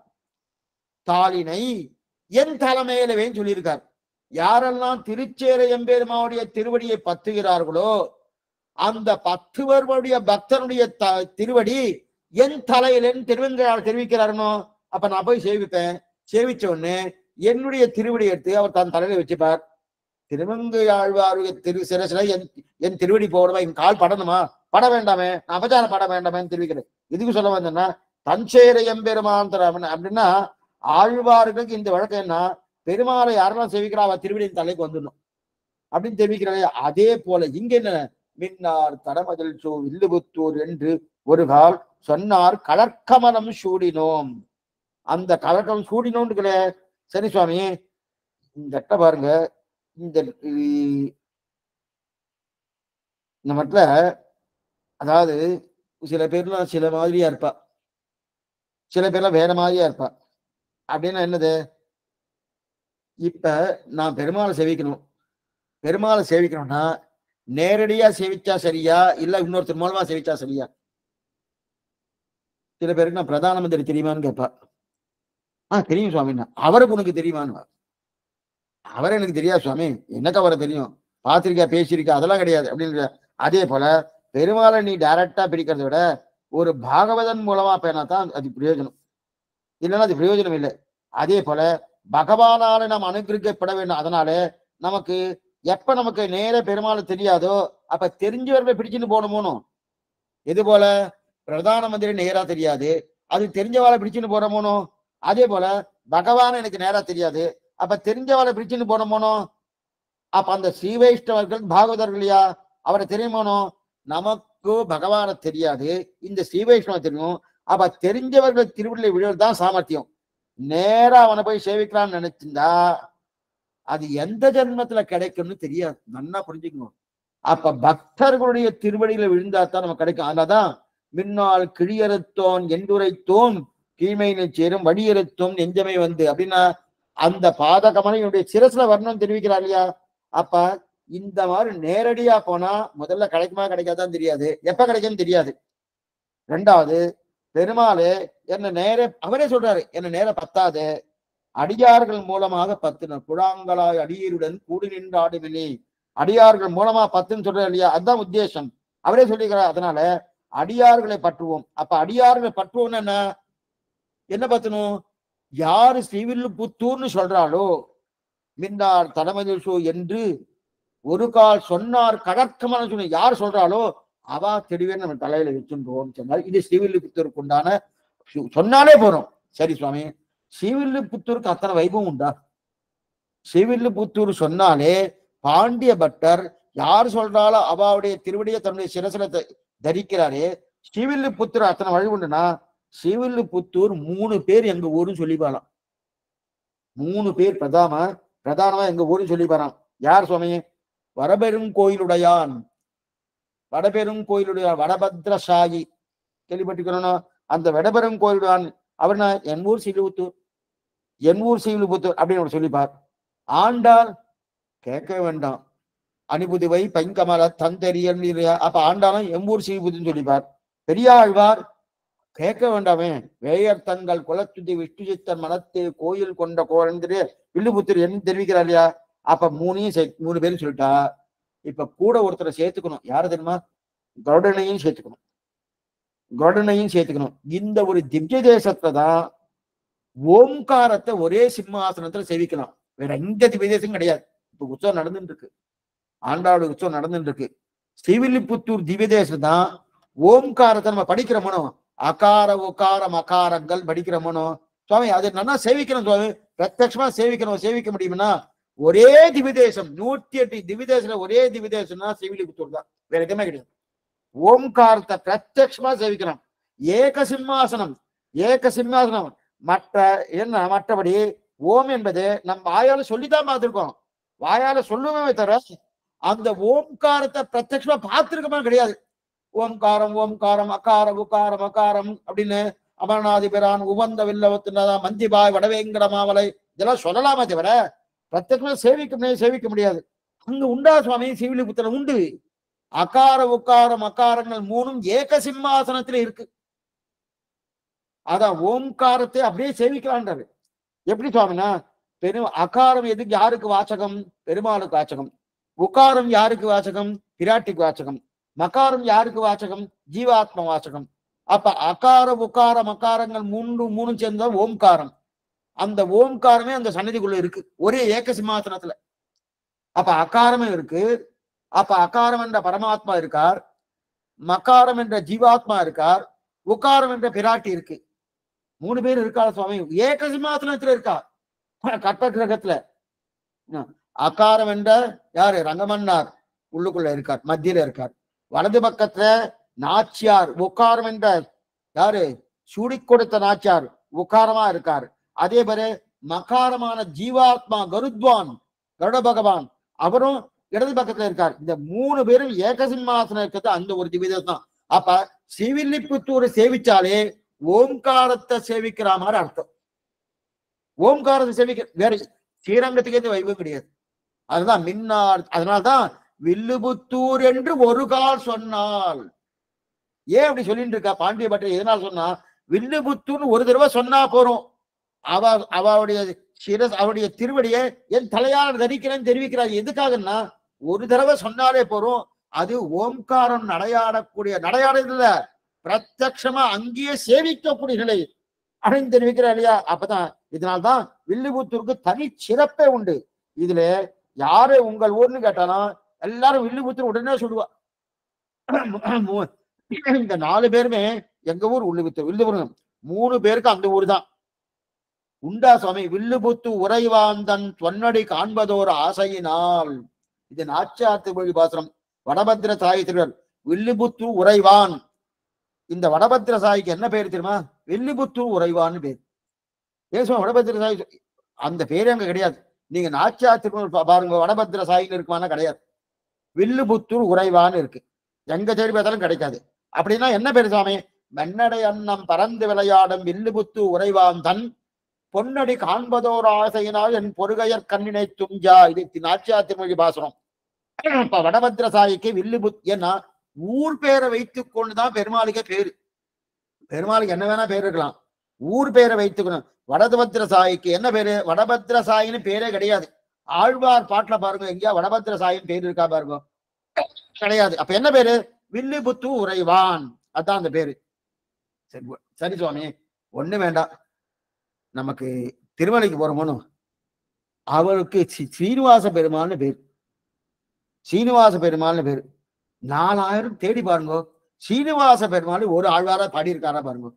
தாளினை என் தலைமையிலவேன்னு சொல்லியிருக்கார். யாரெல்லாம் திருச்சேர எம்பெருமாவுடைய திருவடியை பத்துகிறார்களோ அந்த 10 வருடைய பக்தனுடைய திருவடி என் தலையிலன்னு திருவங்கையால் தெரிவிக்கிறாருனோ. அப்ப நான் போய் சேவிப்பேன். சேவிச்ச உடனே என்னுடைய திருவடி எடுத்து அவர் தன் தலையில வச்சுப்பார். திருமங்கை ஆழ்வாருடைய சிரசில என் திருவடி போடணுமா, என் கால் படணுமா, பட வேண்டாமே, நான் அபச்சாரம் பட வேண்டாமேன்னு தெரிவிக்கிறேன். இதுக்கு சொல்ல வந்தேன்னா, தஞ்சேர எம்பெருமான் அப்படின்னா ஆழ்வார்களுக்கு இந்த வழக்கம் என்ன, பெருமாளை யாரெல்லாம் சேவிக்கிறா அவ திருவடியின் தலைக்கு வந்துடணும் அப்படின்னு தெரிவிக்கிறாங்க. அதே போல இங்க என்ன, மின்னார் தடமதில் சூ வில்லுபுத்தூர் என்று ஒரு கால் சொன்னார் கலர்க்கமலம் சூடினோம். அந்த கலர்க்கம் சூடினோன்னு சரி சுவாமி, இந்த பாருங்க, இந்த மட்டில் அதாவது சில பேர்லாம் சில மாதிரியா இருப்பா, சில பேர்லாம் வேற மாதிரியா இருப்பா. அப்படின்னா என்னது, இப்ப நான் பெருமாளை சேவிக்கணும், பெருமாளை சேவிக்கணும்னா நேரடியா சேவிச்சா சரியா இல்ல இன்னொருத்தர் மூலமா சேவிச்சா சரியா? சில பேருக்கு நான் பிரதான மந்திரி தெரியுமான்னு கேட்பா. தெரியும் சுவாமின்னா. அவருக்கு உனக்கு தெரியுமான்னு. அவரை எனக்கு தெரியாது சுவாமி, எனக்கு அவரை தெரியும், பார்த்திருக்கா பேசியிருக்கா, அதெல்லாம் கிடையாது அப்படின்னு. அதே போல பெருமாளை நீ டைரக்டா பிரிக்கிறத விட ஒரு பாகவதன் மூலமா பேனாதான் அது பிரயோஜனம், இல்லைன்னா அது பிரயோஜனம் இல்லை. அதே போல பகவானால நாம் அனுகிரகிக்கப்பட வேண்டும். அதனால நமக்கு எப்ப நமக்கு நேர பெருமாளை தெரியாதோ அப்ப தெரிஞ்சவர்களை பிடிச்சுன்னு போனோமோனும். இது போல பிரதான மந்திரி நேரா தெரியாது, அது தெரிஞ்சவாளை பிடிச்சுன்னு போனோமோனோ. அதே போல பகவான் எனக்கு நேரா தெரியாது, அப்ப தெரிஞ்சவாளை பிடிச்சுன்னு போனோமோனோ. அப்ப அந்த ஸ்ரீவைஷ்ணவர்கள் பாகவதர்களையா அவரை தெரியுமோனோ. நமக்கு பகவானை தெரியாது, இந்த ஸ்ரீவைஷ்ணவ தெரியும். அப்ப தெரிஞ்சவர்கள் திருவிழை விழுவதுதான் சாமர்த்தியம். நேரா அவனை போய் சேவிக்கலான்னு நினைச்சிருந்தா அது எந்த ஜென்மத்துல கிடைக்கும்னு தெரியாது, நல்லா புரிஞ்சுக்கணும். அப்ப பக்தர்களுடைய திருவடியில விழுந்தாதான் நமக்கு கிடைக்கும். அதனாலதான் மின்னால் கிழியறுத்தோன் என்றுரைத்தோன் கீழ்மையினை சேரும் வடியறுத்தோம் நெஞ்சமை அப்படின்னா அந்த பாதகமனையுடைய சிரசுல வரணும்னு தெரிவிக்கிறார் இல்லையா. அப்ப இந்த மாதிரி நேரடியா போனா முதல்ல கிடைக்குமா கிடைக்காதான் தெரியாது, எப்ப கிடைக்கும்னு தெரியாது. 2வது, பெருமாளு என்ன நேர அவரே சொல்றாரு, என்ன நேர பத்தாது, அடியார்கள் மூலமாக 10 குழாங்களாய் அடியருடன் கூடி நின்றாடுமில்லை. அடியார்கள் மூலமா 10ன்னு சொல்ற இல்லையா, அதுதான் உத்தேசம், அவரே சொல்லிக்கிறார். அதனால அடியார்களை பற்றுவோம். அப்ப அடியார்களை பற்றுவோம்னு என்ன பத்தணும், யாரு ஸ்ரீவில்லிபுத்தூர்னு சொல்றாளோ மின்னார் தடமதில் என்று ஒரு கால் சொன்னார் கடற்கமான சொன்ன யார் சொல்றாளோ அவா தெளிவே நம்ம தலையில வச்சுருவோம் சொன்னார். இது ஸ்ரீவில்லிபுத்தூருக்கு உண்டான, சொன்னாலே போறோம். சரி சுவாமி, ஸ்ரீவில்லிபுத்தூருக்கு அத்தனை வைபவம் உண்டா? ஸ்ரீவில்லிபுத்தூர் சொன்னாலே பாண்டிய பட்டர் யார் சொல்றாளோ அவாவுடைய திருவடியை தன்னுடைய சிரசில தரிக்கிறாரே. ஸ்ரீவில்லிபுத்தூர் அத்தனை வழி உண்டுனா ஸ்ரீவில்லிபுத்தூர் 3 பேர் எங்க ஊருன்னு சொல்லிப்பாலாம். 3 பேர் பிரதானமா எங்க ஊருன்னு சொல்லிப்பாராம். யார் சுவாமி? வடபெரும் கோயிலுடையான், வடபெரும் கோயிலுடையான் வடபத்ரசாயி கேள்விப்பட்டிருக்கணும். அந்த வடபெரும் கோயிலுடையான் அவர்னா என் ஊர் ஸ்ரீவில்லிபுத்தூர், என் ஊர் ஸ்ரீவில்லிபுத்தூர் அப்படின்னு சொல்லிப்பார். ஆண்டாள் கேட்க வேண்டாம், அனுபுதுவை பைங்கமல தந்தரியல். அப்ப ஆண்டாலும் எம் ஊர் ஸ்ரீவில்லிபுத்தூர்னு சொல்லிப்பார். பெரியாழ்வார் கேட்க வேண்டாமே. வேயர் தங்கள் குலத்துதி விஷ்ணு சித்தன் மனத்தை கோயில் கொண்ட கோரந்திரு வில்லுபுத்தூர் என்ன தெரிவிக்கிறார் இல்லையா? அப்ப மூணு பேரும் சொல்லிட்டா, இப்ப கூட ஒருத்தரை சேர்த்துக்கணும். யாரு தெரியுமா? கருடனையும் சேர்த்துக்கணும். இந்த ஒரு திவ்ய தேசத்தை தான் ஓம்காரத்தை ஒரே சிம்மாசனத்துல சேவிக்கலாம். வேற எந்த திவ்ய தேசம் கிடையாது. இப்ப உற்சவம் நடந்துட்டு இருக்கு, ஆண்டாடு உற்சவம் நடந்துட்டு இருக்கு. ஸ்ரீவில்லிபுத்தூர் திவ்ய தேசம் தான் ஓம்காரத்தை நம்ம படிக்கிறோமோ, அகார உகாரம் அகாரங்கள் படிக்கிறோமோ சுவாமி, அது நல்லா சேவிக்கணும் சுவாமி, பிரத்யட்சமா சேவிக்க முடியும்னா ஒரே திவ்யதேசம் 108 திவ்யதேசம், ஒரே திவ்யதேசம்னா ஸ்ரீவில்லிபுத்தூர் தான், வேற எதுவுமே கிடையாது. ஓம்காரத்தை பிரத்யட்சமா சேவிக்கணும். ஏக சிம்மாசனம் மற்றபடி ஓம் என்பது நம்ம வாயால சொல்லித்தான் பார்த்திருக்கோம், வாயால சொல்லுவே தவிர அந்த ஓம்காரத்தை பிரத்யட்சமா பார்த்திருக்கமா கிடையாது. ஓம்காரம் அகார உகாரம் அகாரம் அப்படின்னு அமரநாதி பிரான் உபந்த வில்லவத்தினதா மந்திபாய் வடவேங்கட மாவலை இதெல்லாம் சொல்லலாமே தவிர பிரத்யட்சமா சேவிக்க முடியாது. அங்க உண்டா சுவாமி? ஸ்ரீவில்லிபுத்தூர்ல உண்டு. அகார உக்காரம் அகாரங்கள் மூணும் ஏக சிம்மாசனத்துல இருக்கு. அதான் ஓம்காரத்தை அப்படியே சேவிக்கலான்றாரு. எப்படி சுவாமினா, அகாரம் எதுக்கு யாருக்கு வாசகம்? பெருமாளுக்கு வாசகம். உக்காரம் யாருக்கு வாசகம்? பிராட்டிக்கு வாசகம். மகாரம் யாருக்கு வாசகம்? ஜீவாத்ம வாசகம். அப்ப அகார உக்காரம் அகாரங்கள் மூணும் சேர்ந்த ஓம்காரம். அந்த ஓம்காரமே அந்த சன்னதிக்குள்ள இருக்கு, ஒரே ஏக சிம்மாசனத்துல. அப்ப அகாரமே இருக்கு. அப்ப அகாரம் என்ற பரமாத்மா இருக்கார், மகாரம் என்ற ஜீவாத்மா இருக்கார், உக்காரம் என்ற பிராட்டி இருக்கு. 3 பேர் இருக்காரு சுவாமி, ஏக சிம்மாசனத்துல இருக்கா கற்ப கிரகத்துல. அகாரம் என்ற யாரு? ரங்கமன்னார் உள்ளுக்குள்ள இருக்கார், மத்தியில இருக்கார். வலது பக்கத்துல நாச்சியார், உக்காரம் என்ற யாரு? சூடி கொடுத்த நாச்சியார் உக்காரமா இருக்கார். அதே போல மகாரமான ஜீவாத்மா கருத்வான் கருட பகவான் அவரும் இடது பக்கத்துல இருக்கார். இந்த 3 பேரும் ஏக சிம்மாசனம் இருக்கிறது அந்த ஒரு திவ்யதேசம் தான். அப்ப ஸ்ரீவில்லிபுத்தூரை சேவிச்சாலே ஓம்காரத்தை சேவிக்கிற மாதிரி அர்த்தம். ஓம்காரத்தை சேவிக்க வேற ஸ்ரீரங்கத்துக்கு எந்த வைபவம் கிடையாது. அதுதான் மின்னார். அதனால்தான் வில்லுபுத்தூர் என்று ஒரு கால் சொன்னால். ஏன் அப்படி சொல்லிட்டு இருக்கா பாண்டிய பட்டர்? எதனால் சொன்னா, வில்லுபுத்தூர் ஒரு தடவை சொன்னா போறோம், அவருடைய திருவடியை என் தலையால் தரிக்கிறேன்னு தெரிவிக்கிறார். எதுக்காகன்னா, ஒரு தடவை சொன்னாலே போறோம், அது ஓம்காரம் நடையாடுறதுல பிரத்யட்சமா அங்கேயே சேவிக்கக்கூடிய நிலை அப்படின்னு தெரிவிக்கிறார் இல்லையா? அப்பதான் இதனால்தான் வில்லிபுத்தூருக்கு தனி சிறப்பே உண்டு. இதுல யாரு உங்கள் ஊர்னு கேட்டாலும் எல்லாரும் வில்லிபுத்தூர் உடனே சொல்லுவா. இந்த 4 பேருமே எங்க ஊர் வில்லிபுத்தூர். 3 பேருக்கு அந்த ஊர் தான். உண்டா சுவாமி? வில்லுபுத்து உறைவாந்தன் தொன்னடி காண்பதோர் ஆசையினால். இது நாச்சியார் திருமொழி பாசுரம். வடபத்திர சாயி திருவர் வில்லுபுத்து உறைவான். இந்த வடபத்திர சாயிக்கு என்ன பேர் தெரியுமா? வில்லுபுத்து உறைவான்னு பேர். ஏன் சுவாமி வடபத்திர சாயி? அந்த பேரே அங்க கிடையாது. நீங்க நாச்சியார் திருமொழி பாருங்க, வடபத்திர சாயின்னு இருக்குமானா கிடையாது. வில்லுபுத்தூர் உறைவான்னு இருக்கு. எங்க தேடி பார்த்தாலும் கிடைக்காது. அப்படின்னா என்ன பேரு சுவாமி? மென்னடை அன்னம் பறந்து விளையாடும் வில்லுபுத்து உறைவான் தன் பொன்னடி காண்பதோர் ஆசையினால் என் பொறுகையர் கண்ணினை துஞ்சா. இது நாச்சியார் திருமொழி பாசுரம். இப்ப வடபத்திர சாயிக்கு ஏன்னா ஊர் பேரை வைத்துக் கொண்டுதான் பெருமாளுக்கே பேரு. பெருமாளுக்கு என்ன வேணா பேர் இருக்கலாம், ஊர் பேரை வைத்துக்கணும். வடபத்திர சாயிக்கு என்ன பேரு? வடபத்திர சாயின்னு பேரே கிடையாது. ஆழ்வார் பாட்டுல பாருங்க, எங்கேயா வடபத்திர சாயின் பேர் இருக்கா பாருங்க? கிடையாது. அப்ப என்ன பேரு? வில்லுபுத்து உறைவான். அதான் அந்த பேரு. சரி சுவாமி, ஒண்ணு வேண்டாம், நமக்கு திருமலைக்கு போறோமோன்னு அவருக்கு ஸ்ரீனிவாச பெருமாள்னு பேர். ஸ்ரீனிவாச பெருமாள்னு பேரு. 4000 தேடி பாருங்க, ஸ்ரீனிவாச பெருமாள் ஒரு ஆழ்வாரா பாடியிருக்காரா பாருங்க.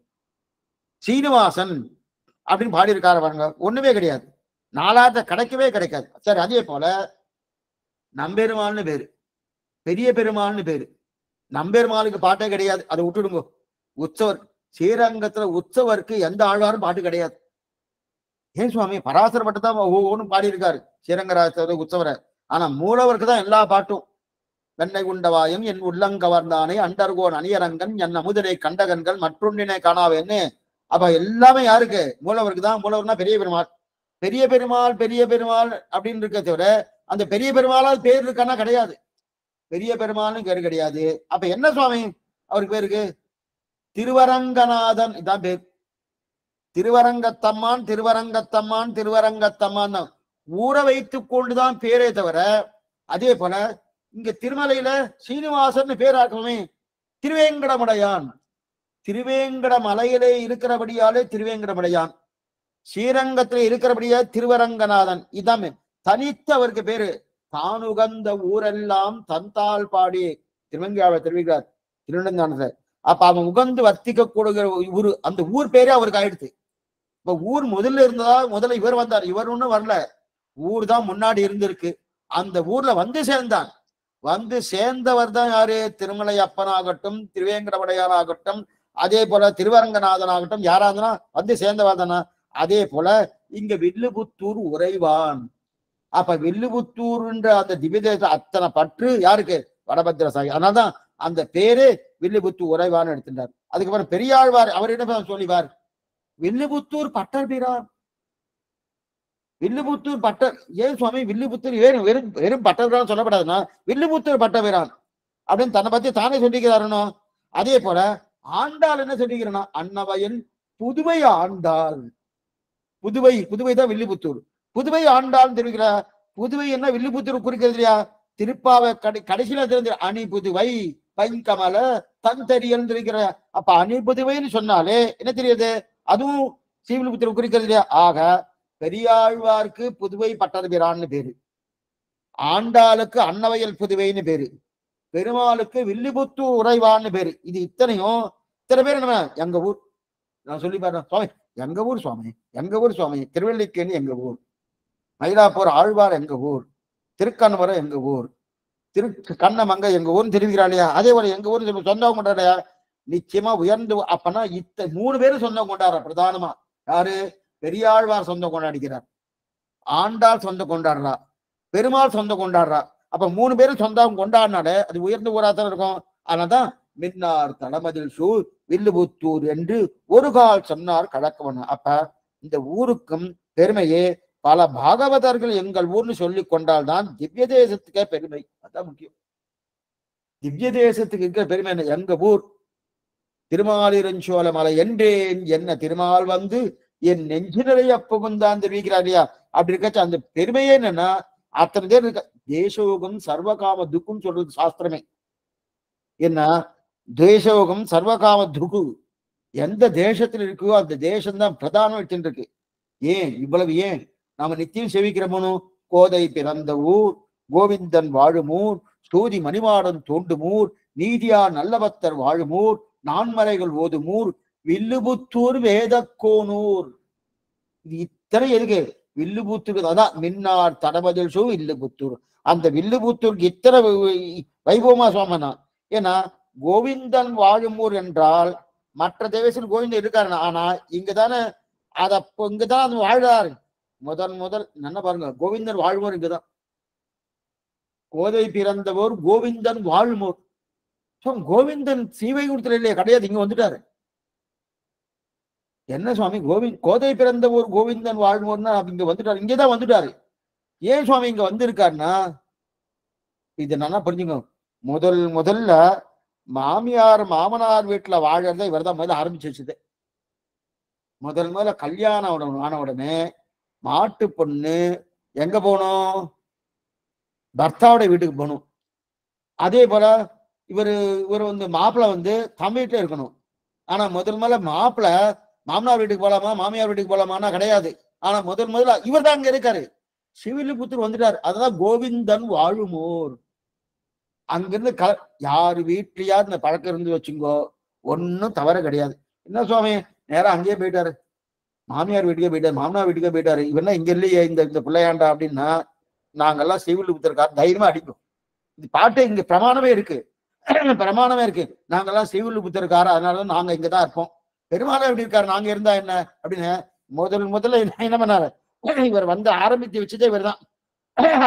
ஸ்ரீனிவாசன் அப்படின்னு பாடியிருக்காரா பாருங்க, ஒண்ணுமே கிடையாது. 4000 கிடைக்கவே கிடைக்காது. சரி, அதே போல நம்பெருமாள்னு பேரு, பெரிய பெருமாள்னு பேரு. நம்பெருமாளுக்கு பாட்டே கிடையாது, அதை விட்டுடுங்க. உற்சவர் ஸ்ரீரங்கத்துல உற்சவருக்கு எந்த ஆழ்வாரும் பாட்டு கிடையாது. ஏன் சுவாமி? பராசர மட்டும் தான் ஒவ்வொன்றும் பாடியிருக்காரு ஸ்ரீரங்கராஜ உற்சவரை. ஆனா மூலவருக்கு தான் எல்லா பாட்டும். வெண்ணை உண்டவாயம் என் உள்ளங்கவர்ந்தானே அண்டர்கோன் அணியரங்கன் என் அமுதனை கண்டகன்கள் மற்றொன்றினை காணாவேன்னு. அப்ப எல்லாமே யாருக்கு? மூலவருக்கு தான். மூலவர்னா பெரிய பெருமாள். பெரிய பெருமாள் பெரிய பெருமாள் அப்படின்னு இருக்க தவிர அந்த பெரிய பெருமாளால் பேர் இருக்கானா? கிடையாது. பெரிய பெருமாள்னு பேரு கிடையாது. அப்ப என்ன சுவாமி அவருக்கு பேருக்கு? திருவரங்கநாதன் இதான் பேர். திருவரங்கத்தம்மான் திருவரங்கத்தம்மான் திருவரங்கத்தம்மான் தான் ஊற வைத்துக் கொண்டுதான் பேரே தவிர, அதே போல இங்க திருமலையில சீனிவாசன் பேராக்கமே திருவேங்கடமுடையான். திருவேங்கட மலையிலே இருக்கிறபடியாலே திருவேங்கடமுடையான், ஸ்ரீரங்கத்திலே இருக்கிறபடியா திருவரங்கநாதன். இதாமே தனித்து அவருக்கு பேரு. தானுகந்த ஊரெல்லாம் தந்தால் பாடி திருவங்காவை தெரிவிக்கிறார் திருவண்ணானத்துல. அப்ப அவன் உகந்து வர்த்திக்க கூடுகிற ஊரு, அந்த ஊர் பேரே அவருக்கு ஆயிடுச்சு. இப்ப ஊர் முதல்ல இருந்ததா, முதல்ல இவர் வந்தார், இவர் ஒன்னும் வரல, ஊர் தான் முன்னாடி இருந்திருக்கு. அந்த ஊர்ல வந்து சேர்ந்தான். வந்து சேர்ந்தவர் தான் யாரு? திருமலை அப்பனாகட்டும், திருவேங்கடமுடையான் ஆகட்டும், அதே போல திருவரங்கநாதன் ஆகட்டும், யாரா இருந்தா வந்து சேர்ந்தவர் தானா. அதே போல இங்க வில்லுபுத்தூர் உறைவான். அப்ப வில்லுபுத்தூர்ன்ற அந்த திவ்யதேச அத்தனை பற்று யாருக்கு? வடபத்திர சாகி. அதனால்தான் அந்த பேரே வில்லுபுத்தூர் உறைவான்னு எடுத்துட்டார். அதுக்கப்புறம் பெரியாழ்வார் அவரிடம் சொல்லிவார், வில்லுபுத்தூர் பட்டர் பிரான். வில்லுபுத்தூர் பட்டர். ஏன் சுவாமி வில்லுபுத்தூர் வெறும் வெறும் பட்டர் சொல்லப்படாதுன்னா வில்லுபுத்தூர் பட்டபிரான் அப்படின்னு தன்னை பத்தி தானே சொல்லிக்கிறாருனோ. அதே போல ஆண்டாள் என்ன சொல்லிக்கிறனா, அன்னவயல் புதுவை ஆண்டாள். புதுவை, புதுவை தான் வில்லுபுத்தூர். புதுவை ஆண்டாள் தெரிவிக்கிறார். புதுவை என்ன வில்லுபுத்தூர் குறிக்கிறது இல்லையா? திருப்பாவை கடைசியில தெரிஞ்ச அணி புதுவை பைங்கமல தந்தரியல் தெரிவிக்கிற. அப்ப அணி புதுவைன்னு சொன்னாலே என்ன தெரியுது? அதுவும் ஸ்ரீவில்லிபுத்தூர் குறிக்கிறது இல்லையா? ஆக பெரியாழ்வார்க்கு புதுவை பட்டபிரான்னு பேரு, ஆண்டாளுக்கு அன்னவயல் புதுவைன்னு பேரு, பெருமாளுக்கு வில்லிபுத்தூர் உறைவான்னு பேரு. இது இத்தனையும் இத்தனை பேர் என்ன எங்க ஊர். நான் சொல்லி பாருங்க சுவாமி, எங்க ஊர் சுவாமி, எங்க ஊர் சுவாமி. திருவல்லிக்கேணி எங்க ஊர், மயிலாப்பூர் ஆழ்வார் எங்க ஊர், திருக்கண்ணபுரம் எங்க ஊர், கண்ணமங்க எங்க ஊர்னு தெரிவிக்கிறாள் இல்லையா? அதே போல எங்க ஊர் சொந்தம் கொண்டாடையா நிச்சயமா உயர்ந்து. அப்பனா மூணு பேரும் சொந்தம் கொண்டாடுற. பிரதானமா யாரு? பெரியாழ்வார் சொந்தம் கொண்டாடிக்கிறார், ஆண்டாள் சொந்தம் கொண்டாடுறா, பெருமாள் சொந்தம் கொண்டாடுறா. அப்ப மூணு பேரும் சொந்தம் கொண்டாடினாலே அது உயர்ந்த ஊராத்தான் இருக்கும். அதனால்தான் மின்னார் தளமதில் சூழ் வில்லுபுத்தூர் என்று ஒரு கால் சொன்னார் கழக்கவன். அப்ப இந்த ஊருக்கும் பெருமையே பல பாகவதர்கள் எங்கள் ஊர்னு சொல்லி கொண்டால்தான் திவ்ய தேசத்துக்கே பெருமை. அதான் முக்கியம். திவ்ய தேசத்துக்கு இருக்கிற பெருமை என்ன? எங்க ஊர் திருமாலிருஞ்சோல மலை என்றேன் என்ன திருமால் வந்து என் நெஞ்சு நிறைய புகுந்தான் தெரிவிக்கிறார் இல்லையா? அப்படி இருக்காச்சு அந்த பெருமையே என்னன்னா அத்தனை பேர் இருக்க. தேசோகம் சர்வகாம துக்கும் சொல்றது சாஸ்திரமே. என்ன தேசோகம் சர்வகாம துக்கு எந்த தேசத்தில் இருக்கோ அந்த தேசம்தான் பிரதானம் வச்சுட்டு இருக்கு. ஏன் இவ்வளவு? ஏன் நாம நித்தியம் சேவிக்கிறோமோ? கோதை பிறந்த ஊர், கோவிந்தன் வாழுமூர், ஸ்தூதி மணிமாடன் தோண்டுமூர், நீதியா நல்லபத்தர் வாழுமூர், நான்மறைகள் ஓதுமூர், வில்லுபுத்தூர் வேதக்கோனூர். இது இத்தனை எதுக்கு? வில்லுபுத்தூர். அதான் மின்னார் தடமதில் சூ வில்லுபுத்தூர். அந்த வில்லுபுத்தூருக்கு இத்தனை வைபவமா சுவாமனா. ஏன்னா கோவிந்தன் வாழுமூர் என்றால் மற்ற தேவசத்தில் கோவிந்தன் இருக்காரு. ஆனா இங்கதானே அத இங்கதான் அது வாழ்றாரு. முதல் என்ன பாருங்க, கோவிந்தன் வாழ்வோர் இங்குதான். கோதை பிறந்தவோர் கோவிந்தன் வாழ்மோர். கோவிந்தன் ஸ்ரீவைகுண்டத்துல இல்லையே, கிடையாது, இங்க வந்துட்டாரு. என்ன சுவாமி கோதை பிறந்தவோர் கோவிந்தன் வாழ்மோர்னா இங்க வந்துட்டாரு, இங்கதான் வந்துட்டாரு. ஏன் சுவாமி இங்க வந்திருக்காருன்னா இது நல்லா புரிஞ்சுங்க. முதல்ல மாமியார் மாமனார் வீட்டுல வாழறத இவர் தான் முதல்ல ஆரம்பிச்சு வச்சது. முதல்ல கல்யாணம் ஆன உடனே மாட்டு பொண்ணு எங்க போகணும்? பர்த்தாவுடைய வீட்டுக்கு போகணும். அதே போல இவர் மாப்பிள்ளை தம் வீட்டுல இருக்கணும். ஆனா முதல்ல மாப்பிள்ளை மாமனார் வீட்டுக்கு போலாமா மாமியார் வீட்டுக்கு போலாமான்னா கிடையாது. ஆனா முதல்ல இவர் தான் அங்க இருக்காரு. ஸ்ரீவில்லிபுத்தூர் வந்துட்டாரு. அதுதான் கோவிந்தன் வாழுமோர். அங்கிருந்து யாரு வீட்லயாவது இந்த பழக்கம் இருந்து வச்சுங்கோ, ஒன்னும் தவற கிடையாது. என்ன சுவாமி நேரம் அங்கேயே போயிட்டாரு, மாமியார் வீட்டுக்கே போயிட்டாரு, மாமனார் வீட்டுக்கே போயிட்டாரு, இவன்னா இங்க இல்லையே இந்த பிள்ளையாண்டா அப்படின்னா நாங்கெல்லாம் ஸ்ரீவில்லிபுத்தூர்கார் தைரியமா அடிப்போம். இது பாட்டு இங்க பிரமாணமே இருக்கு, பிரமாணமே இருக்கு. நாங்கெல்லாம் ஸ்ரீவில்லிபுத்தூர்கார, அதனாலதான் நாங்க இங்கதான் இருப்போம். பெருமாள் எப்படி இருக்காரு, நாங்க இருந்தா என்ன அப்படின்னு முதல்ல என்ன பண்ணாரு, இவர் ஆரம்பித்து வச்சதே இவர் தான்.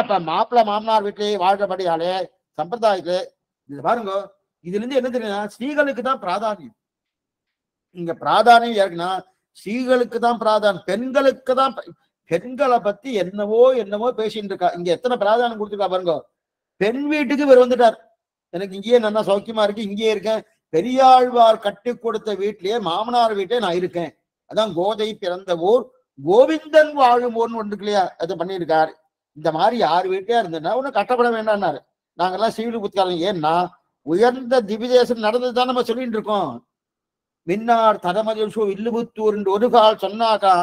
அப்ப மாப்பிள்ளை மாமனார் வீட்டிலேயே வாழ்றபடியாலே சம்பிரதாயத்துல இது பாருங்க. இதுல இருந்து என்ன தெரியுதுன்னா ஸ்ரீகளுக்கு தான் பிராதானியம். இங்க பிராதானியம் யாருக்குன்னா ஸ்ரீகளுக்கு தான் பிராதானியம், பெண்களுக்கு தான். பெண்களை பத்தி என்னவோ பேசிட்டு இருக்கா. இங்க எத்தனை பிராதானியம் கொடுத்துருக்கா பாருங்க. பெண் வீட்டுக்கு இவர் வந்துட்டார். எனக்கு இங்கேயே நல்லா சௌக்கியமா இருக்கு, இங்கேயே இருக்கேன், பெரியாழ்வார் கட்டி கொடுத்த வீட்டிலேயே மாமனார் வீட்டிலே நான் இருக்கேன். அதான் கோதை பிறந்த ஊர் கோவிந்தன் வாழும் ஊர்னு ஒன்று இல்லையா, அதை பண்ணியிருக்காரு. இந்த மாதிரி யார் வீட்டையா இருந்ததுன்னா ஒன்னும் கட்டப்பட வேண்டாம்னாரு. நாங்கெல்லாம் சிவில் புத்திகாரம். ஏன்னா உயர்ந்த திவிதேசம் நடந்ததுதான் நம்ம சொல்லிட்டு இருக்கோம். மின்னார் தடமதிஷோ வில்லுபுத்தூர் என்று ஒரு கால் சொன்னாக்கா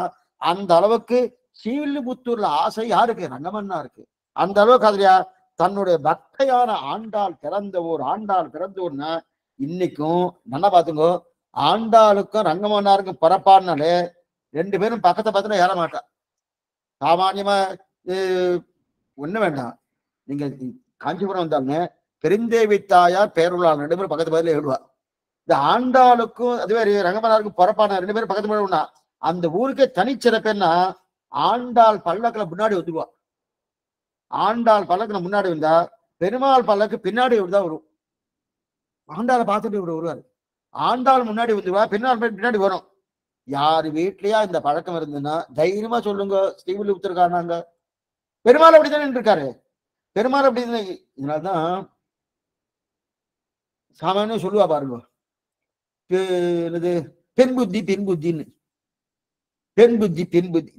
அந்த அளவுக்கு ஸ்ரீவில்லிபுத்தூர்ல ஆசை யாருக்கு? ரங்கமன்னா இருக்கு. அந்த அளவுக்கு அதுலயா தன்னுடைய பக்தையான ஆண்டாள் பிறந்த ஊர். ஆண்டாள் பிறந்த ஊர்னா இன்னைக்கும் நல்லா பாத்துங்கோ, ஆண்டாளுக்கும் ரங்கமன்னாருக்கும் பிறப்பான்னாலே ரெண்டு பேரும் பக்கத்தை பக்கத்துல ஏற மாட்டா. சாமானியமா ஒண்ணு வேண்டாம், நீங்க காஞ்சிபுரம் வந்தாலுமே பெருந்தேவி தாயார் பேருள்ளார் ரெண்டு பேரும் பக்கத்து பக்கத்துல ஏழுவா. இந்த ஆண்டாளுக்கும் அதுவே ரங்கமன்னாருக்கும் பிறப்பான ரெண்டு பேரும் பக்கத்து பக்கத்துல. அந்த ஊருக்கே தனிச்சிறப்பேன்னா ஆண்டாள் பல்லக்குல முன்னாடி வந்துடுவா. ஆண்டாள் பல்லக்குல முன்னாடி வந்தா பெருமாள் பல்லக்கு பின்னாடி தான் வரும். ஆண்டாளை பார்த்துட்டு இவர் வருவாரு. ஆண்டாள் முன்னாடி வந்துடுவா, பின்னாடி வரும். யாரு வீட்லயா இந்த பழக்கம் இருந்ததுன்னா தைரியமா சொல்லுங்க, ஸ்ரீவில்லிபுத்தூர்காரனாங்க பெருமாள் அப்படித்தானே இருக்காரு. பெருமாள் அப்படி இதனால்தான் சாமானியம் சொல்லுவா பாருங்க, என்னது பெண் புத்தி பெண் புத்தின்னு. பெண் புத்தி பெண் புத்தி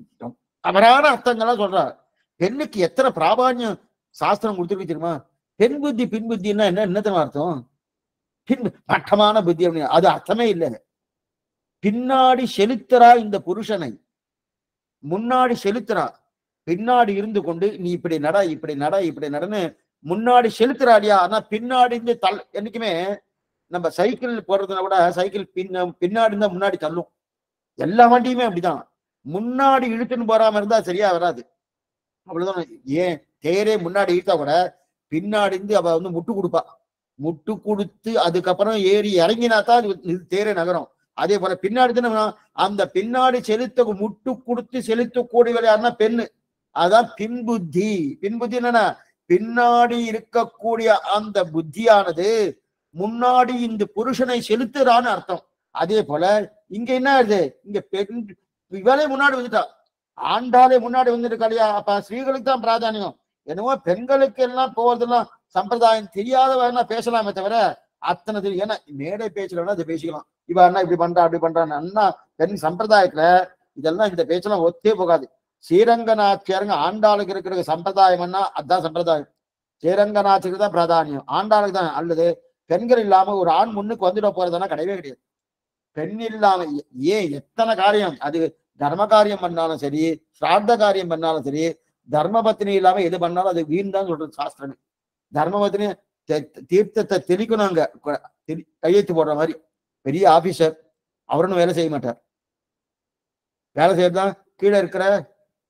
தவறான அர்த்தங்கள்லாம் சொல்றாரு. பெண்ணுக்கு எத்தனை பிராபான்யம் சாஸ்திரம் கொடுத்துருக்கு தெரியுமா? பெண் புத்தி பின் புத்தின்னா என்னத்தன அர்த்தம்? பின் மட்டமான புத்தி அப்படின்னு அது அர்த்தமே இல்லை. பின்னாடி செலுத்துறா இந்த புருஷனை, முன்னாடி செலுத்துறா. பின்னாடி இருந்து கொண்டு நீ இப்படி நட இப்படி நட இப்படி நடன்னு முன்னாடி செலுத்துறாடியா. ஆனா பின்னாடி இருந்து என்னைக்குமே நம்ம சைக்கிள் போறதுனா கூட சைக்கிள் பின்னாடி இருந்தா முன்னாடி தள்ளும். எல்லா வண்டியுமே அப்படிதான். முன்னாடி இழுத்துன்னு போறாம இருந்தா சரியா வராது. அவ்வளவுதான். ஏன் தேரே முன்னாடி இழுத்தா கூட பின்னாடி இருந்து அவ வந்து முட்டு கொடுப்பா. முட்டு கொடுத்து அதுக்கப்புறம் ஏறி இறங்கினாத்தான் இது தேரே நகரம். அதே போல பின்னாடி அந்த பின்னாடி செலுத்த முட்டு கொடுத்து செலுத்தக்கூடிய யாருன்னா பெண்ணு. அதான் பின்புத்தி. பின்புத்தி என்னன்னா பின்னாடி இருக்கக்கூடிய அந்த புத்தியானது முன்னாடி இந்த புருஷனை செலுத்துறான்னு அர்த்தம். அதே போல இங்க என்ன ஆகுது, இங்க பெண் இவளே முன்னாடி வந்துட்டா, ஆண்டாலே முன்னாடி வந்துருக்கா இல்லையா. அப்ப ஸ்ரீகளுக்கு தான் பிராதானியம். என்னவோ பெண்களுக்கு எல்லாம் போவதெல்லாம் சம்பிரதாயம் தெரியாதவனா பேசலாமே தவிர அத்தனை தெரியும். ஏன்னா மேடை பேச்சலன்னா அதை பேசிக்கலாம். இவ என்ன இப்படி பண்றா அப்படி பண்றான்னு. அண்ணா பெண் சம்பிரதாயத்துல இதெல்லாம் இந்த பேச்செல்லாம் ஒத்தே போகாது. ஸ்ரீரங்கநாச்சியாருங்க ஆண்டாளுக்கு இருக்கிற சம்பிரதாயம்னா அதுதான் சம்பிரதாயம். ஸ்ரீரங்கநாச்சிக்கு தான் பிராதானியம், ஆண்டாளுக்கு தான். அல்லது பெண்கள் இல்லாம ஒரு ஆண் முன்னுக்கு வந்துட போறதுன்னா கிடையவே கிடையாது. பெண் இல்லாம ஏன் எத்தனை காரியம், அது தர்ம காரியம் பண்ணாலும் சரி, சிரார்த்த காரியம் பண்ணாலும் சரி, தர்ம பத்தினி இல்லாம எது பண்ணாலும் அது வீண் தான் சொல்றது சாஸ்திரம். தர்ம பத்தினி தீர்த்தத்தை தெளிக்கணும். அங்க கையெழுத்து போடுற மாதிரி பெரிய ஆபீசர் அவருன்னு வேலை செய்ய மாட்டார். வேலை செய்யறதுதான் கீழே இருக்கிற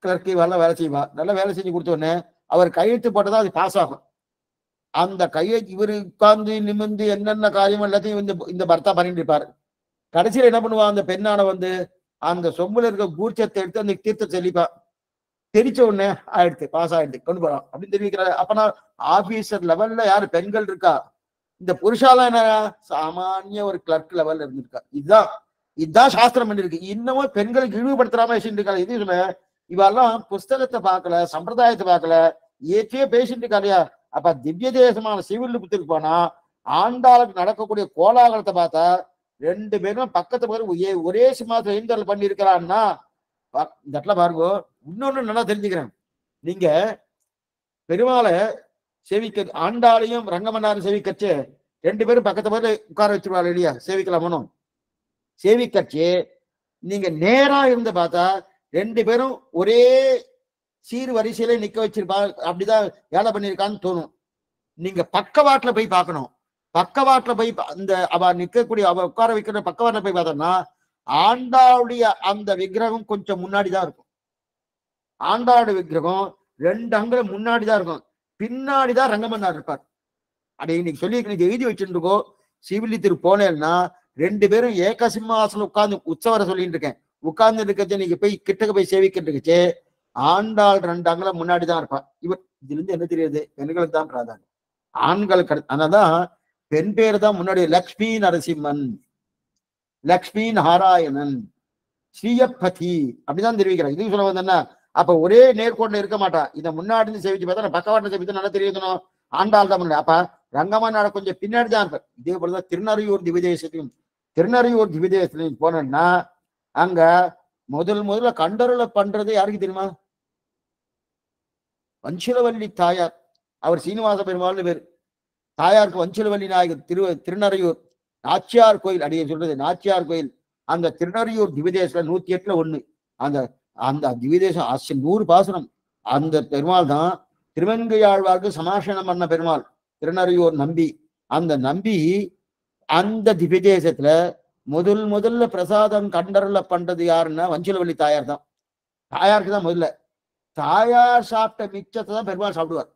கிளர்க்கு வரலாம் வேலை செய்வா. நல்லா வேலை செஞ்சு கொடுத்த உடனே அவர் கையெழுத்து போட்டதா அது பாஸ் ஆகும். அந்த கையெழுத்து இவரு உட்கார்ந்து நிமிர்ந்து என்னென்ன காரியம் எல்லாத்தையும் இந்த பர்த்தா பண்ணிட்டு இருப்பாரு. கடைசியில் என்ன பண்ணுவா, அந்த பெண்ணான வந்து அந்த சொம்புல இருக்க கூர்ச்சத்தை எடுத்து அந்த தீர்த்த தெளிப்பா. தெரிச்ச உடனே ஆயிடுச்சு, பாஸ் ஆயிடுச்சு, கொண்டு போறான் அப்படின்னு தெரிவிக்கிறாரு. அப்பனா ஆபீசர் லெவல்ல யாரு பெண்கள் இருக்கா? இந்த புருஷால என்ன சாமானிய ஒரு கிளர்க் லெவல்ல இருந்திருக்கா. இதுதான் சாஸ்திரம் பண்ணிருக்கு. இன்னமும் பெண்களுக்கு இழிவுபடுத்துறாம பேசிட்டு இருக்கா. இது சொன்ன இவெல்லாம் புஸ்தகத்தை பார்க்கல, சம்பிரதாயத்தை பார்க்கல, ஏற்றியே பேசிட்டு இருக்கா இல்லையா. அப்ப திவ்ய தேசமான ஸ்ரீவில்லிபுத்தூருக்கு போனா ஆண்டாளுக்கு நடக்கக்கூடிய கோலாகலத்தை பார்த்தா ரெண்டு பேரும் பக்கத்து பக்கம் ஒரே சிம்மாசம் எழுந்தருள் பண்ணி இருக்கிறான்னா இந்த இடத்துல பாருங்க. இன்னொன்னு நல்லா தெரிஞ்சுக்கிறேன். நீங்க பெருமாளை சேவிக்க ஆண்டாளையும் ரங்கமன்னாரும் சேவிக்கச்சு ரெண்டு பேரும் பக்கத்து பக்கத்துல உட்கார வச்சிருவாள் இல்லையா, சேவிக்கலாமோ. சேவிக்கச்சு நீங்க நேரா இருந்து பார்த்தா ரெண்டு பேரும் ஒரே சீர் வரிசையில நிக்க வச்சிருப்பா. அப்படிதான் வேலை பண்ணிருக்கான்னு தோணும். நீங்க பக்கவாட்டுல போய் பார்க்கணும். பக்கவாட்டுல போய் அந்த அவ நிக்கக்கூடிய அவ உட்கார வைக்கிற பக்கவாட்டுல போய் பார்த்தோம்னா ஆண்டாளுடைய அந்த விக்கிரகம் கொஞ்சம் முன்னாடிதான் இருக்கும். ஆண்டாளுடைய விக்கிரகம் 2 அங்குலம் முன்னாடிதான் இருக்கும். பின்னாடிதான் ரங்கமன்னார் இருப்பார். அதை இன்னைக்கு சொல்லி எழுதி வச்சுருக்கோ. ஸ்ரீவில்லிபுத்தூர் போனேன்னா ரெண்டு பேரும் ஏக சிம்மாசனம் உட்கார்ந்து உற்சவரை சொல்லிட்டு இருக்கேன். உட்கார்ந்து இருக்கச்சு நீங்க போய் கிட்டக்க போய் சேவிக்கிட்டு இருக்கச்சு ஆண்டாள் 2 அங்குலம் முன்னாடிதான் இருப்பார். இவர் இதுல இருந்து என்ன தெரியுது, பெண்களுக்கு தான் பிராதானியம், ஆண்களுக்கு. அதனாலதான் பெண் பேர் தான் முன்னாடி. லக்ஷ்மி நரசிம்மன், லக்ஷ்மி நாராயணன், ஸ்ரீயப்பதி அப்படிதான் தெரிவிக்கிறார். இது சொல்ல வந்தேன்னா அப்ப ஒரே நேர்கோட்டில் இருக்க மாட்டா. இதை முன்னாடி சேவிச்சு பார்த்தா பக்கவாட்டில் சேவித்து நல்லா தெரியுதுனோ ஆண்டாள் தான் முன்னாடி. அப்ப ரங்கமன்னாட கொஞ்சம் பின்னாடி தான் இருப்பார். இதே போலதான் திருநறையூர் திவிதேசத்திலையும் போனோம்னா அங்க முதல்ல கண்டருளை பண்றது யாருக்கு தெரியுமா? வஞ்சிலவல்லி தாயார். அவர் சீனிவாச பெருமாள்னு பேர். தாயாருக்கு வஞ்சிலவல்லி நாயகர் திருநறையூர் நாச்சியார் கோயில், அடியே சொல்றது நாச்சியார் கோயில். அந்த திருநறையூர் திவிதேசத்துல 108ல 1. அந்த அந்த திவிதேசம் 100 பாசனம். அந்த பெருமாள் தான் திருவெங்கையாழ்வாருக்கு சமாசனம் பண்ண பெருமாள், திருநறையூர் நம்பி. அந்த நம்பி அந்த திவிதேசத்துல முதல்ல பிரசாதம் கண்டருள பண்றது யாருன்னா வஞ்சிலவல்லி தாயார் தான். தாயாருக்கு தான் முதல்ல. தாயார் சாப்பிட்ட மிச்சத்தை தான் பெருமாள் சாப்பிடுவார்.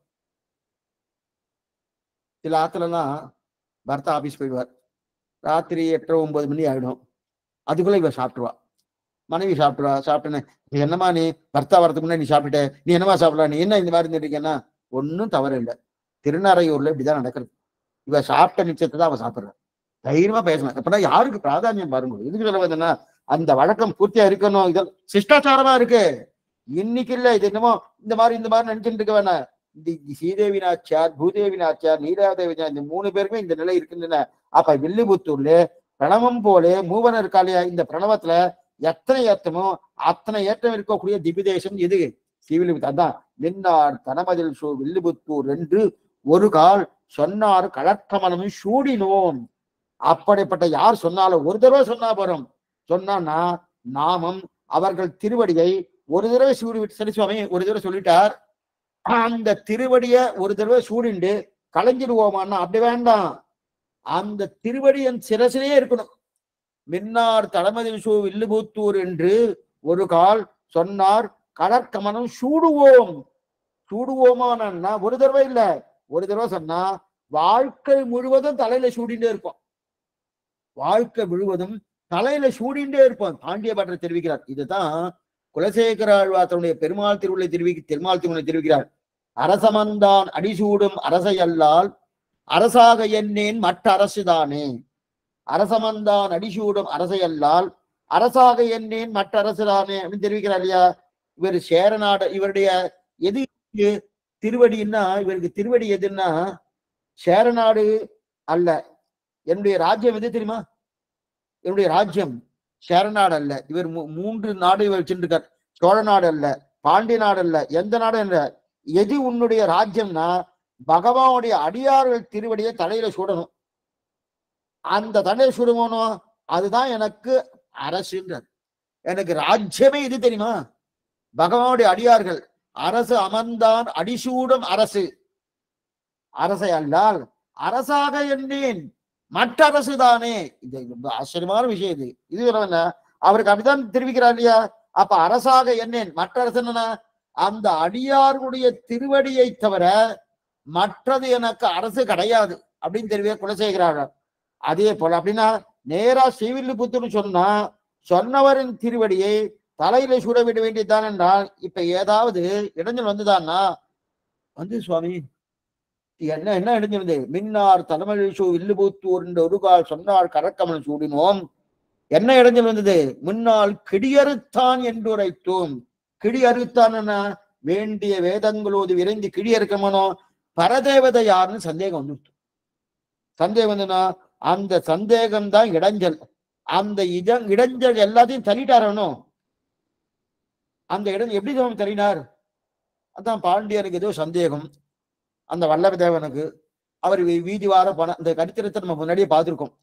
சில ஆத்துலலாம் பர்த்தா ஆபீஸ் போயிடுவார், ராத்திரி 8 9 மணி ஆயிடும். அதுக்குள்ள இவ சாப்பிட்டுருவா, மனைவி சாப்பிட்டுருவா. சாப்பிட்டேன்னு என்னமா நீ பர்த்தா வரதுக்கு முன்னாடி நீ சாப்பிட்டுட்ட, நீ என்னமா சாப்பிடலாம், நீ என்ன இந்த மாதிரி இருந்துட்டீங்கன்னா ஒன்றும் தவறு இல்லை. திருநறையூர்ல இப்படிதான் நடக்கிறது. இவ சாப்பிட்ட மிச்சத்தை தான் அவ சாப்பிடுறான். தைரியமா பேசலாம். அப்படின்னா யாருக்கு பிராதானியம் பாருங்க. இதுக்கு சொல்ல வந்தேன்னா அந்த வழக்கம் பூர்த்தியா இருக்கணும். இது சிஷ்டாச்சாரமா இருக்கு. இன்னைக்கு இல்ல, இது என்னமோ இந்த மாதிரி நினைச்சுட்டு இருக்க வேணாம். ஸ்ரீதேவி நாச்சியார், பூதேவி நாச்சியார், நீலாதேவி இந்த 3 பேருமே இந்த நிலை இருக்குன்னு. அப்ப வில்லிபுத்தூர்ல பிரணவம் போல மூவனர் இருக்காலையா, இந்த பிரணவத்துல எத்தனை ஏற்றமோ அத்தனை ஏற்றம் இருக்கக்கூடிய திவிதேசம் எது? ஸ்ரீவில்லிபுத்தூர். அதான் நின்னார் தனமதில் வில்லிபுத்தூர் என்று ஒரு கால் சொன்னார் கலற்றமனமும் சூடினோம். அப்படிப்பட்ட யார் சொன்னாலும் ஒரு தடவை சொன்னா போறோம். சொன்னா நாமம் அவர்கள் திருவடியை ஒரு தடவை சூடி விட்டு, சரி சுவாமி ஒரு தடவை சொல்லிட்டார், அந்த திருவடிய ஒரு தடவை சூடிண்டு கலைஞ்சிடுவோமான்னா அப்படி வேண்டாம். அந்த திருவடியின் சிரசிலே இருக்கணும். மின்னார் தளமதில் வில்லிபுத்தூர் என்று ஒரு கால் சொன்னார் கடற்கமனம் சூடுவோம். சூடுவோமானா ஒரு தடவை இல்ல, ஒரு தடவை சொன்னா வாழ்க்கை முழுவதும் தலையில சூடிண்டே இருப்போம். வாழ்க்கை முழுவதும் தலையில சூடிண்டே இருப்போம். பாண்டிய பட்டர் தெரிவிக்கிறார். இதுதான் குலசேகர ஆழ்வார் பெருமாள் திருவிழை தெரிவிக்கிறார். அரசமந்தான் அடிசூடும் அரசை அல்லால் அரசாக எண்ணேன் மற்ற அரசுதானே. அரசமந்தான் அடிசூடும் அரசை அல்லால் அரசாக எண்ணேன் மற்ற அரசுதானே அப்படின்னு தெரிவிக்கிறார் இல்லையா. இவர் சேரநாடு, இவருடைய எது திருவடின்னா, இவருக்கு திருவடி எதுன்னா சேரநாடு அல்ல. என்னுடைய ராஜ்யம் எது தெரியுமா? என்னுடைய ராஜ்யம் சேரநாடு அல்ல. இவர் 3 நாடு இவர் வச்சுருக்கார். சோழ நாடு அல்ல, பாண்டிய நாடு அல்ல, எந்த நாடு அல்ல. எது உன்னுடைய ராஜ்யம்னா பகவானுடைய அடியார்கள் திருவடியை தலையில சூடணும். அந்த தலையில சூடணும், அதுதான் எனக்கு அரசுன்றார். எனக்கு ராஜ்யமே இது தெரியுமா? பகவானுடைய அடியார்கள் அரசு அமர்ந்தான் அடிசூடும் அரசு. அரசை அல்லால் அரசாக எண்ணேன் மற்ற அரசு தானே. இது ஆச்சரியமான விஷயம். இது அவருக்கு அப்படிதான் தெரிவிக்கிறார் இல்லையா. அப்ப அரசாக எண்ணேன் மற்ற அரசு என்னன்னா அந்த அடியார்களுடைய திருவடியை தவிர மற்றது எனக்கு அரசு கிடையாது அப்படின்னு தெரிவிக்க குலசேகரார். அதே போல அப்படின்னா நேரா ஸ்ரீவில்லிபுத்தூர்னு சொன்னா சொன்னவரின் திருவடியை தலையில சூட விட வேண்டியதுதான் என்றால், இப்ப ஏதாவது இடைஞ்சல் வந்துதான்னா சுவாமி என்ன இடைஞ்சிருந்தது? மின்னார் தலைமழிசு வில்லிபுத்தூர் என்ற ஒரு கால் சொன்னார் கரக்கமன் சூடினோம். என்ன இடைஞ்சல் வந்தது? முன்னால் கிடியறுத்தான் என்று உரைத்தோம். கிடி அறுத்தான் வேண்டிய வேதங்களோடு விரைந்து கிடி அறுக்கமனோ பரதேவதை யாருன்னு சந்தேகம் வந்துட்டு. சந்தேகம் வந்துன்னா அந்த சந்தேகம் தான் இடைஞ்சல். அந்த இடைஞ்சல் எல்லாத்தையும் தள்ளிட்டாரணும். அந்த இடம் எப்படி தள்ளினார்? அதான் பாண்டியனுக்கு ஏதோ சந்தேகம் அந்த வல்லப தேவனுக்கு. அவர் வீதி வார போன இந்த கருத்திரத்தை நம்ம முன்னாடியே பார்த்திருக்கோம்.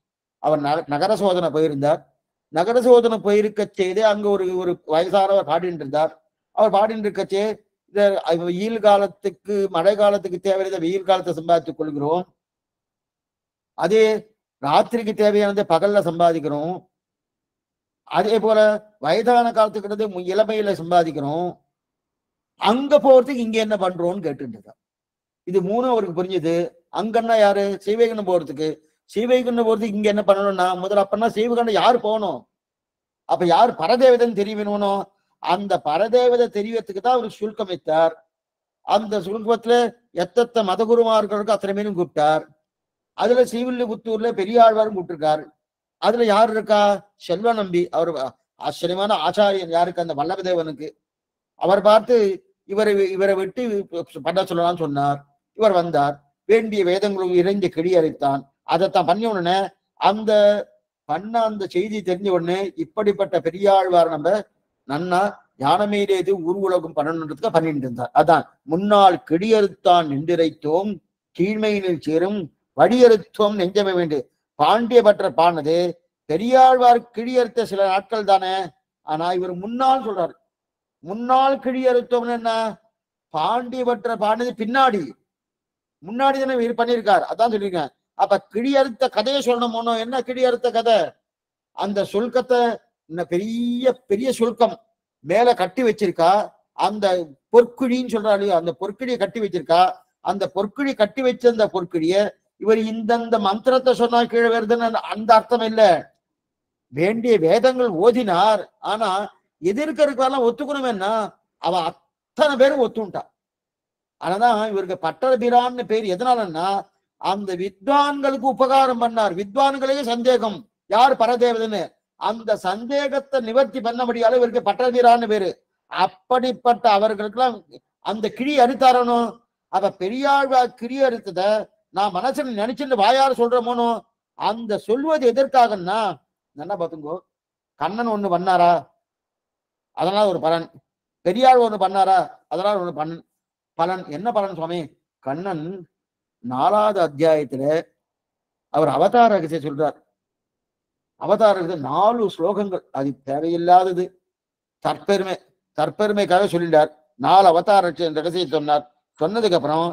அவர் நகர சோதனை போயிருந்தார். நகர சோதனை போயிருக்க செய்தே அங்க ஒரு வயசானவர் பாடிட்டு இருந்தார். அவர் பாடிட்டு இருக்கச்சே வெயில் காலத்துக்கு மழை காலத்துக்கு தேவையான வெயில் காலத்தை சம்பாதித்துக் கொள்கிறோம், அதே ராத்திரிக்கு தேவையானதை பகல்ல சம்பாதிக்கிறோம், அதே போல வயதான காலத்துக்கு இளமையில சம்பாதிக்கிறோம், அங்க போறதுக்கு இங்க என்ன பண்றோம்னு கேட்டு இருக்கார். இது 3 அவருக்கு புரிஞ்சது. அங்கன்னா யாரு? சீவைகுண்டம் போறதுக்கு. சீவைகுண்டம் போறதுக்கு இங்க என்ன பண்ணணும்னா முதல்ல அப்பன்னா சீவைகுண்டம் யாரு போகணும்? அப்ப யார் பரதேவதன் தெரியணும்? அந்த பரதேவதை தெரியறதுக்கு தான் அவர் சுல்கம் வைத்தார். அந்த சுல்கத்துல எத்தத்த மதகுருமார்களுக்கு அத்தனை பேரும் கூப்பிட்டார். அதுல ஸ்ரீவில்லிபுத்தூர்ல பெரியாழ்வாரும் கூப்பிட்டிருக்காரு. அதுல யார் இருக்கா? செல்வ நம்பி. அவர் ஆச்சரியமான ஆச்சாரியன். யாருக்கு? அந்த வல்லபதேவனுக்கு. அவர் பார்த்து இவரை விட்டு பண்ண சொல்லலாம்னு சொன்னார். இவர் வந்தார். வேண்டிய வேதங்களும் இறைந்து கிடியறித்தான். அதைத்தான் பண்ணி உடனே அந்த அந்த செய்தி தெரிஞ்ச உடனே இப்படிப்பட்ட பெரியாழ்வார் நம்ம நன்னா ஞானமேதேது ஊர் உலகம் பண்ணணுன்றதுக்கு பண்ணிட்டு இருந்தார். அதான் முன்னாள் கிடியறுத்தான் நின்றிரைத்தோம் கீழ்மையினில் சேரும் வடியறுத்தோம் நெஞ்சமே வேண்டு. பாண்டிய பற்றர் பாடினது பெரியாழ்வார் கிழியறுத்த சில நாட்கள் தானே. ஆனா இவர் முன்னாள் சொல்றாரு. முன்னாள் கிழியறுத்தோம்னு என்ன? பாண்டிய பற்றர் பாடினது பின்னாடி, முன்னாடி தானே இவர் பண்ணியிருக்கார். அதான் சொல்லியிருக்கேன். அப்ப கிழியறுத்த கதையை சொல்லணும். என்ன கிழியறுத்த கதை? அந்த சுல்கத்தை பெரிய பெரிய சுல்கம் மேல கட்டி வச்சிருக்கா. அந்த பொற்குழின்னு சொல்றாரு, அந்த பொற்குழியை கட்டி வச்சிருக்கா. அந்த பொற்குழி கட்டி வச்ச அந்த பொற்குழிய இவர் இந்தந்த மந்திரத்தை சொன்னா கீழே வருதுன்னு அந்த அர்த்தம் இல்ல. வேண்டிய வேதங்கள் ஓதினார். ஆனா எதிர்க்கிறதுக்கெல்லாம் ஒத்துக்கணும். என்ன அவ அத்தனை பேரும் ஒத்துண்டா. ஆனாதான் இவருக்கு பட்டபிரான்னு பேர். எதனாலன்னா அந்த வித்வான்களுக்கு உபகாரம் பண்ணார். வித்வான்களே சந்தேகம் யார் பரதேவதன்னு, அந்த சந்தேகத்தை நிவர்த்தி பண்ணபடியால இவருக்கு பட்டபிரான்னு பேரு. அப்படிப்பட்ட அவர்களுக்கெல்லாம் அந்த கிழி அறுத்தாரணும். அப்ப பெரியாழ்வார் கிழி அறுத்தத நான் மனசுல நினைச்சுட்டு வாயார சொல்றமோனோ, அந்த சொல்வது எதற்காகன்னா என்ன பாத்துங்கோ, கண்ணன் ஒண்ணு பண்ணாரா அதனால ஒரு பலன், பெரியாள் ஒண்ணு பண்ணாரா அதனால ஒரு பலன். என்ன பலன் சுவாமி? கண்ணன் 4வது அத்தியாயத்துல அவர் அவதார ரகசியம் சொல்றார். அவதார 4 ஸ்லோகங்கள், அது தேவையில்லாதது, தற்பெருமைக்காக சொல்லிட்டார். 4 அவதார ரகசியம் சொன்னார். சொன்னதுக்கு அப்புறம்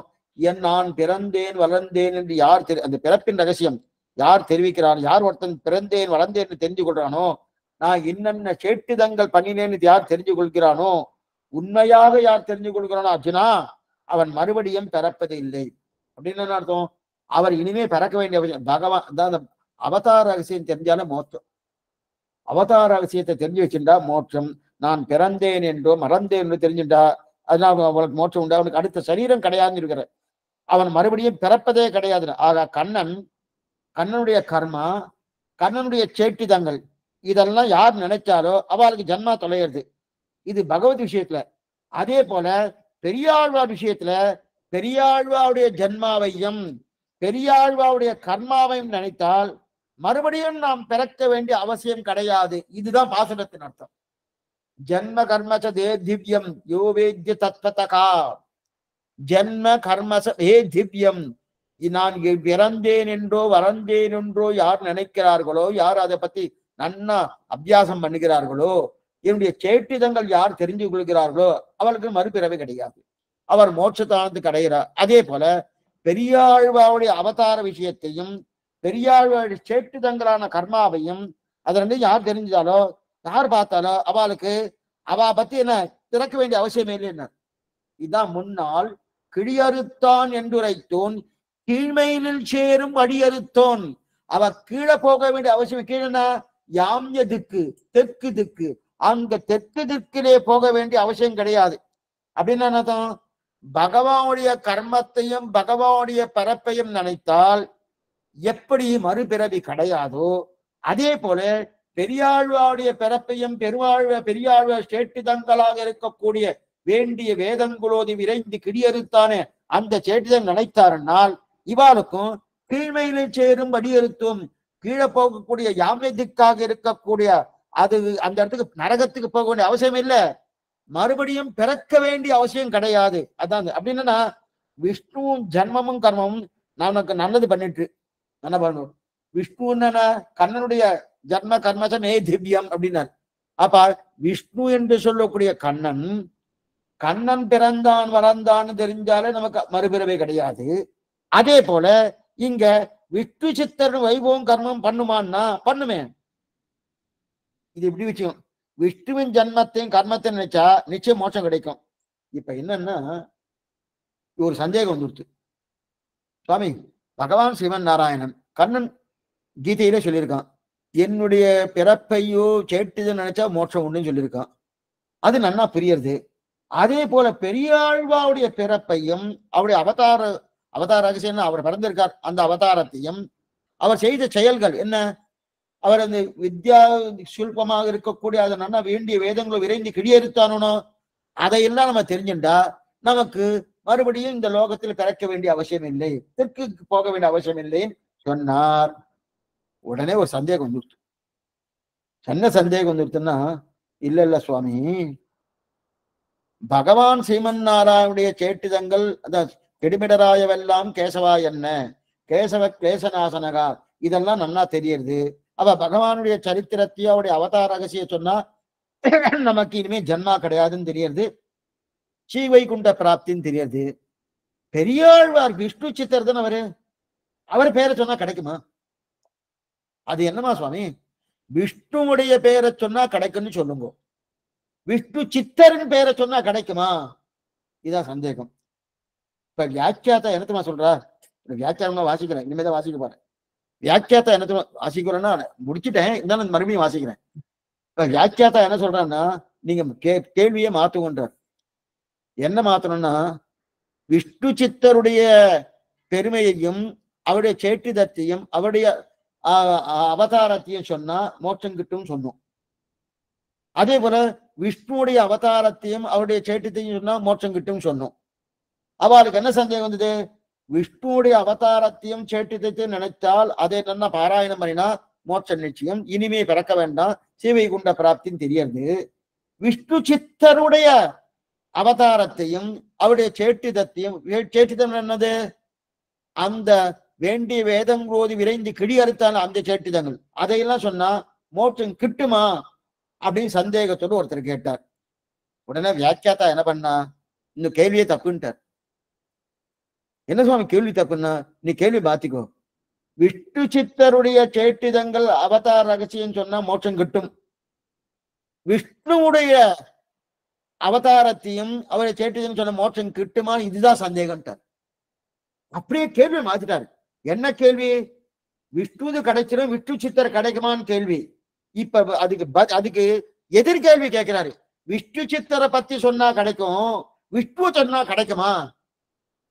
நான் பிறந்தேன் வளர்ந்தேன் என்று யார் அந்த பிறப்பின் ரகசியம் யார் தெரிவிக்கிறான், யார் ஒருத்தன் பிறந்தேன் வளர்ந்தேன் தெரிஞ்சு கொள்றானோ, நான் இன்னென்ன சேட்டுதங்கள் பண்ணினேன்னு யார் தெரிஞ்சு கொள்கிறானோ, உண்மையாக யார் தெரிஞ்சு கொள்கிறானோ அர்ஜுனா, அவன் மறுபடியும் பிறப்பது இல்லை. அப்படின்னு என்ன அர்த்தம்? அவர் இனிமே பிறக்க வேண்டிய அவசியம் பகவான் தான். அந்த அவதார ரகசியம் தெரிஞ்சாலும் மோட்சம். அவதார ரகசியத்தை தெரிஞ்சு வச்சுட்டா மோட்சம். நான் பிறந்தேன் என்றோ மறந்தேன் என்று தெரிஞ்சுட்டா அதனால அவனுக்கு மோட்சம் உண்டு. அவனுக்கு அடுத்த சரீரம் கிடையாதுன்னு இருக்கிற, அவன் மறுபடியும் பிறப்பதே கிடையாது. ஆக கண்ணனுடைய கர்மா, கண்ணனுடைய சேட்டிதங்கள் இதெல்லாம் யார் நினைச்சாலோ அவளுக்கு ஜன்மா தொலைகிறது. இது பகவத் விஷயத்துல. அதே போல பெரியாழ்வார் விஷயத்துல பெரியாழ்வாருடைய ஜன்மாவையும் பெரியாழ்வாருடைய கர்மாவையும் நினைத்தால் மறுபடியும் நாம் பிறக்க வேண்டிய அவசியம் கிடையாது. இதுதான் பாசனத்தின் அர்த்தம். ஜன்ம கர்மச தே திவ்யம் யோ வேத்ய தத்வதகா. ஜன்ம கர்மச தே திவ்யம். நான் பிறந்தேன் என்றோ வளர்ந்தேன் என்றோ யார் நினைக்கிறார்களோ, யார் அதை பத்தி நன்னா அபியாசம் பண்ணுகிறார்களோ, என்னுடைய சேட்டிதங்கள் யார் தெரிஞ்சு கொள்கிறார்களோ அவளுக்கு மறுபிறவை கிடையாது. அவர் மோட்சத்தானத்துக்கு அடைகிறார். அதே போல பெரியாழ்வாருடைய அவதார விஷயத்தையும் பெரியாழ்வாருடைய சேட்டிதங்களான கர்மாவையும் அதை யார் தெரிஞ்சாலோ யார் பார்த்தாலோ அவளுக்கு அவ பத்தி என்ன திறக்க வேண்டிய அவசியமே இல்லை. என்ன இதுதான் முன்னால் கிழியறுத்தான் என்றுரைத்தோன் கீழ்மையிலில் சேரும் அடியறுத்தோன். அவ கீழே போக வேண்டிய அவசியம். கீழனா யாம்ய திக்கு, தெற்கு திக்கு. அங்க தெற்கு திக்கிலே போக வேண்டிய அவசியம் கிடையாது. அப்படின்னு என்னதான்? பகவானுடைய கர்மத்தையும் பகவானுடைய பரப்பையும் நினைத்தால் எப்படி மறுபிறவி கிடையாதோ, அதே போல பெரியாழ்வாருடைய பிறப்பையும் பெரியாழ்வார் சேட்டிதங்களாக இருக்கக்கூடிய வேண்டிய வேதங்களோதி விரைந்து கிடியறுத்தானே அந்த சேட்டிதம் நினைத்தாருனால் இவாளுக்கும் கீழ்மையிலே சேரும் அடியறுத்தும். கீழே போகக்கூடிய யாமை திக்காக இருக்கக்கூடிய அது அந்த இடத்துக்கு நரகத்துக்கு போக வேண்டிய அவசியம் இல்லை. மறுபடியும் பிறக்க வேண்டிய அவசியம் கிடையாது. அதான் அப்படின்னா விஷ்ணுவும் ஜன்மமும் கர்மமும் நமக்கு நல்லது பண்ணிட்டு என்ன பண்ணணும். விஷ்ணு என்னன்னா கண்ணனுடைய ஜன்ம கர்மசமே திவ்யம் அப்படின்னாரு. அப்ப விஷ்ணு என்று சொல்லக்கூடிய கண்ணன் பிறந்தான் வளர்ந்தான்னு தெரிஞ்சாலே நமக்கு மறுபிறவை கிடையாது. அதே போல இங்க விஷ்ணு சித்தர் வைபவம் கர்மம் பண்ணுமான்னா பண்ணுமே. இது இப்படி விஷயம். விஷ்ணுவின் ஜன்மத்தையும் கர்மத்தையும் நினைச்சா நிச்சயம் மோட்சம் கிடைக்கும். இப்ப என்னன்னா ஒரு சந்தேகம் வந்துடுச்சு. சுவாமி, பகவான் சிவன் நாராயணன் கண்ணன் கீதையில சொல்லியிருக்கான், என்னுடைய பிறப்பையோ சேட்டுதுன்னு நினைச்சா மோட்சம் உண்டுன்னு சொல்லியிருக்கான். அது நன்னா புரியுது. அதே போல பெரியாழ்வாவுடைய பிறப்பையும் அவருடைய அவதார ரகசியம் அவர் பிறந்திருக்கார், அந்த அவதாரத்தையும் அவர் செய்த செயல்கள் என்ன, அவர் அந்த வித்யா சுல்பமாக இருக்கக்கூடிய அதை நன்னா வேண்டிய வேதங்களை விரைந்து கிடியறுத்தானோ அதையெல்லாம் நம்ம தெரிஞ்சுட்டா நமக்கு மறுபடியும் இந்த லோகத்தில் பிறக்க வேண்டிய அவசியம் இல்லை, தெற்கு போக வேண்டிய அவசியம் இல்லைன்னு சொன்னார். உடனே ஒரு சந்தேகம் வந்துருச்சு. என்ன சந்தேகம் வந்துருச்சுன்னா, இல்ல இல்ல சுவாமி, பகவான் ஸ்ரீமன் நாராயணுடைய சேட்டிதங்கள் அதான் கெடுமிடராயவெல்லாம் கேசவா என்ன, கேசவ கிளேசநாசனகா, இதெல்லாம் நல்லா தெரியுது. அவ பகவானுடைய சரித்திரத்தையும் அவருடைய அவதார ரகசிய சொன்னா நமக்கு இனிமே ஜன்மா கிடையாதுன்னு தெரியுது, ஸ்ரீவைகுண்ட பிராப்தின்னு தெரியுது. பெரியாழ்வார் விஷ்ணு சித்தர் தானே அவரு, அவர் பேரை சொன்னா கிடைக்குமா? அது என்னமா சுவாமி, விஷ்ணுவுடைய பேரை சொன்னா கிடைக்கும்னு சொல்லுங்க, விஷ்ணு சித்தரின் பேரை சொன்னா கிடைக்குமா? இதான் சந்தேகம். இப்ப வியாக்கியாத்தா என்னத்துமா சொல்றா, வியாக்கியானம் வாசிக்கிறேன், இனிமேதான் வாசிக்க போறேன். வியாக்கியாத்தா என்னத்துமா வாசிக்கிறேன்னா முடிச்சுட்டேன், இருந்தாலும் மறுபடியும் வாசிக்கிறேன். இப்ப வியாக்கியாத்தா என்ன சொல்றான்னா, நீங்க கேள்வியை மாத்துங்கன்றார். என்ன மாத்தணும்னா, விஷ்ணு சித்தருடைய பெருமையையும் அவருடைய சேட்டிதத்தையும் அவருடைய அவதாரத்தையும் சொன்னா மோட்சம் கிட்டும் சொன்னோம். அதே போல விஷ்ணுடைய அவதாரத்தையும் அவருடைய சேட்டித்தையும் சொன்னா மோட்சம் கிட்டும் சொன்னோம். அவளுக்கு என்ன சந்தேகம் வந்தது, விஷ்ணுடைய அவதாரத்தையும் சேட்டித்தையும் நினைத்தால் அதை என்ன பாராயணம் பண்ணினா மோட்ச நிச்சயம், இனிமே பிறக்க வேண்டாம், சீவைகுண்ட பிராப்தின்னு தெரியாது. விஷ்ணு சித்தருடைய அவதாரத்தையும் அவருடைய சேட்டிதத்தையும், சேட்டிதம் என்னது, அந்த வேண்டிய வேதம் போது விரைந்து கிடி அறுத்தான அந்த சேட்டிதங்கள், அதையெல்லாம் சொன்னா மோட்சம் கிட்டுமா அப்படின்னு சந்தேகத்தோடு ஒருத்தர் கேட்டார். உடனே வியாக்கியாத்தா என்ன பண்ணா, இந்த கேள்வியே தப்புன்ட்டார். என்ன சுவாமி கேள்வி தப்புன்னா, நீ கேள்வி பாத்திக்கோ, விஷ்ணு சித்தருடைய சேட்டிதங்கள் அவதார ரகசியம் சொன்னா மோட்சம் கிட்டும், விஷ்ணுவுடைய அவதாரத்தையும் அவரை சேட்டிதம் சொன்ன மோட்சம் கிட்டுமா, இதுதான் சந்தேகம்ட்டார். அப்படியே கேள்வி மாத்திட்டாரு. என்ன கேள்வி, விஷ்ணு கிடைச்சிடும் விஷ்ணு சித்தர் கிடைக்குமான்னு கேள்வி. இப்ப அதுக்கு எதிர்கேள்வி கேட்கிறாரு, விஷ்ணு சித்தரை பத்தி சொன்னா கிடைக்கும், விஷ்ணு சொன்னா கிடைக்குமா?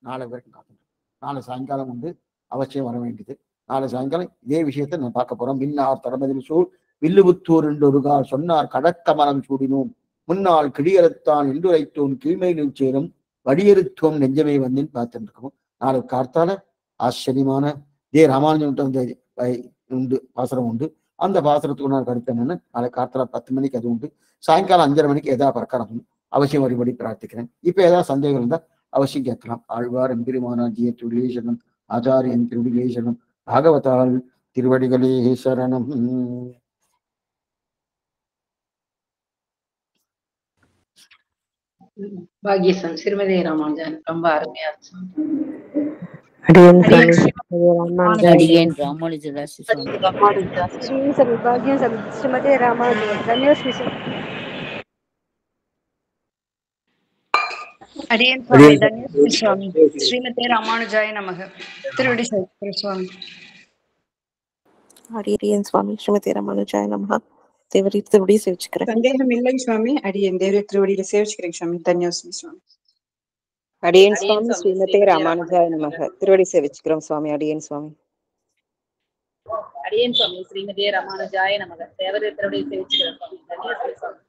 நாளை வரைக்கும் காத்துட்டு, நாளை சாயங்காலம் வந்து அவசியம் வர வேண்டியது. நாளை சாயங்காலம் இதே விஷயத்தை நான் பார்க்க போறோம். மின்னார் தடமதில் சூழ் வில்லுபுத்தூர் என்று ஒரு கால் சொன்னார், கடக்க மரம் சூடினோம் முன்னால் கிடியறுத்தான் என்றுரைத்தோம் கீழ்மையில் சேரும் வடியறுத்தோம் நெஞ்சமை வந்தின் பார்த்துட்டு இருக்கோம். நாளை கார்த்தால ஆச்சரியமான ராமானுஜன் உண்டு, பாசனம் உண்டு. அந்த பாசனத்துக்கு நான் கருத்து என்னன்னு நாளை கார்த்தால 10 மணிக்கு அது உண்டு. சாயங்காலம் 5:30 மணிக்கு எதா பிரகாரம் அவசியம் வழிபடி பிரார்த்திக்கிறேன். இப்ப ஏதாவது சந்தேகம் இருந்தா அவசியம் கேட்கலாம். ஆழ்வார் எம்பெருமானாகிய திருவிலேசனம், ஆச்சாரியன் திருவிலேசனம், பாகவதால் திருவடிகளே சரணம். பாக்யசன் சிறுமதி ராமானுஜன் ரொம்ப அருமையா ஸ்ரீமதே ராமானுஜாய நமக. திருவடி சுவாமி. அடியேன் சுவாமி. ஸ்ரீமதே ராமானுஜாய நமக. தேவரி திருவடி சேவிச்சுக்கிறேன். சந்தேகம் இல்லை சுவாமி. அடியேன் தேவரி திருவடியில சேவிச்சுக்கிறேன் சுவாமி. தன்யோஸ்மி சுவாமி. அடியேன் சுவாமி. ஸ்ரீமதே ராமானுஜாய நமக. திருவடி சேவிச்சுக்கிறோம் சுவாமி. அடியேன் சுவாமி. அடியேன் சுவாமி. ஸ்ரீமதே ராமானுஜாய நமக. தேவரி திருவடி சேவிச்சுக்கிறோம் சுவாமி. தன்யோஸ்மி சுவாமி.